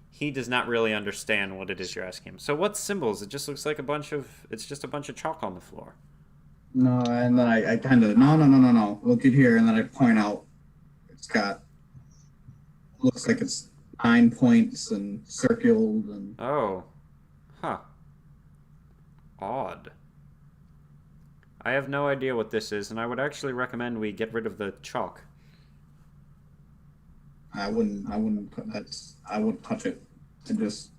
he does not really understand what it is you're asking him. So what symbols? It just looks like it's just a bunch of chalk on the floor. No, and then I kind of, no. Look at here, and then I point out looks like it's 9 points and circled and... Oh. Huh. Odd. I have no idea what this is, and I would actually recommend we get rid of the chalk. I wouldn't touch it. It just...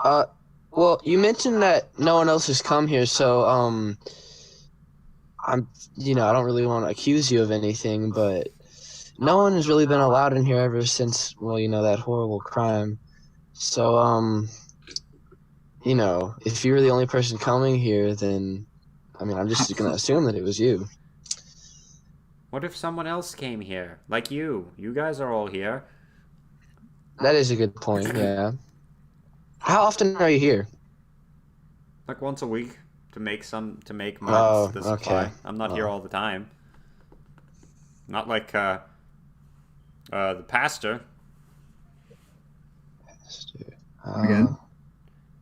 Well, you mentioned that no one else has come here, so, I don't really want to accuse you of anything, but no one has really been allowed in here ever since, that horrible crime. So, if you're the only person coming here, then, I'm just going to assume that it was you. What if someone else came here? Like you. You guys are all here. That is a good point, yeah. How often are you here? Like once a week to make the Oh, supply. okay. I'm not here all the time. Not like the pastor. Again?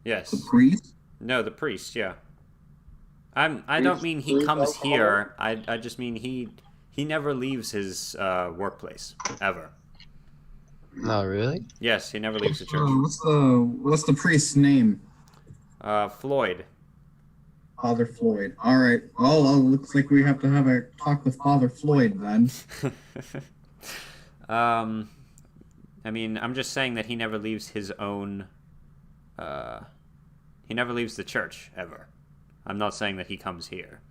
Yes. The priest? No, the priest, yeah. I don't mean he comes here. I just mean he never leaves his workplace ever. No, really? Yes, he never leaves the church. What's the priest's name? Floyd. Father Floyd. All right. Well, looks like we have to have a talk with Father Floyd then. I'm just saying that he never leaves his own. He never leaves the church ever. I'm not saying that he comes here.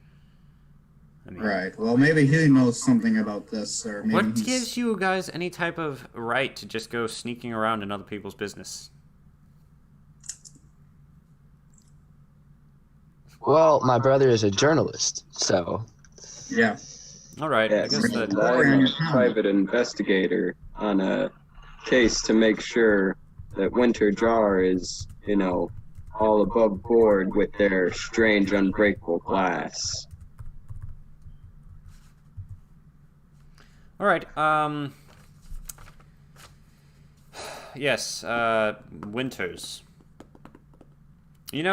I mean, Right. Well, maybe he knows something about this, or maybe what he's... gives you guys any type of right to just go sneaking around in other people's business? Well, my brother is a journalist, so Yeah. All right, I Yes, guess that. and I'm a private investigator on a case to make sure that Winter Jar is, all above board with their strange unbreakable glass. All right. Yes. Winters. He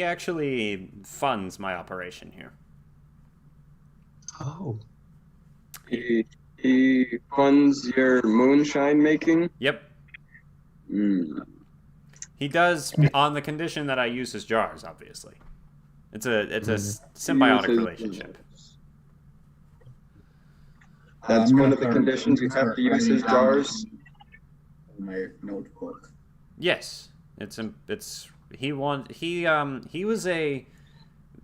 actually funds my operation here. oh, He funds your moonshine making? Yep. He does on the condition that I use his jars. Obviously, it's a symbiotic Uses- relationship. That's I'm one gonna of the start- conditions, you have to use his jars? My notebook. Yes, he was a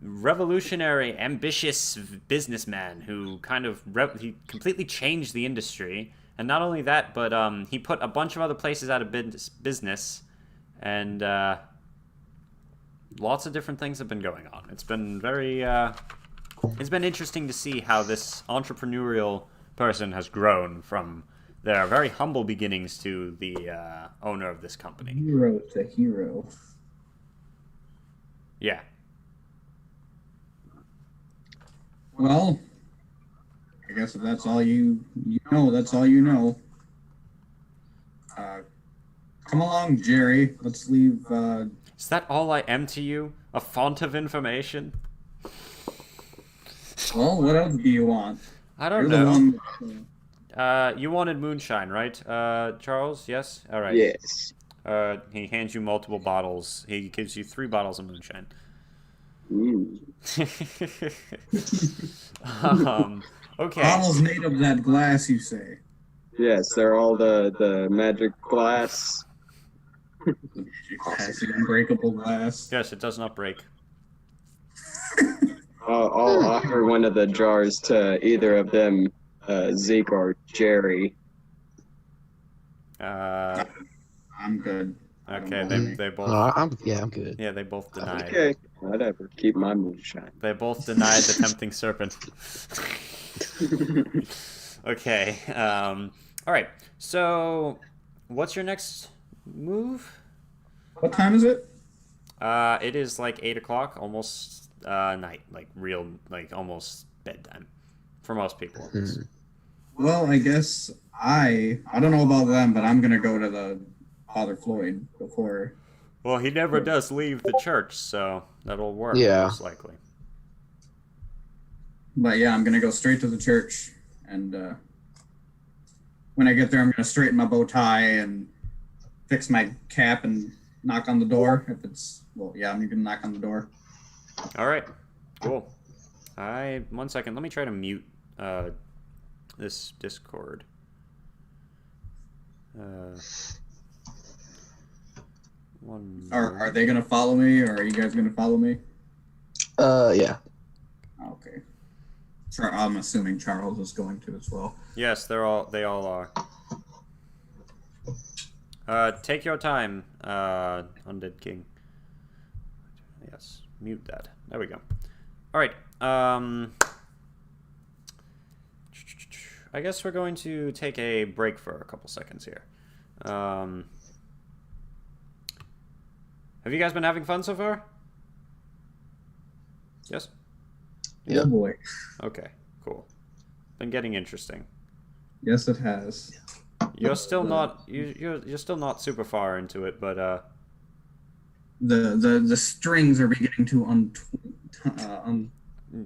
revolutionary, ambitious businessman who kind of he completely changed the industry, and not only that, but he put a bunch of other places out of business, and lots of different things have been going on. It's been it's been interesting to see how this entrepreneurial person has grown from their very humble beginnings to the owner of this company. Hero to hero. Yeah. Well, I guess if that's all you know, that's all you know. Come along, Jerry. Let's leave. Is that all I am to you? A font of information? Well, what else do you want? I don't You're know. the one. You wanted moonshine, right, Charles? Yes? All right. Yes. He hands you multiple bottles. He gives you 3 bottles of moonshine. Okay. Bottles made of that glass, you say? Yes, they're all the magic glass. That's the unbreakable glass. Yes, it does not break. I'll offer one of the jars to either of them, Zeke or Jerry. Uh, I'm good. okay, they both. I'm good. Yeah, they both denied. Okay, whatever. Keep my moonshine. They both denied the tempting serpent. Okay. All right. So, what's your next move? What time is it? It is like 8 o'clock, almost night, like real, like almost bedtime, for most people. at least. Well, I guess I don't know about them, but I'm gonna go to the Father Floyd before. Well, he never does leave the church, so that'll work. Yeah. Most likely. But yeah, I'm gonna go straight to the church, and when I get there, I'm gonna straighten my bow tie and fix my cap and knock on the door. If it's I'm gonna knock on the door. All right. Cool. 1 second. Let me try to mute this Discord. Are they gonna follow me, or are you guys gonna follow me? Yeah. Okay. I'm assuming Charles is going to as well. Yes, they all are. Take your time, Undead King. Yes, mute that. There we go. All right. I guess we're going to take a break for a couple seconds here. Have you guys been having fun so far? Yes? Oh boy. Okay, cool. Been getting interesting. Yes, it has. You're still not you're still not super far into it, but The strings are beginning to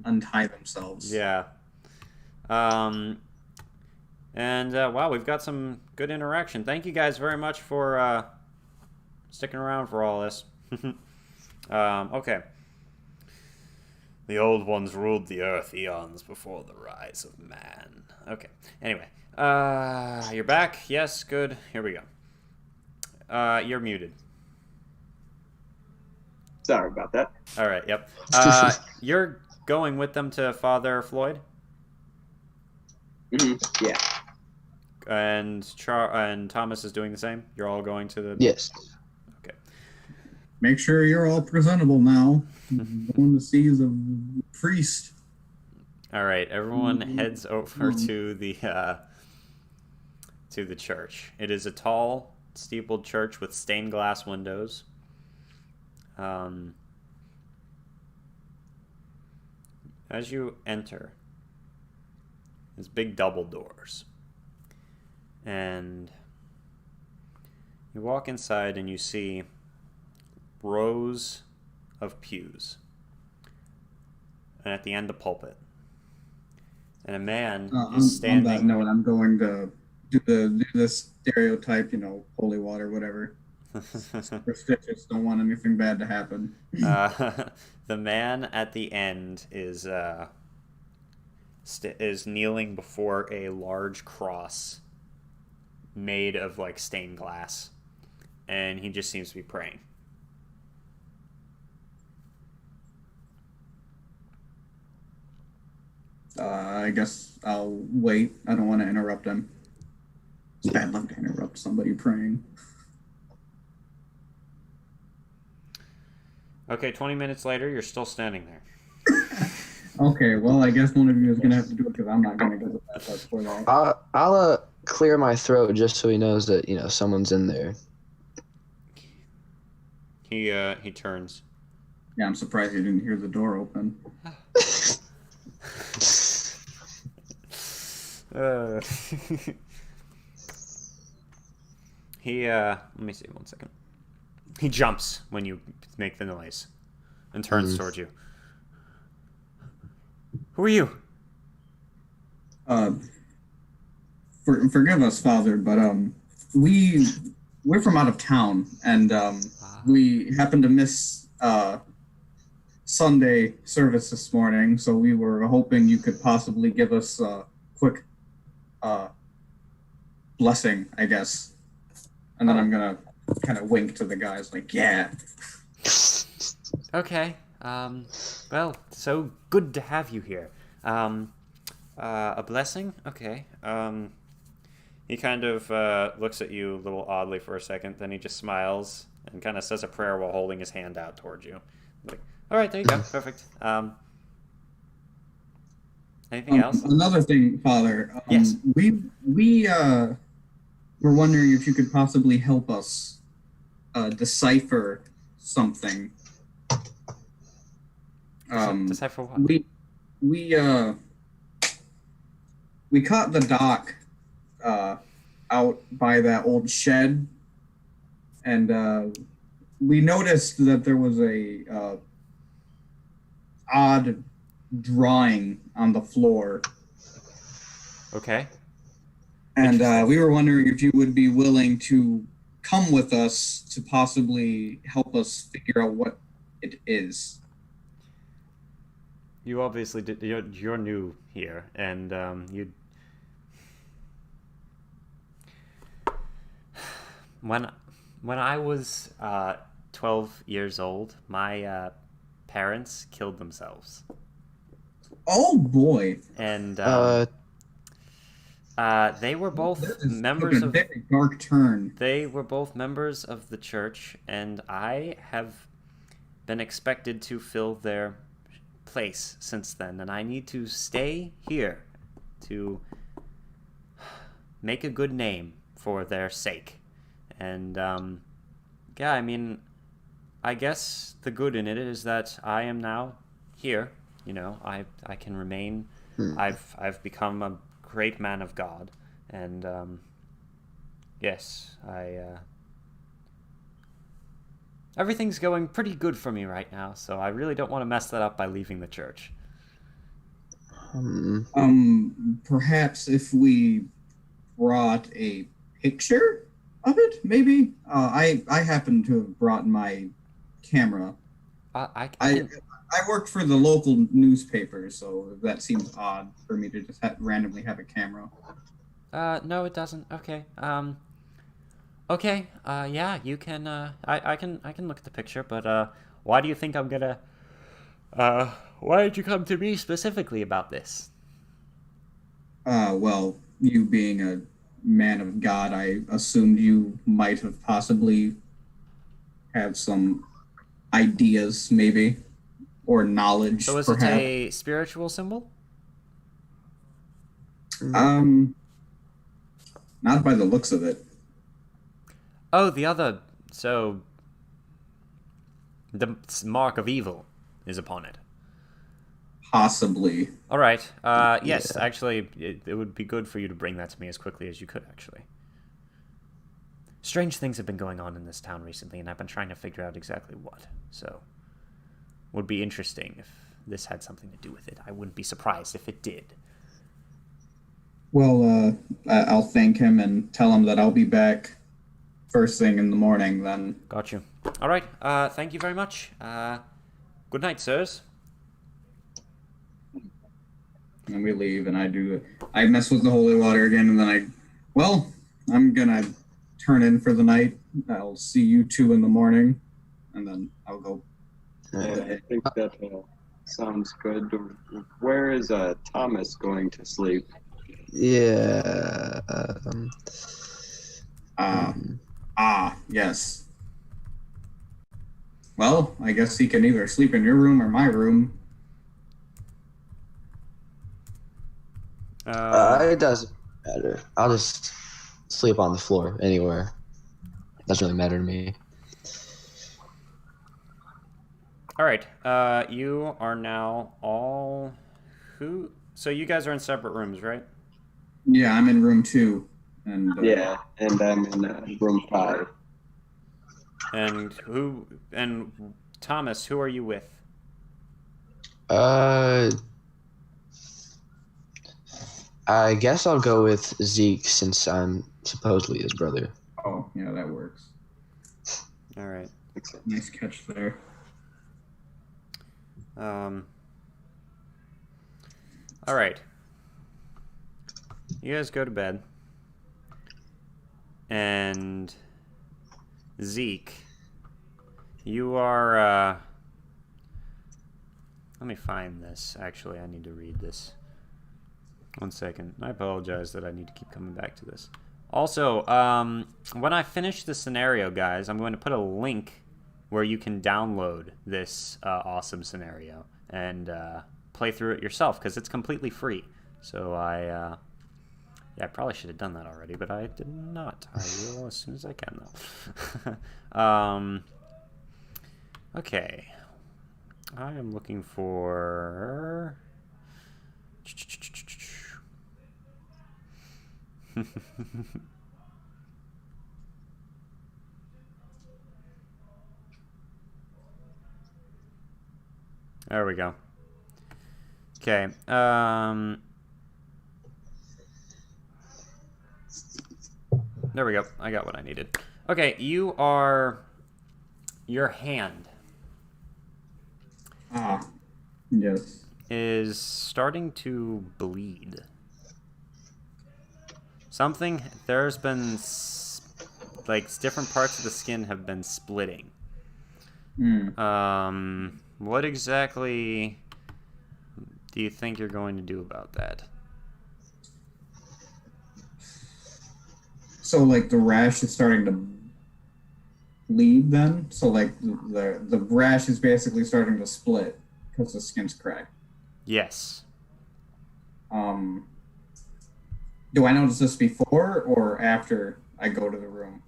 untie themselves. yeah. And wow, we've got some good interaction. Thank you guys very much for sticking around for all this. Okay. The old ones ruled the earth eons before the rise of man. Okay. Anyway, you're back. Yes, good. Here we go. You're muted. Sorry about that. All right. Yep. You're going with them to Father Floyd, Yeah. and Thomas is doing the same. You're all going to the. Yes. Okay. Make sure you're all presentable now. Going to see the priest. All right. Everyone heads over to the church. It is a tall, steepled church with stained glass windows. As you enter, there's big double doors. And you walk inside and you see rows of pews. And at the end, the pulpit. And a man is standing. On that note, I'm going to do the stereotype, holy water, whatever. Superstitious, don't want anything bad to happen. The man at the end is kneeling before a large cross made of like stained glass, and he just seems to be praying. I guess I'll wait. I don't want to interrupt him. It's bad luck to interrupt somebody praying. Okay, 20 minutes later, you're still standing there. Okay, well, I guess one of you is going to have to do it because I'm not going to go that far for that. I'll clear my throat just so he knows that, someone's in there. He turns. Yeah, I'm surprised you didn't hear the door open. Let me see, 1 second. He jumps when you make the noise and turns towards you. Who are you? Forgive us, Father, but we're from out of town, and we happened to miss Sunday service this morning, so we were hoping you could possibly give us a quick blessing, I guess. And then I'm gonna kind of wink to the guys, like, yeah. Okay. Well, so good to have you here. A blessing? Okay. He kind of looks at you a little oddly for a second, then he just smiles and kind of says a prayer while holding his hand out towards you. Like, all right, there you go. Perfect. Anything else? Another thing, Father. Yes. We were wondering if you could possibly help us decipher something. Decipher what? We caught the doc out by that old shed, and we noticed that there was a odd drawing on the floor. Okay. And we were wondering if you would be willing to come with us to possibly help us figure out what it is. You obviously did. You're new here, and you. When I was 12 years old, my parents killed themselves. Oh boy! And they were both This members took a of. very dark turn. They were both members of the church, and I have been expected to fill their place since then, and I need to stay here to make a good name for their sake. And yeah, I mean, I guess the good in it is that I am now here. I can remain. I've become a great man of God, and yes, everything's going pretty good for me right now, so I really don't want to mess that up by leaving the church. Perhaps if we brought a picture of it, maybe? I happen to have brought my camera. I work for the local newspaper, so that seems odd for me to just randomly have a camera. No, it doesn't. Okay. Okay. Yeah, you can. I can look at the picture, but why do you think I'm gonna... why did you come to me specifically about this? Well, you being a man of God, I assumed you might have possibly had some ideas, maybe, or knowledge, So is perhaps. it a spiritual symbol? Not by the looks of it. Oh, the other... So... the mark of evil is upon it. Possibly. All right. Yes, actually, it would be good for you to bring that to me as quickly as you could, actually. Strange things have been going on in this town recently, and I've been trying to figure out exactly what. So, would be interesting if this had something to do with it. I wouldn't be surprised if it did. Well, I'll thank him and tell him that I'll be back first thing in the morning then. Got you. All right. Thank you very much. Good night, sirs. And we leave, and I mess with the holy water again, and then I'm gonna turn in for the night. I'll see you 2 in the morning, and then I'll go. Yeah, I think that sounds good. Where is Thomas going to sleep? Yeah. Yes. Well, I guess he can either sleep in your room or my room. It doesn't matter. I'll just sleep on the floor anywhere. Doesn't really matter to me. All right. You are now all... Who... So you guys are in separate rooms, right? Yeah, I'm in room 2. And Yeah, and I'm in room 5. And who... And Thomas, who are you with? I guess I'll go with Zeke since I'm supposedly his brother. Oh, yeah, that works. All right. Nice catch there. All right. You guys go to bed. And Zeke, you are, let me find this. Actually, I need to read this. 1 second. I apologize that I need to keep coming back to this. Also, when I finish the scenario, guys, I'm going to put a link where you can download this awesome scenario and play through it yourself, because it's completely free. So I probably should have done that already, but I did not. I will as soon as I can, though. Okay. I am looking for... There we go. Okay. There we go. I got what I needed. Okay, your hand Yes. is starting to bleed. There's been, different parts of the skin have been splitting. What exactly do you think you're going to do about that? So, the rash is starting to bleed then? So, the rash is basically starting to split because the skin's cracked. Yes. Do I notice this before or after I go to the room?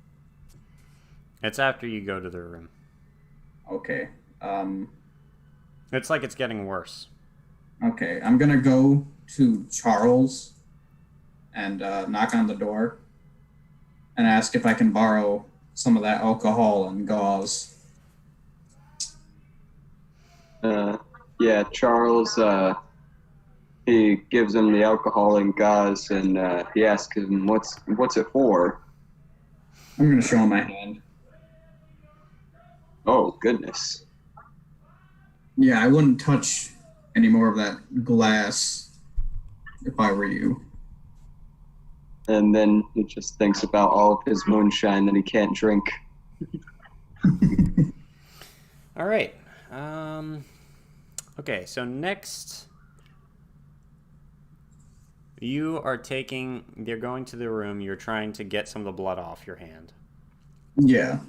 It's after you go to the room. Okay. It's like it's getting worse. Okay, I'm gonna go to Charles and knock on the door and ask if I can borrow some of that alcohol and gauze. Yeah, Charles, he gives him the alcohol and gauze, and he asks him, what's it for? I'm gonna show him my hand. Oh, goodness. Yeah, I wouldn't touch any more of that glass if I were you. And then he just thinks about all of his moonshine that he can't drink. All right. Okay, so next, you're going to the room, you're trying to get some of the blood off your hand. Yeah.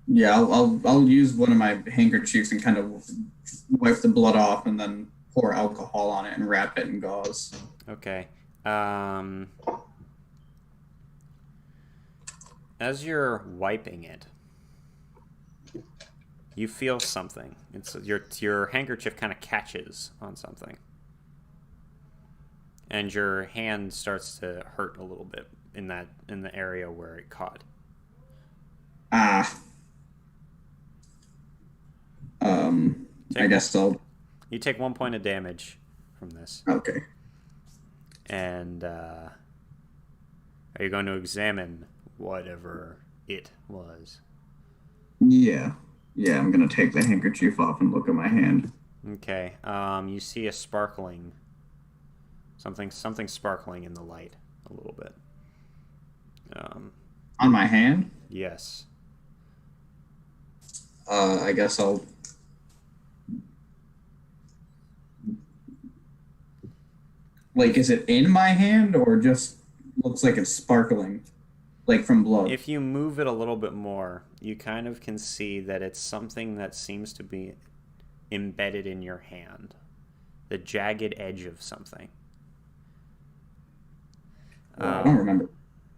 Yeah, I'll use one of my handkerchiefs and kind of wipe the blood off and then pour alcohol on it and wrap it in gauze. Okay. As you're wiping it, you feel something. It's your handkerchief kind of catches on something. And your hand starts to hurt a little bit in the area where it caught. I guess I'll... You take 1 point of damage from this. Okay. And are you going to examine whatever it was? Yeah. Yeah, I'm going to take the handkerchief off and look at my hand. Okay. You see a sparkling... Something sparkling in the light a little bit. On my hand? Yes. I guess I'll... Like, is it in my hand or just looks like it's sparkling? Like from blood? If you move it a little bit more, you kind of can see that it's something that seems to be embedded in your hand. The jagged edge of something. I don't remember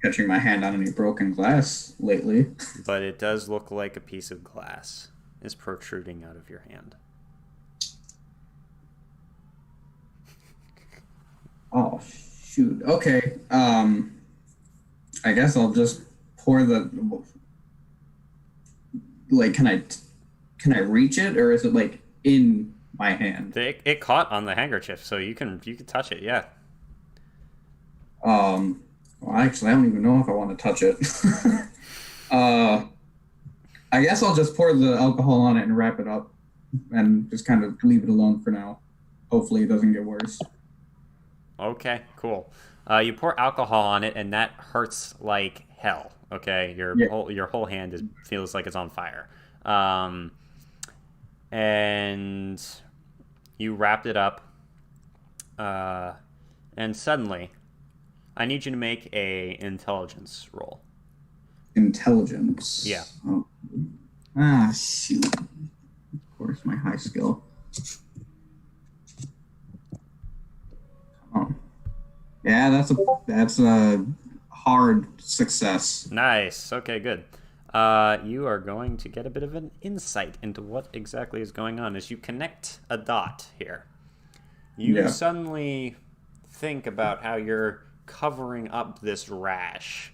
catching my hand on any broken glass lately. But it does look like a piece of glass is protruding out of your hand. Oh, shoot. Okay. I guess I'll just pour the... Like, can I reach it, or is it, like, in my hand? It caught on the handkerchief, so you can touch it, yeah. Well, actually, I don't even know if I want to touch it. I guess I'll just pour the alcohol on it and wrap it up and just kind of leave it alone for now. Hopefully it doesn't get worse. Okay, cool. You pour alcohol on it, and that hurts like hell. Okay, your whole hand feels like it's on fire. And you wrapped it up, and suddenly, I need you to make a intelligence roll. Intelligence. Yeah. Oh. Shoot. Of course, my high skill. Oh. Yeah, that's a hard success. Nice. Okay, good. You are going to get a bit of an insight into what exactly is going on as you connect a dot here. You suddenly think about how you're covering up this rash,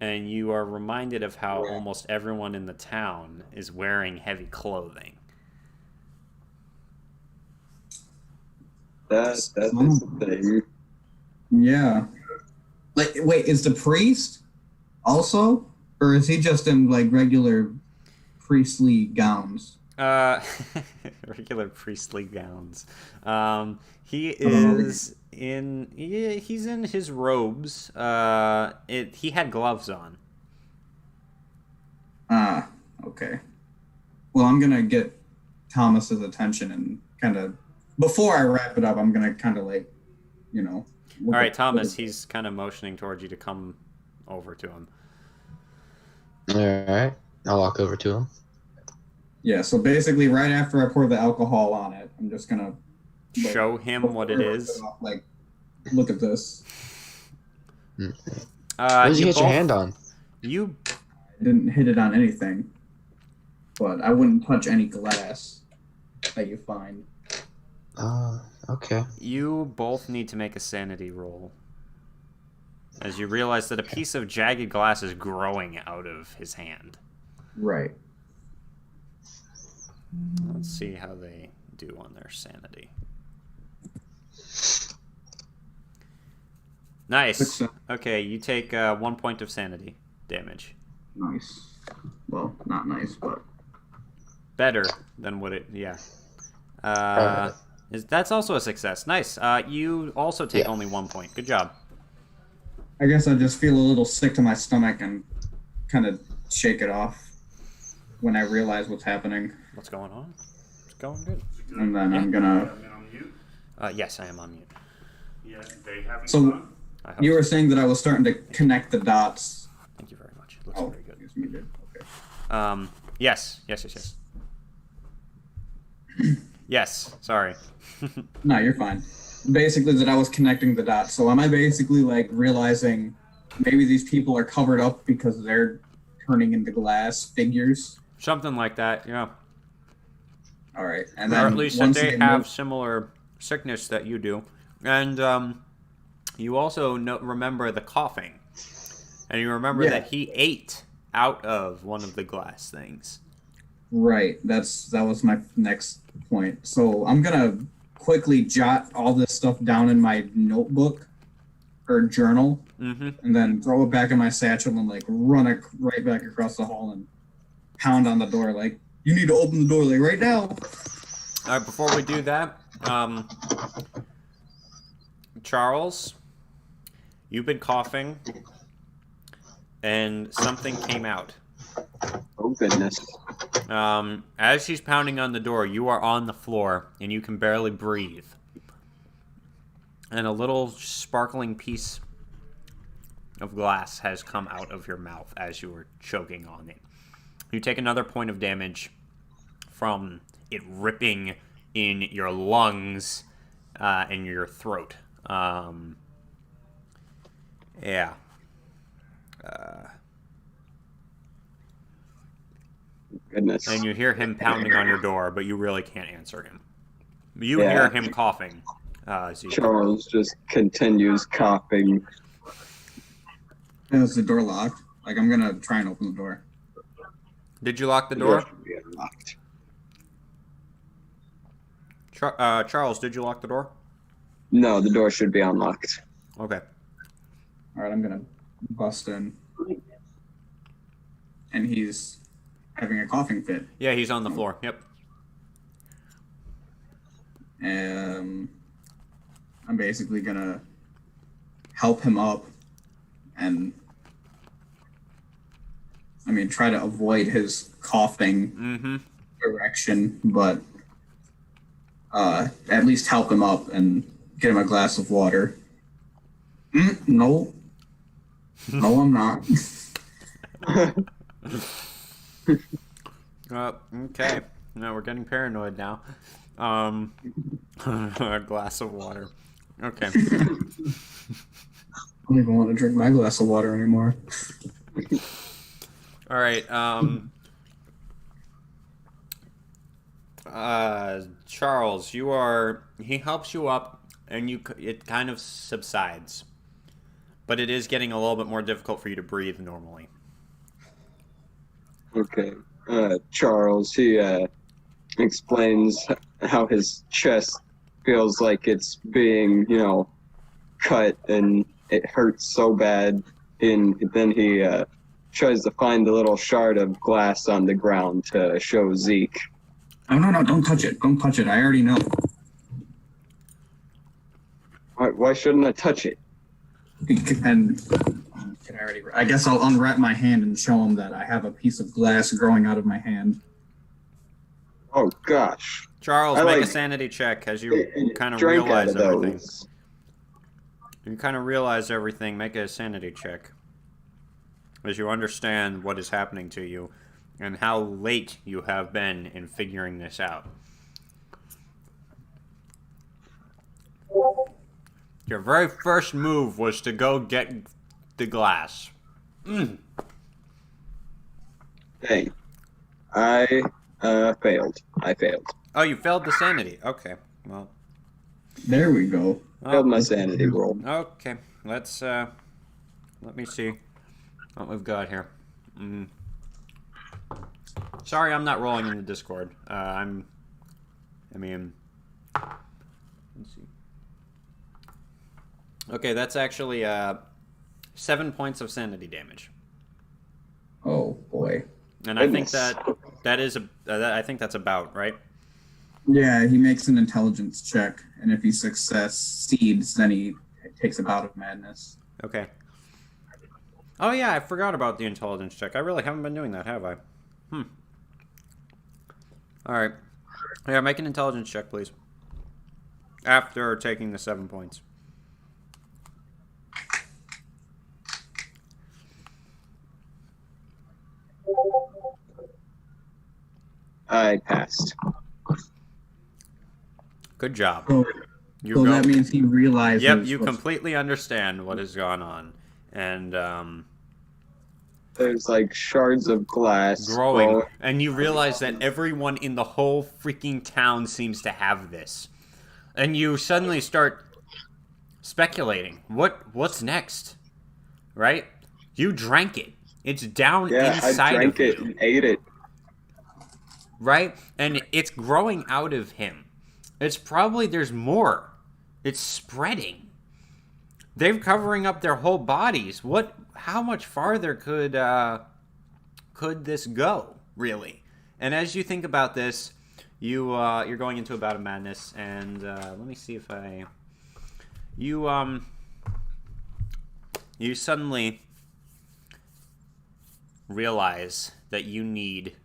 and you are reminded of how almost everyone in the town is wearing heavy clothing. That is the thing. Yeah. Like, wait, is the priest also, or is he just in like regular priestly gowns? Regular priestly gowns. He is he's in his robes. He had gloves on. Okay. Well, I'm gonna get Thomas's attention and kind of, before I wrap it up, I'm gonna kind of like, All right, Thomas, he's kind of motioning towards you to come over to him. All right, I'll walk over to him. Yeah, so basically right after I pour the alcohol on it, I'm just gonna show him what it is. Like, look at this. What did you hit your hand on? You didn't hit it on anything, but I wouldn't touch any glass that you find. Okay. You both need to make a sanity roll, as you realize that a piece of jagged glass is growing out of his hand. Right. Let's see how they do on their sanity. Nice. Okay, you take 1 point of sanity damage. Nice. Well, not nice, but better than what it. Yeah. That's also a success. Nice. You also take only 1 point. Good job. I guess I just feel a little sick to my stomach and kind of shake it off. when I realize what's happening. What's going on? It's going good. And then I'm You gonna. have me on mute? Yes, I am on mute. Yeah, they having So- fun? I hope You so. were saying that I was starting to connect the dots. Thank you very much. It looks Oh, very good. yes, you did. Okay. Yes. Yes, sorry. No, you're fine. Basically, that I was connecting the dots. So am I basically like realizing maybe these people are covered up because they're turning into glass figures? Something like that, yeah. All right, and Or then at least that once they they have move- similar sickness that you do. And you also remember the coughing. And you remember Yeah. that he ate out of one of the glass things. Right, that was my next point. So I'm gonna quickly jot all this stuff down in my notebook or journal, Mm-hmm. and then throw it back in my satchel and like run it right back across the hall and pound on the door like, you need to open the door like right now. All right, before we do that, Charles, you've been coughing, and something came out. Oh goodness. As he's pounding on the door, you are on the floor, and you can barely breathe. And a little sparkling piece of glass has come out of your mouth as you were choking on it. You take another point of damage from it ripping in your lungs and your throat. Yeah. Goodness. And you hear him pounding on your door, but you really can't answer him. You Yeah. hear him coughing. As you- Charles just continues coughing. Is the door locked? Like I'm gonna try and open the door. Did you lock the door? should be unlocked. Charles, did you lock the door? No, the door should be unlocked. Okay. All right, I'm gonna bust in, and he's having a coughing fit. Yeah, he's on the floor. Yep. I'm basically gonna help him up, and I mean try to avoid his coughing Mm-hmm. direction, but at least help him up and get him a glass of water. No, I'm not. Okay. No, we're getting paranoid now. A glass of water. Okay. I don't even want to drink my glass of water anymore. All right. Charles, he helps you up, and it kind of subsides, but it is getting a little bit more difficult for you to breathe normally. Okay. Charles, he explains how his chest feels like it's being, cut, and it hurts so bad. And then he tries to find the little shard of glass on the ground to show Zeke. Oh, no, don't touch it. Don't touch it. I already know. Why shouldn't I touch it? And I guess I'll unwrap my hand and show him that I have a piece of glass growing out of my hand. Oh gosh. Charles, I make a like- sanity check as you kind of Drank out realize of everything. those. You kind of realize everything. Make a sanity check as you understand what is happening to you and how late you have been in figuring this out. Your very first move was to go get the glass. Hey, I failed. I failed. Oh, you failed the sanity. Okay. Well. There we go. Failed my sanity roll. Okay. Let me see what we've got here. Sorry, I'm not rolling in the Discord. Let's see. Okay, that's actually 7 points of sanity damage. Oh boy. And I think Goodness. I think that's about right. Yeah, he makes an intelligence check, and if he succeeds, then he takes a bout of madness. Okay. Oh yeah, I forgot about the intelligence check. I really haven't been doing that, have I? All right. Yeah, make an intelligence check, please. After taking the 7 points. I passed. Good job. So, You so go. that means he realizes. Yep, you what's- completely understand what has gone on, and There's like shards of glass growing, and you realize that everyone in the whole freaking town seems to have this, and you suddenly start speculating. What's next? Right? You drank it. It's down Yeah, inside I drank of it you. and ate it. Right? And it's growing out of him. It's probably there's more. It's spreading. They're covering up their whole bodies. How much farther could this go, really? And as you think about this, you're going into a bout of madness, and let me see if you suddenly realize that you need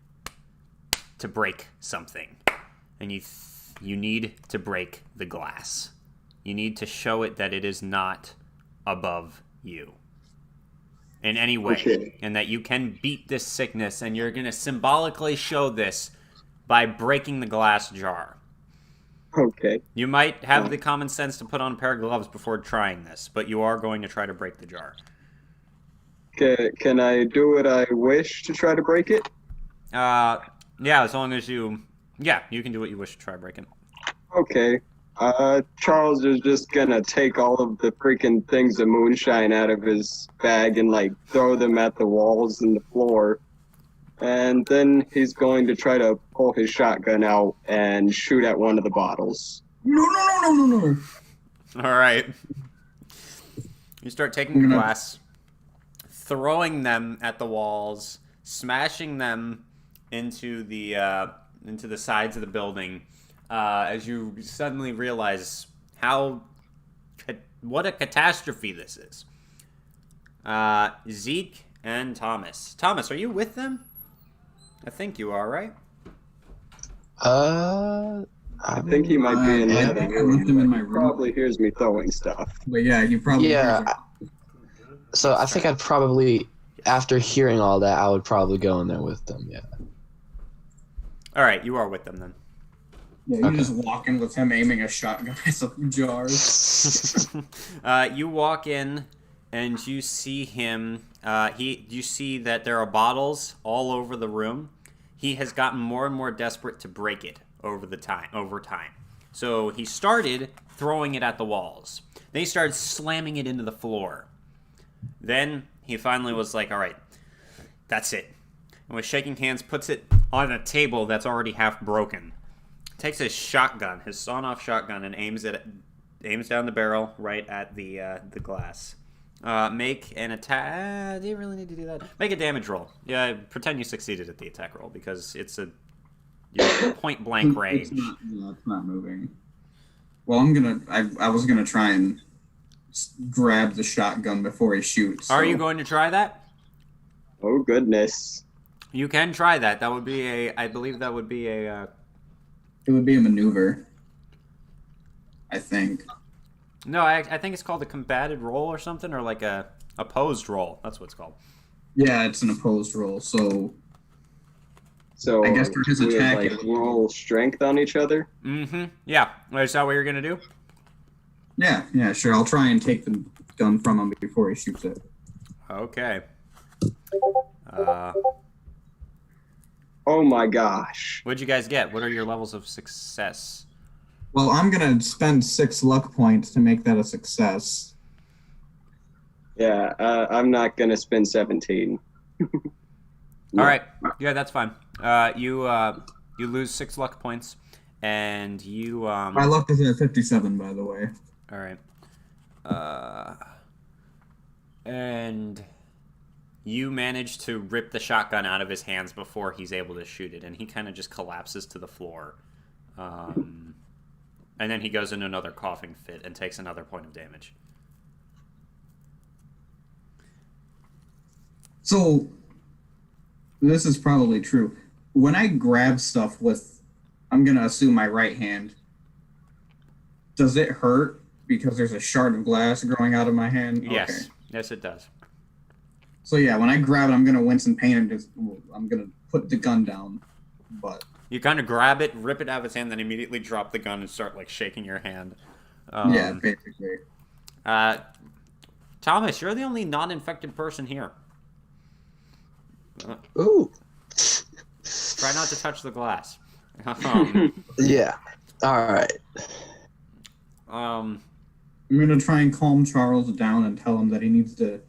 to break something, and you need to break the glass. You need to show it that it is not above you in any way, Okay. and that you can beat this sickness, and you're going to symbolically show this by breaking the glass jar. Okay. You might have the common sense to put on a pair of gloves before trying this, but you are going to try to break the jar. Can I do what I wish to try to break it? Yeah, as long as you can do what you wish to try breaking. Okay. Charles is just gonna take all of the freaking things of moonshine out of his bag and like throw them at the walls and the floor. And then he's going to try to pull his shotgun out and shoot at one of the bottles. No. All right. You start taking the glass, throwing them at the walls, smashing them into the sides of the building. As you suddenly realize what a catastrophe this is. Zeke and Thomas. Thomas, are you with them? I think you are, right? I think he might be in the I other think I left him in room. my He room. probably hears me throwing stuff. But yeah, you probably. Yeah. So I think I'd probably, after hearing all that, I would probably go in there with them. Yeah. All right, you are with them then. Yeah, you Okay. just walk in with him aiming a shotgun at some jars. You walk in, and you see him. You see that there are bottles all over the room. He has gotten more and more desperate to break it over time. So he started throwing it at the walls. Then he started slamming it into the floor. Then he finally was like, "All right, that's it." And with shaking hands, puts it on a table that's already half broken. Takes his shotgun, his sawn-off shotgun, and aims down the barrel right at the glass. Make an attack. Do you really need to do that? Make a damage roll. Yeah, pretend you succeeded at the attack roll because it's a point blank range. It's not moving. Well, I was gonna try and grab the shotgun before he shoots. Are so- you going to try that? Oh goodness. You can try that. That would be I believe that would be a. It would be a maneuver. I think. No, I think it's called a combated roll or something, or like a opposed roll. That's what it's called. Yeah, it's an opposed roll. So So I guess for his we attack, like it- roll strength on each other. Mm-hmm. Yeah. Is that what you're gonna do? yeah, sure. I'll try and take the gun from him before he shoots it. Okay. Oh my gosh. What'd you guys get? What are your levels of success? Well, I'm gonna spend 6 luck points to make that a success. Yeah, I'm not gonna spend 17. All right. Yeah, that's fine. You lose 6 luck points, and you My luck is at 57, by the way. All right. And you manage to rip the shotgun out of his hands before he's able to shoot it, and he kind of just collapses to the floor. And then he goes into another coughing fit and takes another point of damage. So, this is probably true. When I grab stuff with I'm gonna assume my right hand. Does it hurt because there's a shard of glass growing out of my hand? Yes. Okay. Yes, it does. So yeah, when I grab it, I'm gonna wince in pain and I'm gonna put the gun down. But You kind of grab it, rip it out of his hand, then immediately drop the gun and start like shaking your hand. yeah, basically. Thomas, you're the only non-infected person here. Ooh. Try not to touch the glass. Yeah. All right. I'm gonna try and calm Charles down and tell him that he needs to.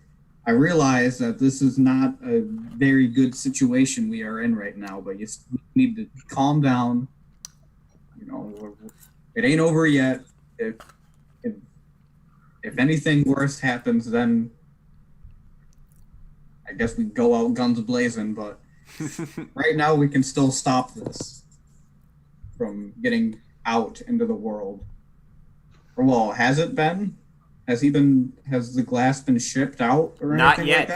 I realize that this is not a very good situation we are in right now, but you need to calm down. You know, it ain't over yet. If anything worse happens, then I guess we go out guns blazing. But right now, we can still stop this from getting out into the world. Or, well, has it been? Has the glass been shipped out or Not anything yet. like that?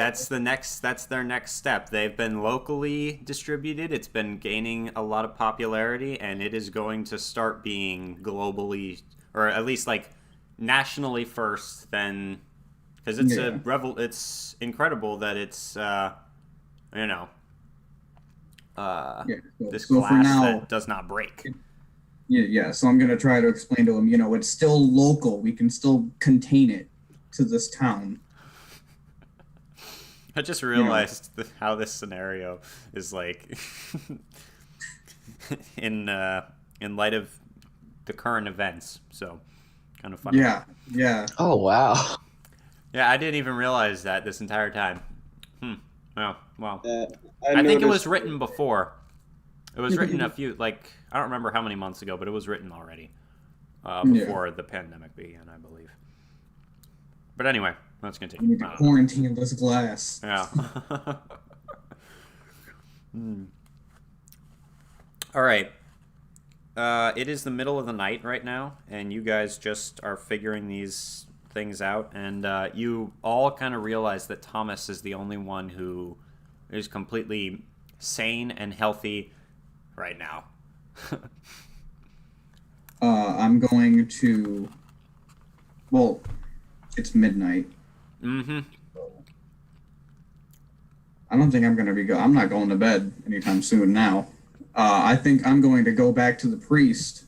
That's their next step. They've been locally distributed. It's been gaining a lot of popularity, and it is going to start being globally, or at least like nationally first. Then, because it's it's incredible that it's Yeah, this so for glass now, that does not break. Yeah, so I'm going to try to explain to him, it's still local. We can still contain it to this town. I just realized how this scenario is like in light of the current events. So kind of funny. Yeah. Oh, wow. Yeah, I didn't even realize that this entire time. Oh, well. I I think it was noticed- written before. It was written I don't remember how many months ago, but it was written already before the pandemic began, I believe. But anyway, let's We continue. need to quarantine this glass. Yeah. All right. It is the middle of the night right now, and you guys just are figuring these things out, and you all kind of realize that Thomas is the only one who is completely sane and healthy right now. I'm going to... Well, it's midnight. Mm-hmm. I don't think I'm going to be... I'm not going to bed anytime soon now. I think I'm going to go back to the priest.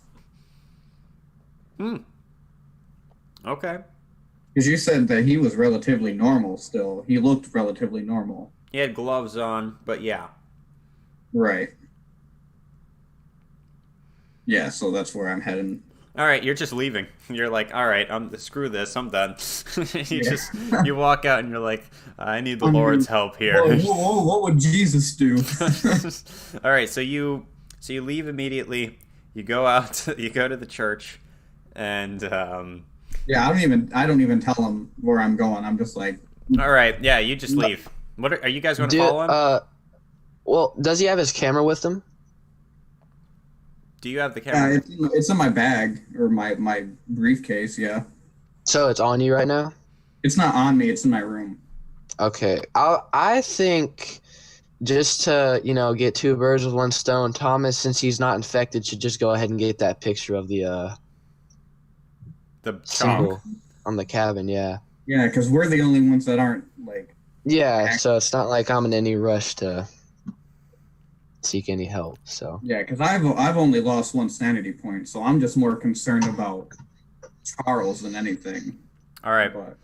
Okay. Because you said that he was relatively normal still. He looked relatively normal. He had gloves on, but yeah. Right. Yeah, so that's where I'm heading. All right, you're just leaving. You're like, all right, screw this, I'm done. You walk out and you're like, I need the Lord's help here. Whoa, what would Jesus do? All right, so you leave immediately. You go out. You go to the church, and Yeah, I don't even tell him where I'm going. I'm just like, all right, yeah, you just leave. What are you guys going to follow him? Well, does he have his camera with him? Do you have the camera? it's in my bag or my briefcase. Yeah, So it's on you right now? it's not on me. It's in my room. Okay. I think just to, get two birds with one stone, Thomas, since he's not infected, should just go ahead and get that picture of the symbol on the cabin, yeah. Yeah, because we're the only ones that aren't like. Yeah, so it's not like I'm in any rush to seek any help, so. Yeah, because I've only lost one sanity point, so I'm just more concerned about Charles than anything. All right. But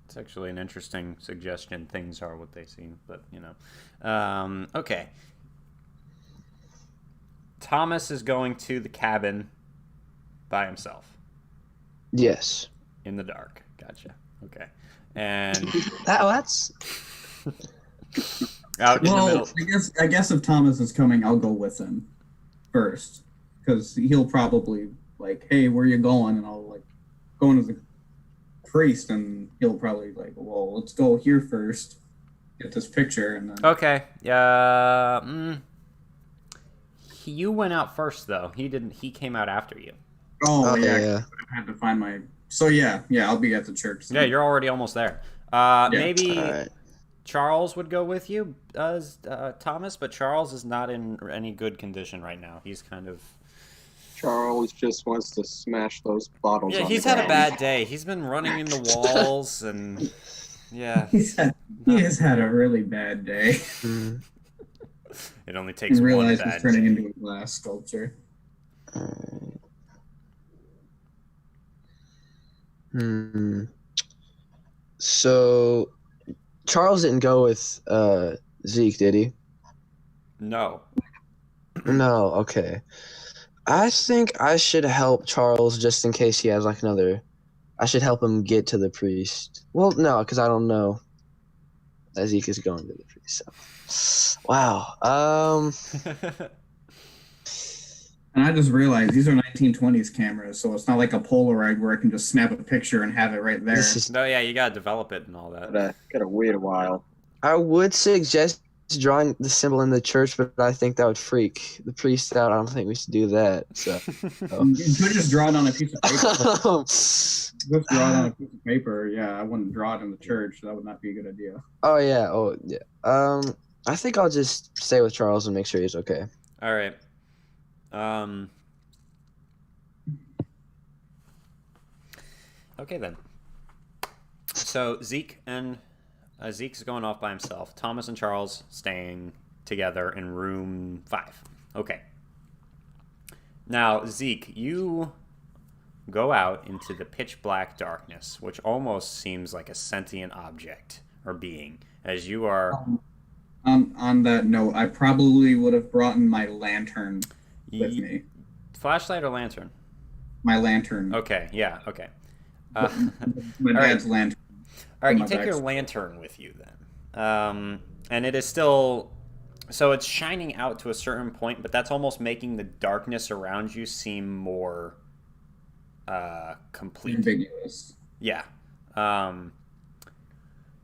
It's actually an interesting suggestion. Things are what they seem, but okay. Thomas is going to the cabin by himself Yes. in the dark. Gotcha. Okay. And That's out in the well, middle. I guess if Thomas is coming, I'll go with him first, because he'll probably like, hey, where you going? And I'll like go into the priest, and he'll probably like, well, let's go here first, get this picture, and then. Okay. You went out first, though. He didn't. He came out after you. Oh, yeah. yeah. I had to find my. So yeah, I'll be at the church. Yeah, you're already almost there. Maybe All right. Charles would go with you, Thomas, but Charles is not in any good condition right now. He's kind of... Charles just wants to smash those bottles. Yeah, on he's the had a ground. bad day. He's been running into walls and... Yeah. He has had a really bad day. It only takes He one realized bad he's turning day. into a glass sculpture. So, Charles didn't go with Zeke, did he? No. No, okay. I think I should help Charles just in case he has like another... I should help him get to the priest. Well, no, because I don't know that Zeke is going to the priest. So. Wow. And I just realized these are 1920s cameras, so it's not like a Polaroid where I can just snap a picture and have it right there. This is... No, yeah, you gotta develop it and all that. Gotta wait a while. I would suggest drawing the symbol in the church, but I think that would freak the priest out. I don't think we should do that. So, You could just draw it on a piece of paper. Just draw it on a piece of paper. Yeah, I wouldn't draw it in the church. That would not be a good idea. Oh yeah. I think I'll just stay with Charles and make sure he's okay. All right. Okay then. So Zeke's going off by himself. Thomas and Charles staying together in room 5. Okay. Now, Zeke, you go out into the pitch black darkness, which almost seems like a sentient object or being, as you are... On that note, I probably would have brought in my lantern with me. Flashlight or lantern? My lantern. Okay, yeah, okay. My dad's lantern. All right, on you my take your back. lantern with you then. And it is still... So it's shining out to a certain point, but that's almost making the darkness around you seem more complete. Ambiguous. Yeah.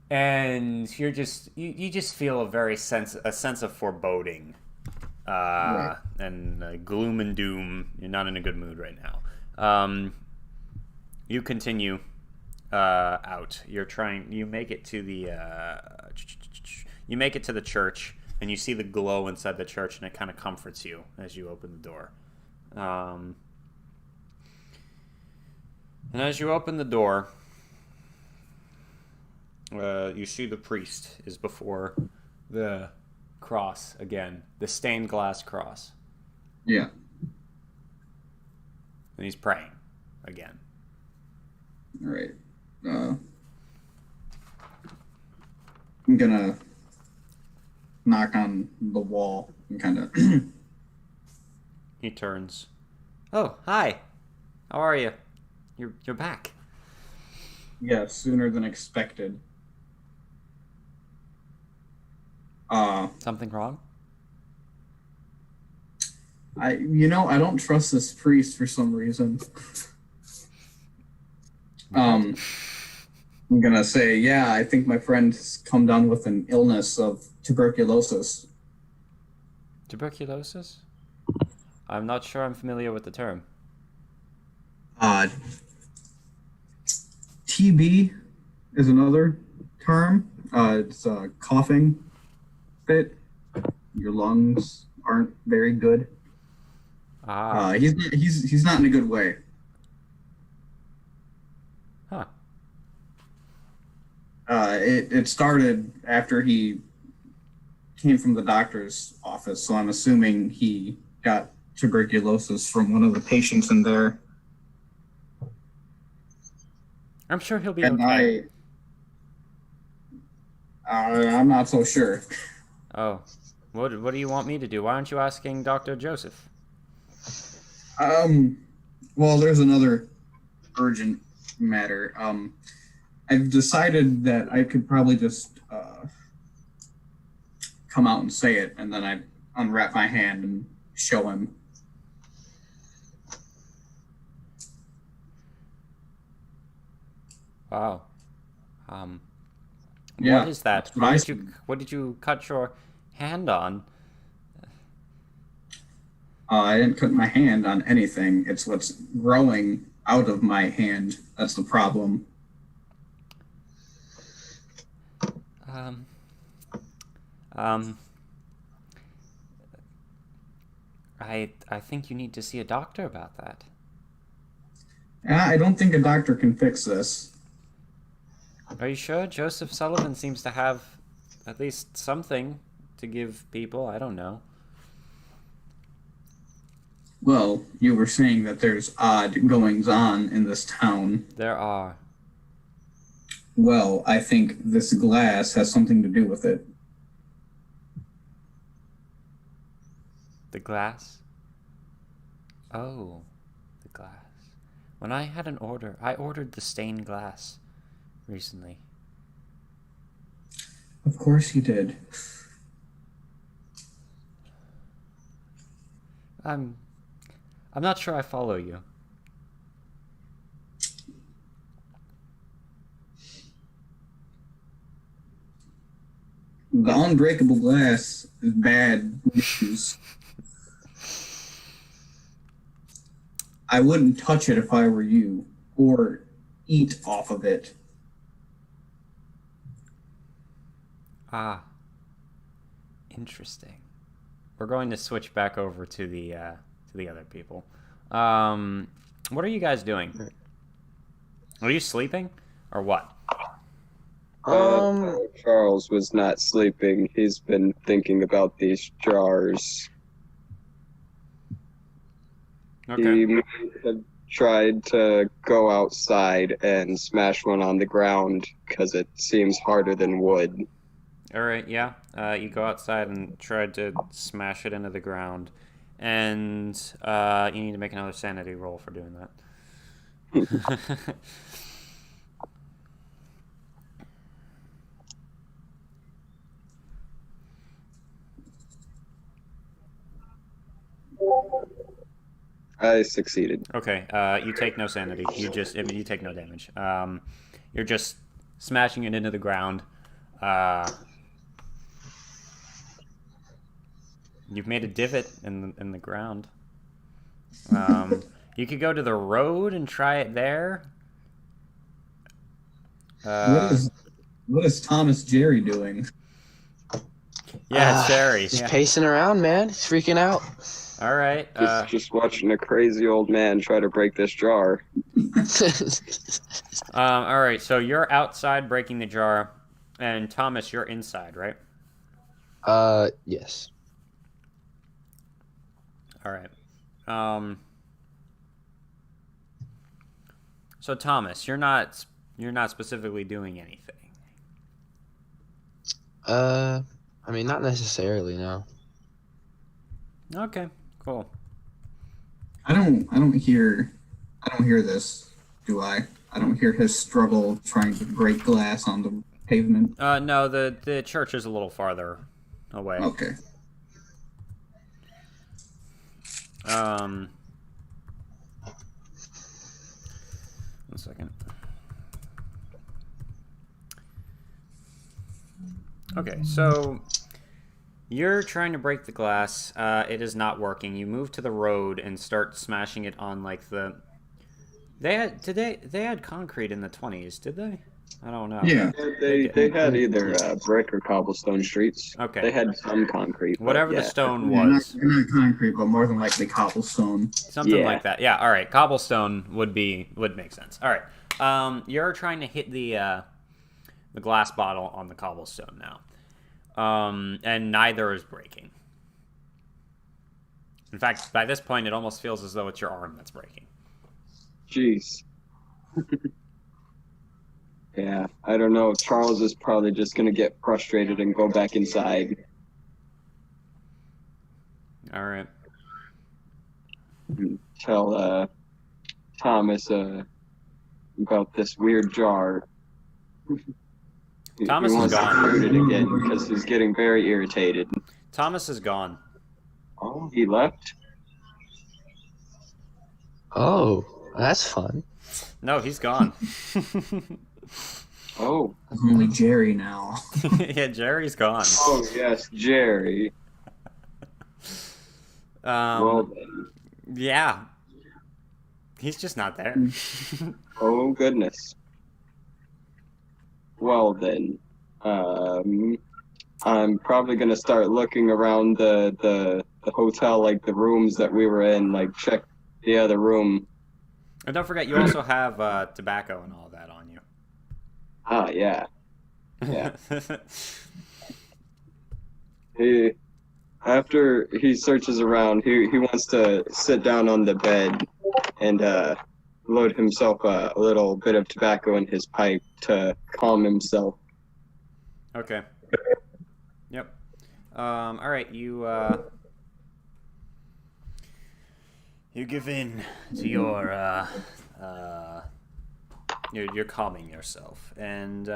And you're just... You just feel a sense of foreboding. Right. And gloom and doom. You're not in a good mood right now. You continue out. You make it to the church, and you see the glow inside the church, and it kind of comforts you as you open the door. And as you open the door, you see the priest is before the cross again, the stained glass cross. Yeah. And he's praying again. All right. I'm gonna knock on the wall and kind of. He turns. Oh, hi. How are you? You're back. Yeah, sooner than expected. Something wrong? I don't trust this priest for some reason. I'm gonna say, yeah, I think my friend's come down with an illness of tuberculosis. Tuberculosis? I'm not sure I'm familiar with the term. TB is another term. It's a coughing fit. Your lungs aren't very good. He's not in a good way. Huh. It started after he came from the doctor's office, so I'm assuming he got tuberculosis from one of the patients in there. I'm sure he'll be And okay. I'm not so sure. Oh. What do you want me to do? Why aren't you asking Dr. Joseph? Well, there's another urgent matter. I've decided that I could probably just come out and say it, and then I unwrap my hand and show him. Wow. Yeah, What is that? that's what What did you cut your hand on? I didn't cut my hand on anything. It's what's growing out of my hand. That's the problem. I think you need to see a doctor about that. I don't think a doctor can fix this. Are you sure? Joseph Sullivan seems to have at least something to give people. I don't know. Well, you were saying that there's odd goings on in this town. There are. Well, I think this glass has something to do with it. The glass? Oh, the glass. When I had an order, I ordered the stained glass recently. Of course you did. I'm not sure I follow you. The unbreakable glass is bad news. I wouldn't touch it if I were you, or eat off of it. Ah, interesting. We're going to switch back over to the other people. What are you guys doing? Are you sleeping, or what? Charles was not sleeping. He's been thinking about these jars. Okay. He might have tried to go outside and smash one on the ground because it seems harder than wood. All right, yeah. You go outside and try to smash it into the ground, and you need to make another sanity roll for doing that. I succeeded. Okay, you take no sanity. You take no damage. You're just smashing it into the ground. You've made a divot in the ground. You could go to the road and try it there. What is Thomas Jerry doing? Yeah, it's Jerry. Just Yeah. pacing around, man. He's freaking out. All right. Just watching a crazy old man try to break this jar. All right. So you're outside breaking the jar, and Thomas, you're inside, right? Yes. All right. So Thomas, you're not specifically doing anything. I mean, not necessarily, no. Okay. Cool. I don't hear this, do I? I don't hear his struggle trying to break glass on the pavement. No, the church is a little farther away. Okay. One second. Okay, so you're trying to break the glass. It is not working. You move to the road and start smashing it on like the. They had concrete in the 20s, did they? I don't know. Yeah. They had either brick or cobblestone streets. Okay. They had some concrete. but Whatever yeah. the stone Yeah, was. not concrete, but more than likely cobblestone. Something Yeah. like that. Yeah, all right. Cobblestone would make sense. All right. You're trying to hit the glass bottle on the cobblestone now. And neither is breaking. In fact, by this point, it almost feels as though it's your arm that's breaking. Jeez. Yeah, I don't know. Charles is probably just going to get frustrated and go back inside. All right. And tell Thomas about this weird jar. Thomas he is wants gone. to shoot it again because he's getting very irritated. Thomas is gone. Oh, he left? Oh, that's fun. No, he's gone. Oh. It's only Jerry now. Yeah, Jerry's gone. Oh, yes, Jerry. Well, then. Yeah. He's just not there. Oh, goodness. Well, then. I'm probably gonna start looking around the hotel, like the rooms that we were in, like check the other room. And don't forget, you also have tobacco and all that on you. Ah, yeah. Yeah. After he searches around, he wants to sit down on the bed and load himself a little bit of tobacco in his pipe to calm himself. Okay. Yep. All right, you give in to you're calming yourself, and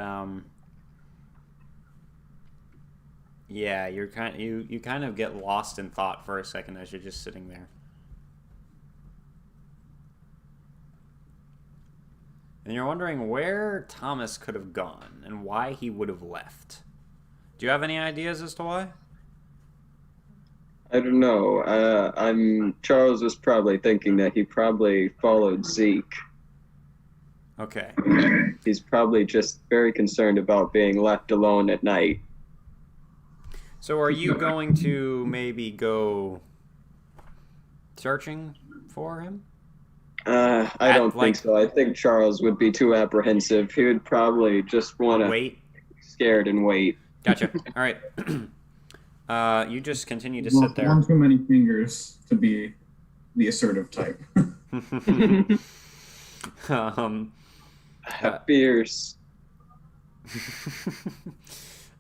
yeah, you kind of get lost in thought for a second as you're just sitting there. And you're wondering where Thomas could have gone and why he would have left. Do you have any ideas as to why? I don't know. Charles was probably thinking that he probably followed Zeke. Okay. He's probably just very concerned about being left alone at night. So are you going to maybe go searching for him? I don't think so. I think Charles would be too apprehensive. He would probably just want to wait, scared and wait. Gotcha. All right. You just continue to sit there. One too many fingers to be the assertive type. Fierce.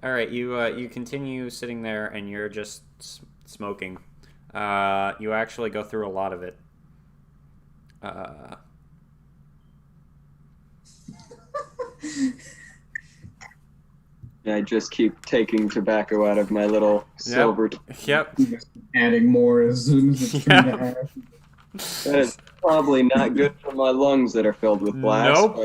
All right, you continue sitting there and you're just smoking. You actually go through a lot of it. I just keep taking tobacco out of my little silver. Yep. Adding more as soon as it's turned to ash. That is probably not good for my lungs that are filled with glass. Nope.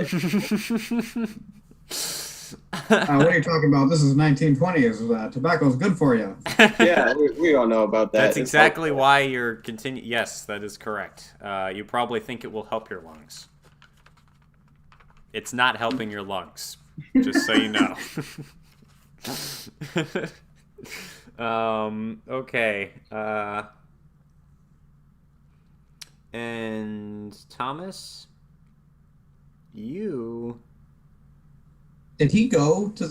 What are you talking about? This is 1920s. Tobacco's good for you. Yeah, we all know about that. That's exactly why you're continuing. Yes, that is correct. You probably think it will help your lungs. It's not helping your lungs, just so you know. Okay. And Thomas, you... Did he go to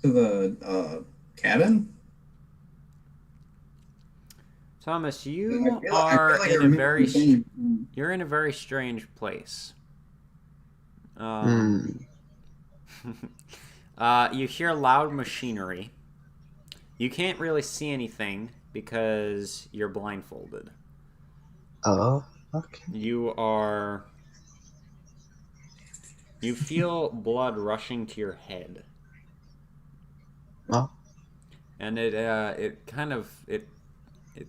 the cabin? Thomas, you are in a very you're in a very strange place. You hear loud machinery. You can't really see anything because you're blindfolded. Oh, okay. You feel blood rushing to your head. Oh. And it's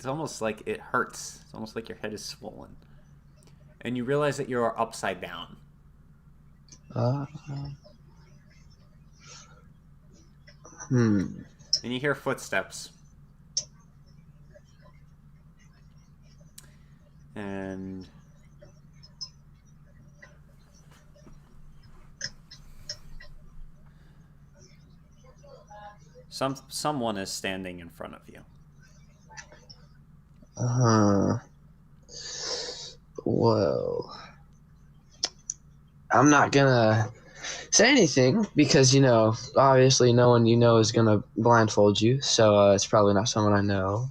almost like it hurts. It's almost like your head is swollen. And you realize that you're upside down. And you hear footsteps. And someone is standing in front of you. Well, I'm not gonna say anything because, obviously no one you know is gonna blindfold you, so it's probably not someone I know.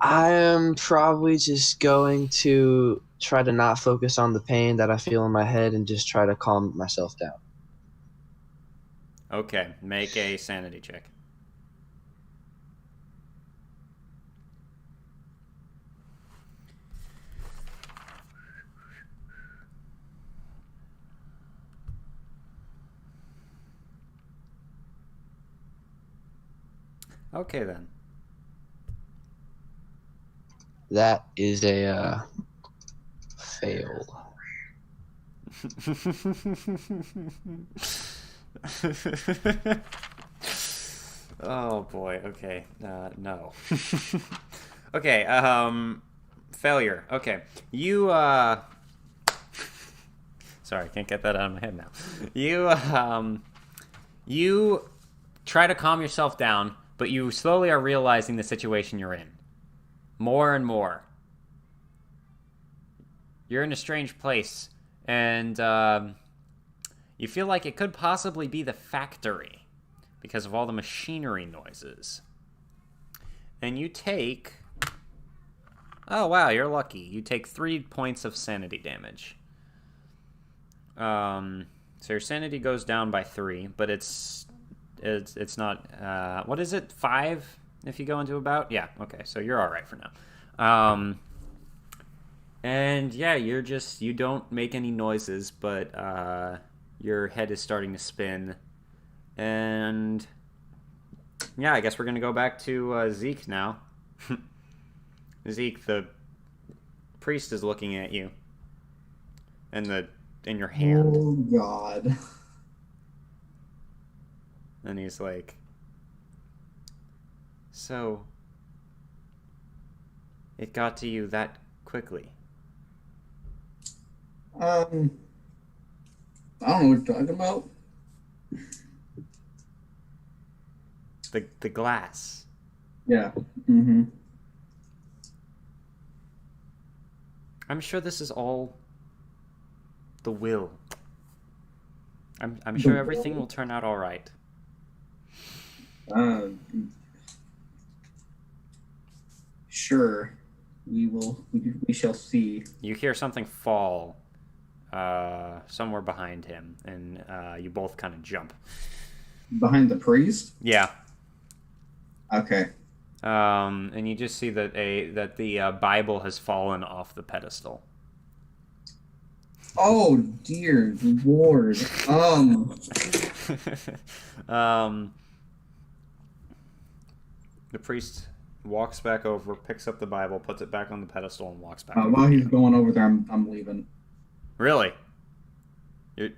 I am probably just going to try to not focus on the pain that I feel in my head and just try to calm myself down. Okay, make a sanity check. Okay, then. That is a fail. Oh boy. Okay. No. Okay. Failure. Okay. You. Sorry, I can't get that out of my head now. You try to calm yourself down, but you slowly are realizing the situation you're in. More and more. You're in a strange place, and you feel like it could possibly be the factory because of all the machinery noises. And you take... Oh, wow, you're lucky. You take 3 points of sanity damage. So your sanity goes down by 3, but it's not... what is it? 5 if you go into a bout? Yeah, okay, so you're all right for now. And yeah, you don't make any noises, but your head is starting to spin. And yeah, I guess we're going to go back to Zeke now. Zeke, the priest is looking at you. In your hand. Oh, God. And he's like, so, it got to you that quickly? I don't know what you're talking about. The glass. Yeah. Mm-hmm. I'm sure this is all the will. I'm sure everything will turn out all right. Sure. We shall see. You hear something fall somewhere behind him, and you both kind of jump. Behind the priest? Yeah. Okay. And you just see that the Bible has fallen off the pedestal. Oh dear Lord. The priest walks back over, picks up the Bible, puts it back on the pedestal, and walks back. While he's going over there, I'm leaving. Really? I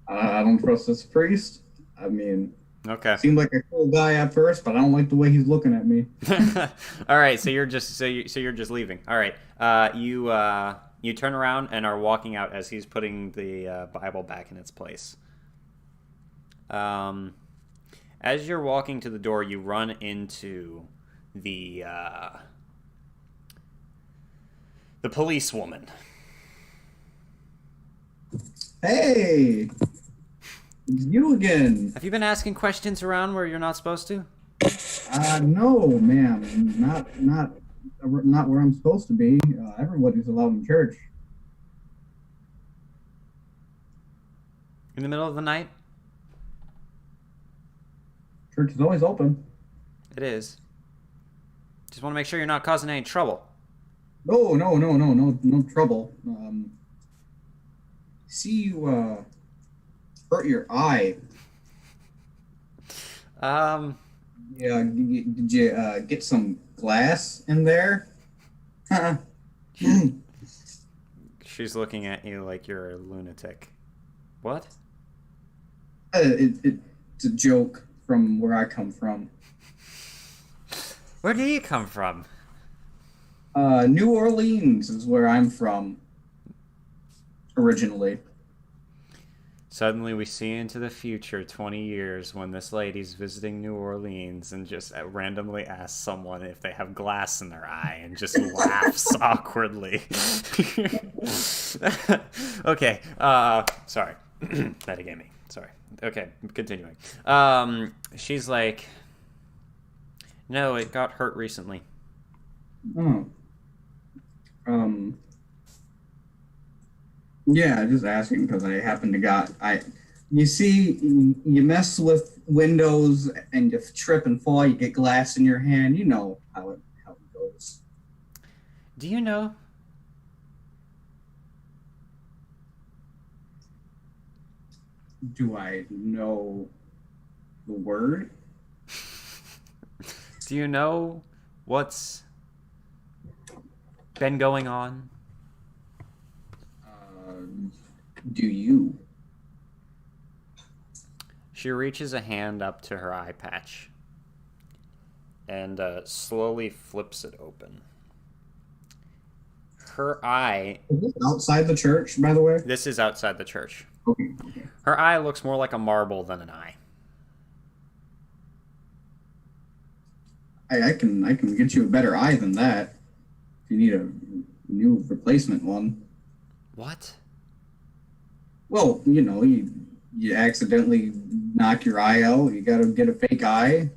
don't trust this priest. I mean, okay. Seemed like a cool guy at first, but I don't like the way he's looking at me. All right, so you're just leaving. All right, you turn around and are walking out as he's putting the Bible back in its place. As you're walking to the door, you run into the policewoman. Hey, it's you again. Have you been asking questions around where you're not supposed to? No, ma'am. Not where I'm supposed to be. Everybody's allowed in church. In the middle of the night? Church is always open. It is. Just want to make sure you're not causing any trouble. No trouble. See you hurt your eye. Yeah, did you get some glass in there? She's looking at you like you're a lunatic. What? It's a joke from where I come from. Where do you come from? New Orleans is where I'm from. Originally. Suddenly we see into the future 20 years when this lady's visiting New Orleans and just randomly asks someone if they have glass in their eye and just laughs awkwardly. Okay, sorry. Metagame me. Sorry. Okay, continuing. She's like, no, it got hurt recently. Oh. Yeah, just asking because I happen to you see, you mess with windows and you trip and fall, you get glass in your hand. You know how it goes. Do you know? Do I know the word? Do you know what's been going on? Do you? She reaches a hand up to her eye patch and slowly flips it open. Her eye... Is this outside the church, by the way? This is outside the church. Okay. Her eye looks more like a marble than an eye. I can get you a better eye than that. If you need a new replacement one. What? Well, you accidentally knock your eye out. You got to get a fake eye.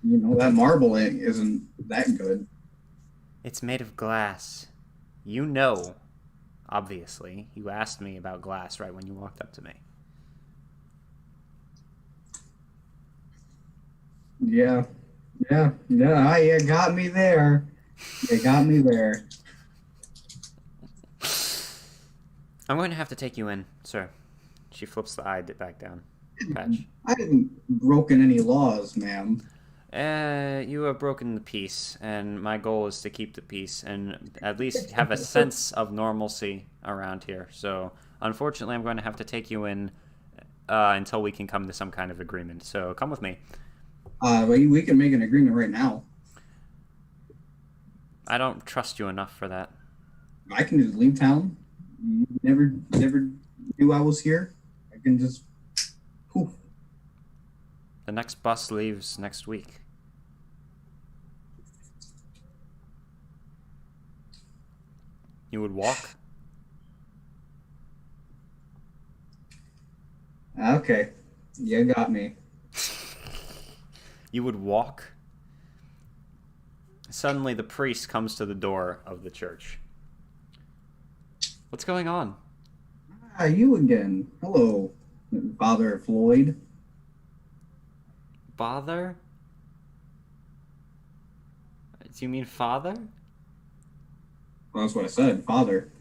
That marble isn't that good. It's made of glass. You know, obviously. You asked me about glass right when you walked up to me. Yeah. You got me there. I'm going to have to take you in, sir. She flips the eye back down. Patch. I haven't broken any laws, ma'am. You have broken the peace, and my goal is to keep the peace and at least have a sense of normalcy around here. So, unfortunately, I'm going to have to take you in until we can come to some kind of agreement. So, come with me. We can make an agreement right now. I don't trust you enough for that. I can just leave town. You never knew I was here. I can just poof. The next bus leaves next week. You would walk? Okay. You got me. You would walk? Suddenly the priest comes to the door of the church. What's going on? You again. Hello, Father Floyd. Father? Do you mean father? Well, that's what I said, Father.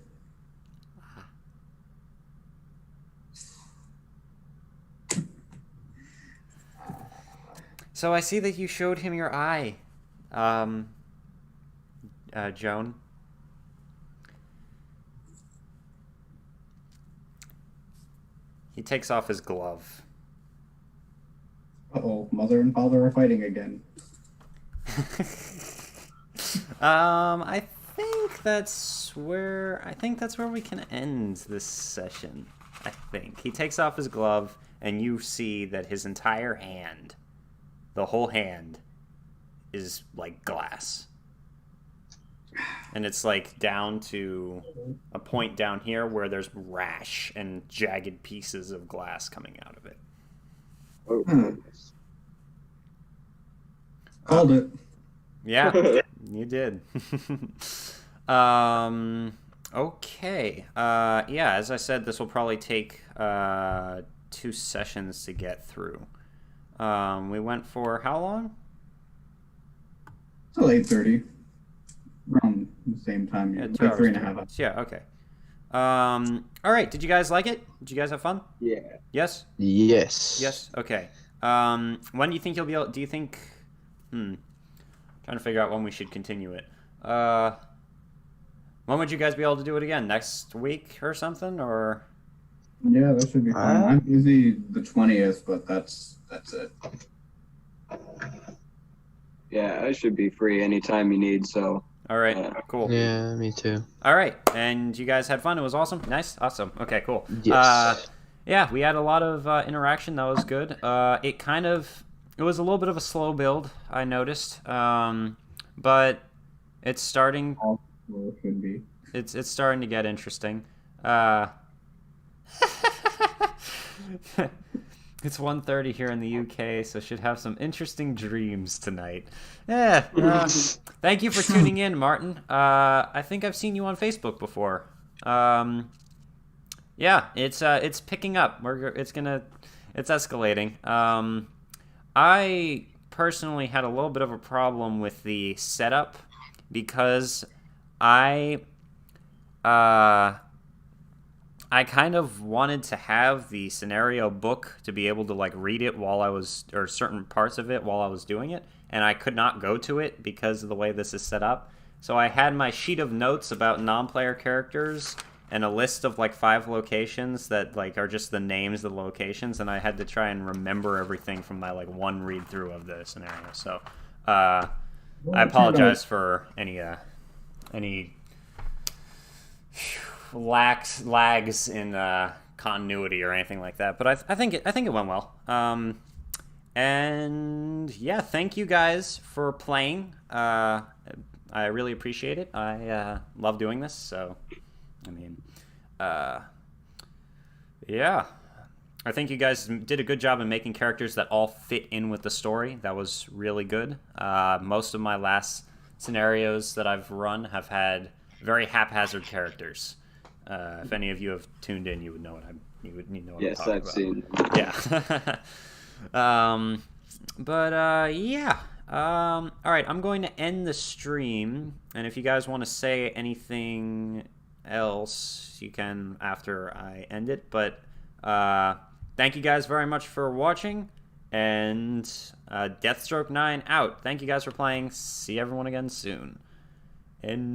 So I see that you showed him your eye, Joan. He takes off his glove. Uh-oh, Mother and Father are fighting again. I think that's where we can end this session. I think he takes off his glove, and you see that his entire hand, the whole hand, is like glass, and it's like down to a point down here where there's rash and jagged pieces of glass coming out of it. Oh. Called it. Yeah, you did. Okay. Yeah, as I said, this will probably take 2 sessions to get through. We went for how long? Till 8:30. Around the same time. Yeah, Like 2 hours, 3.5 2 hours. hours. Yeah, okay. All right, did you guys like it? Did you guys have fun? Yeah. Yes? Yes. Yes? Okay. When do you think you'll be able... Do you think... trying to figure out when we should continue it. When would you guys be able to do it again? Next week or something? Or... Yeah, that should be fine. I'm busy the 20th, but that's it. Yeah, I should be free anytime you need, so. All right, cool. Yeah, me too. All right, and you guys had fun? It was awesome? Nice? Awesome. Okay, cool. Yes. Yeah, we had a lot of interaction. That was good. It was a little bit of a slow build, I noticed. But it's starting... Well, it should be. It's starting to get interesting. It's 1:30 here in the UK, so should have some interesting dreams tonight. Yeah. Thank you for tuning in, Martin. I think I've seen you on Facebook before. Yeah, it's picking up. It's escalating. I personally had a little bit of a problem with the setup because I kind of wanted to have the scenario book to be able to like read it or certain parts of it while I was doing it, and I could not go to it because of the way this is set up. So I had my sheet of notes about non-player characters and a list of like 5 locations that like are just the names of the locations, and I had to try and remember everything from my like one read through of the scenario. So I apologize for any lags in continuity or anything like that. But I think it went well. And yeah, thank you guys for playing. I really appreciate it. I love doing this. So, I mean, yeah. I think you guys did a good job in making characters that all fit in with the story. That was really good. Most of my last scenarios that I've run have had very haphazard characters. If any of you have tuned in, you would know what I'm Yes, talking I've about. seen. Yeah. Yeah. All right, I'm going to end the stream, and if you guys want to say anything else, you can after I end it. But thank you guys very much for watching, and Deathstroke 9 out. Thank you guys for playing. See everyone again soon. And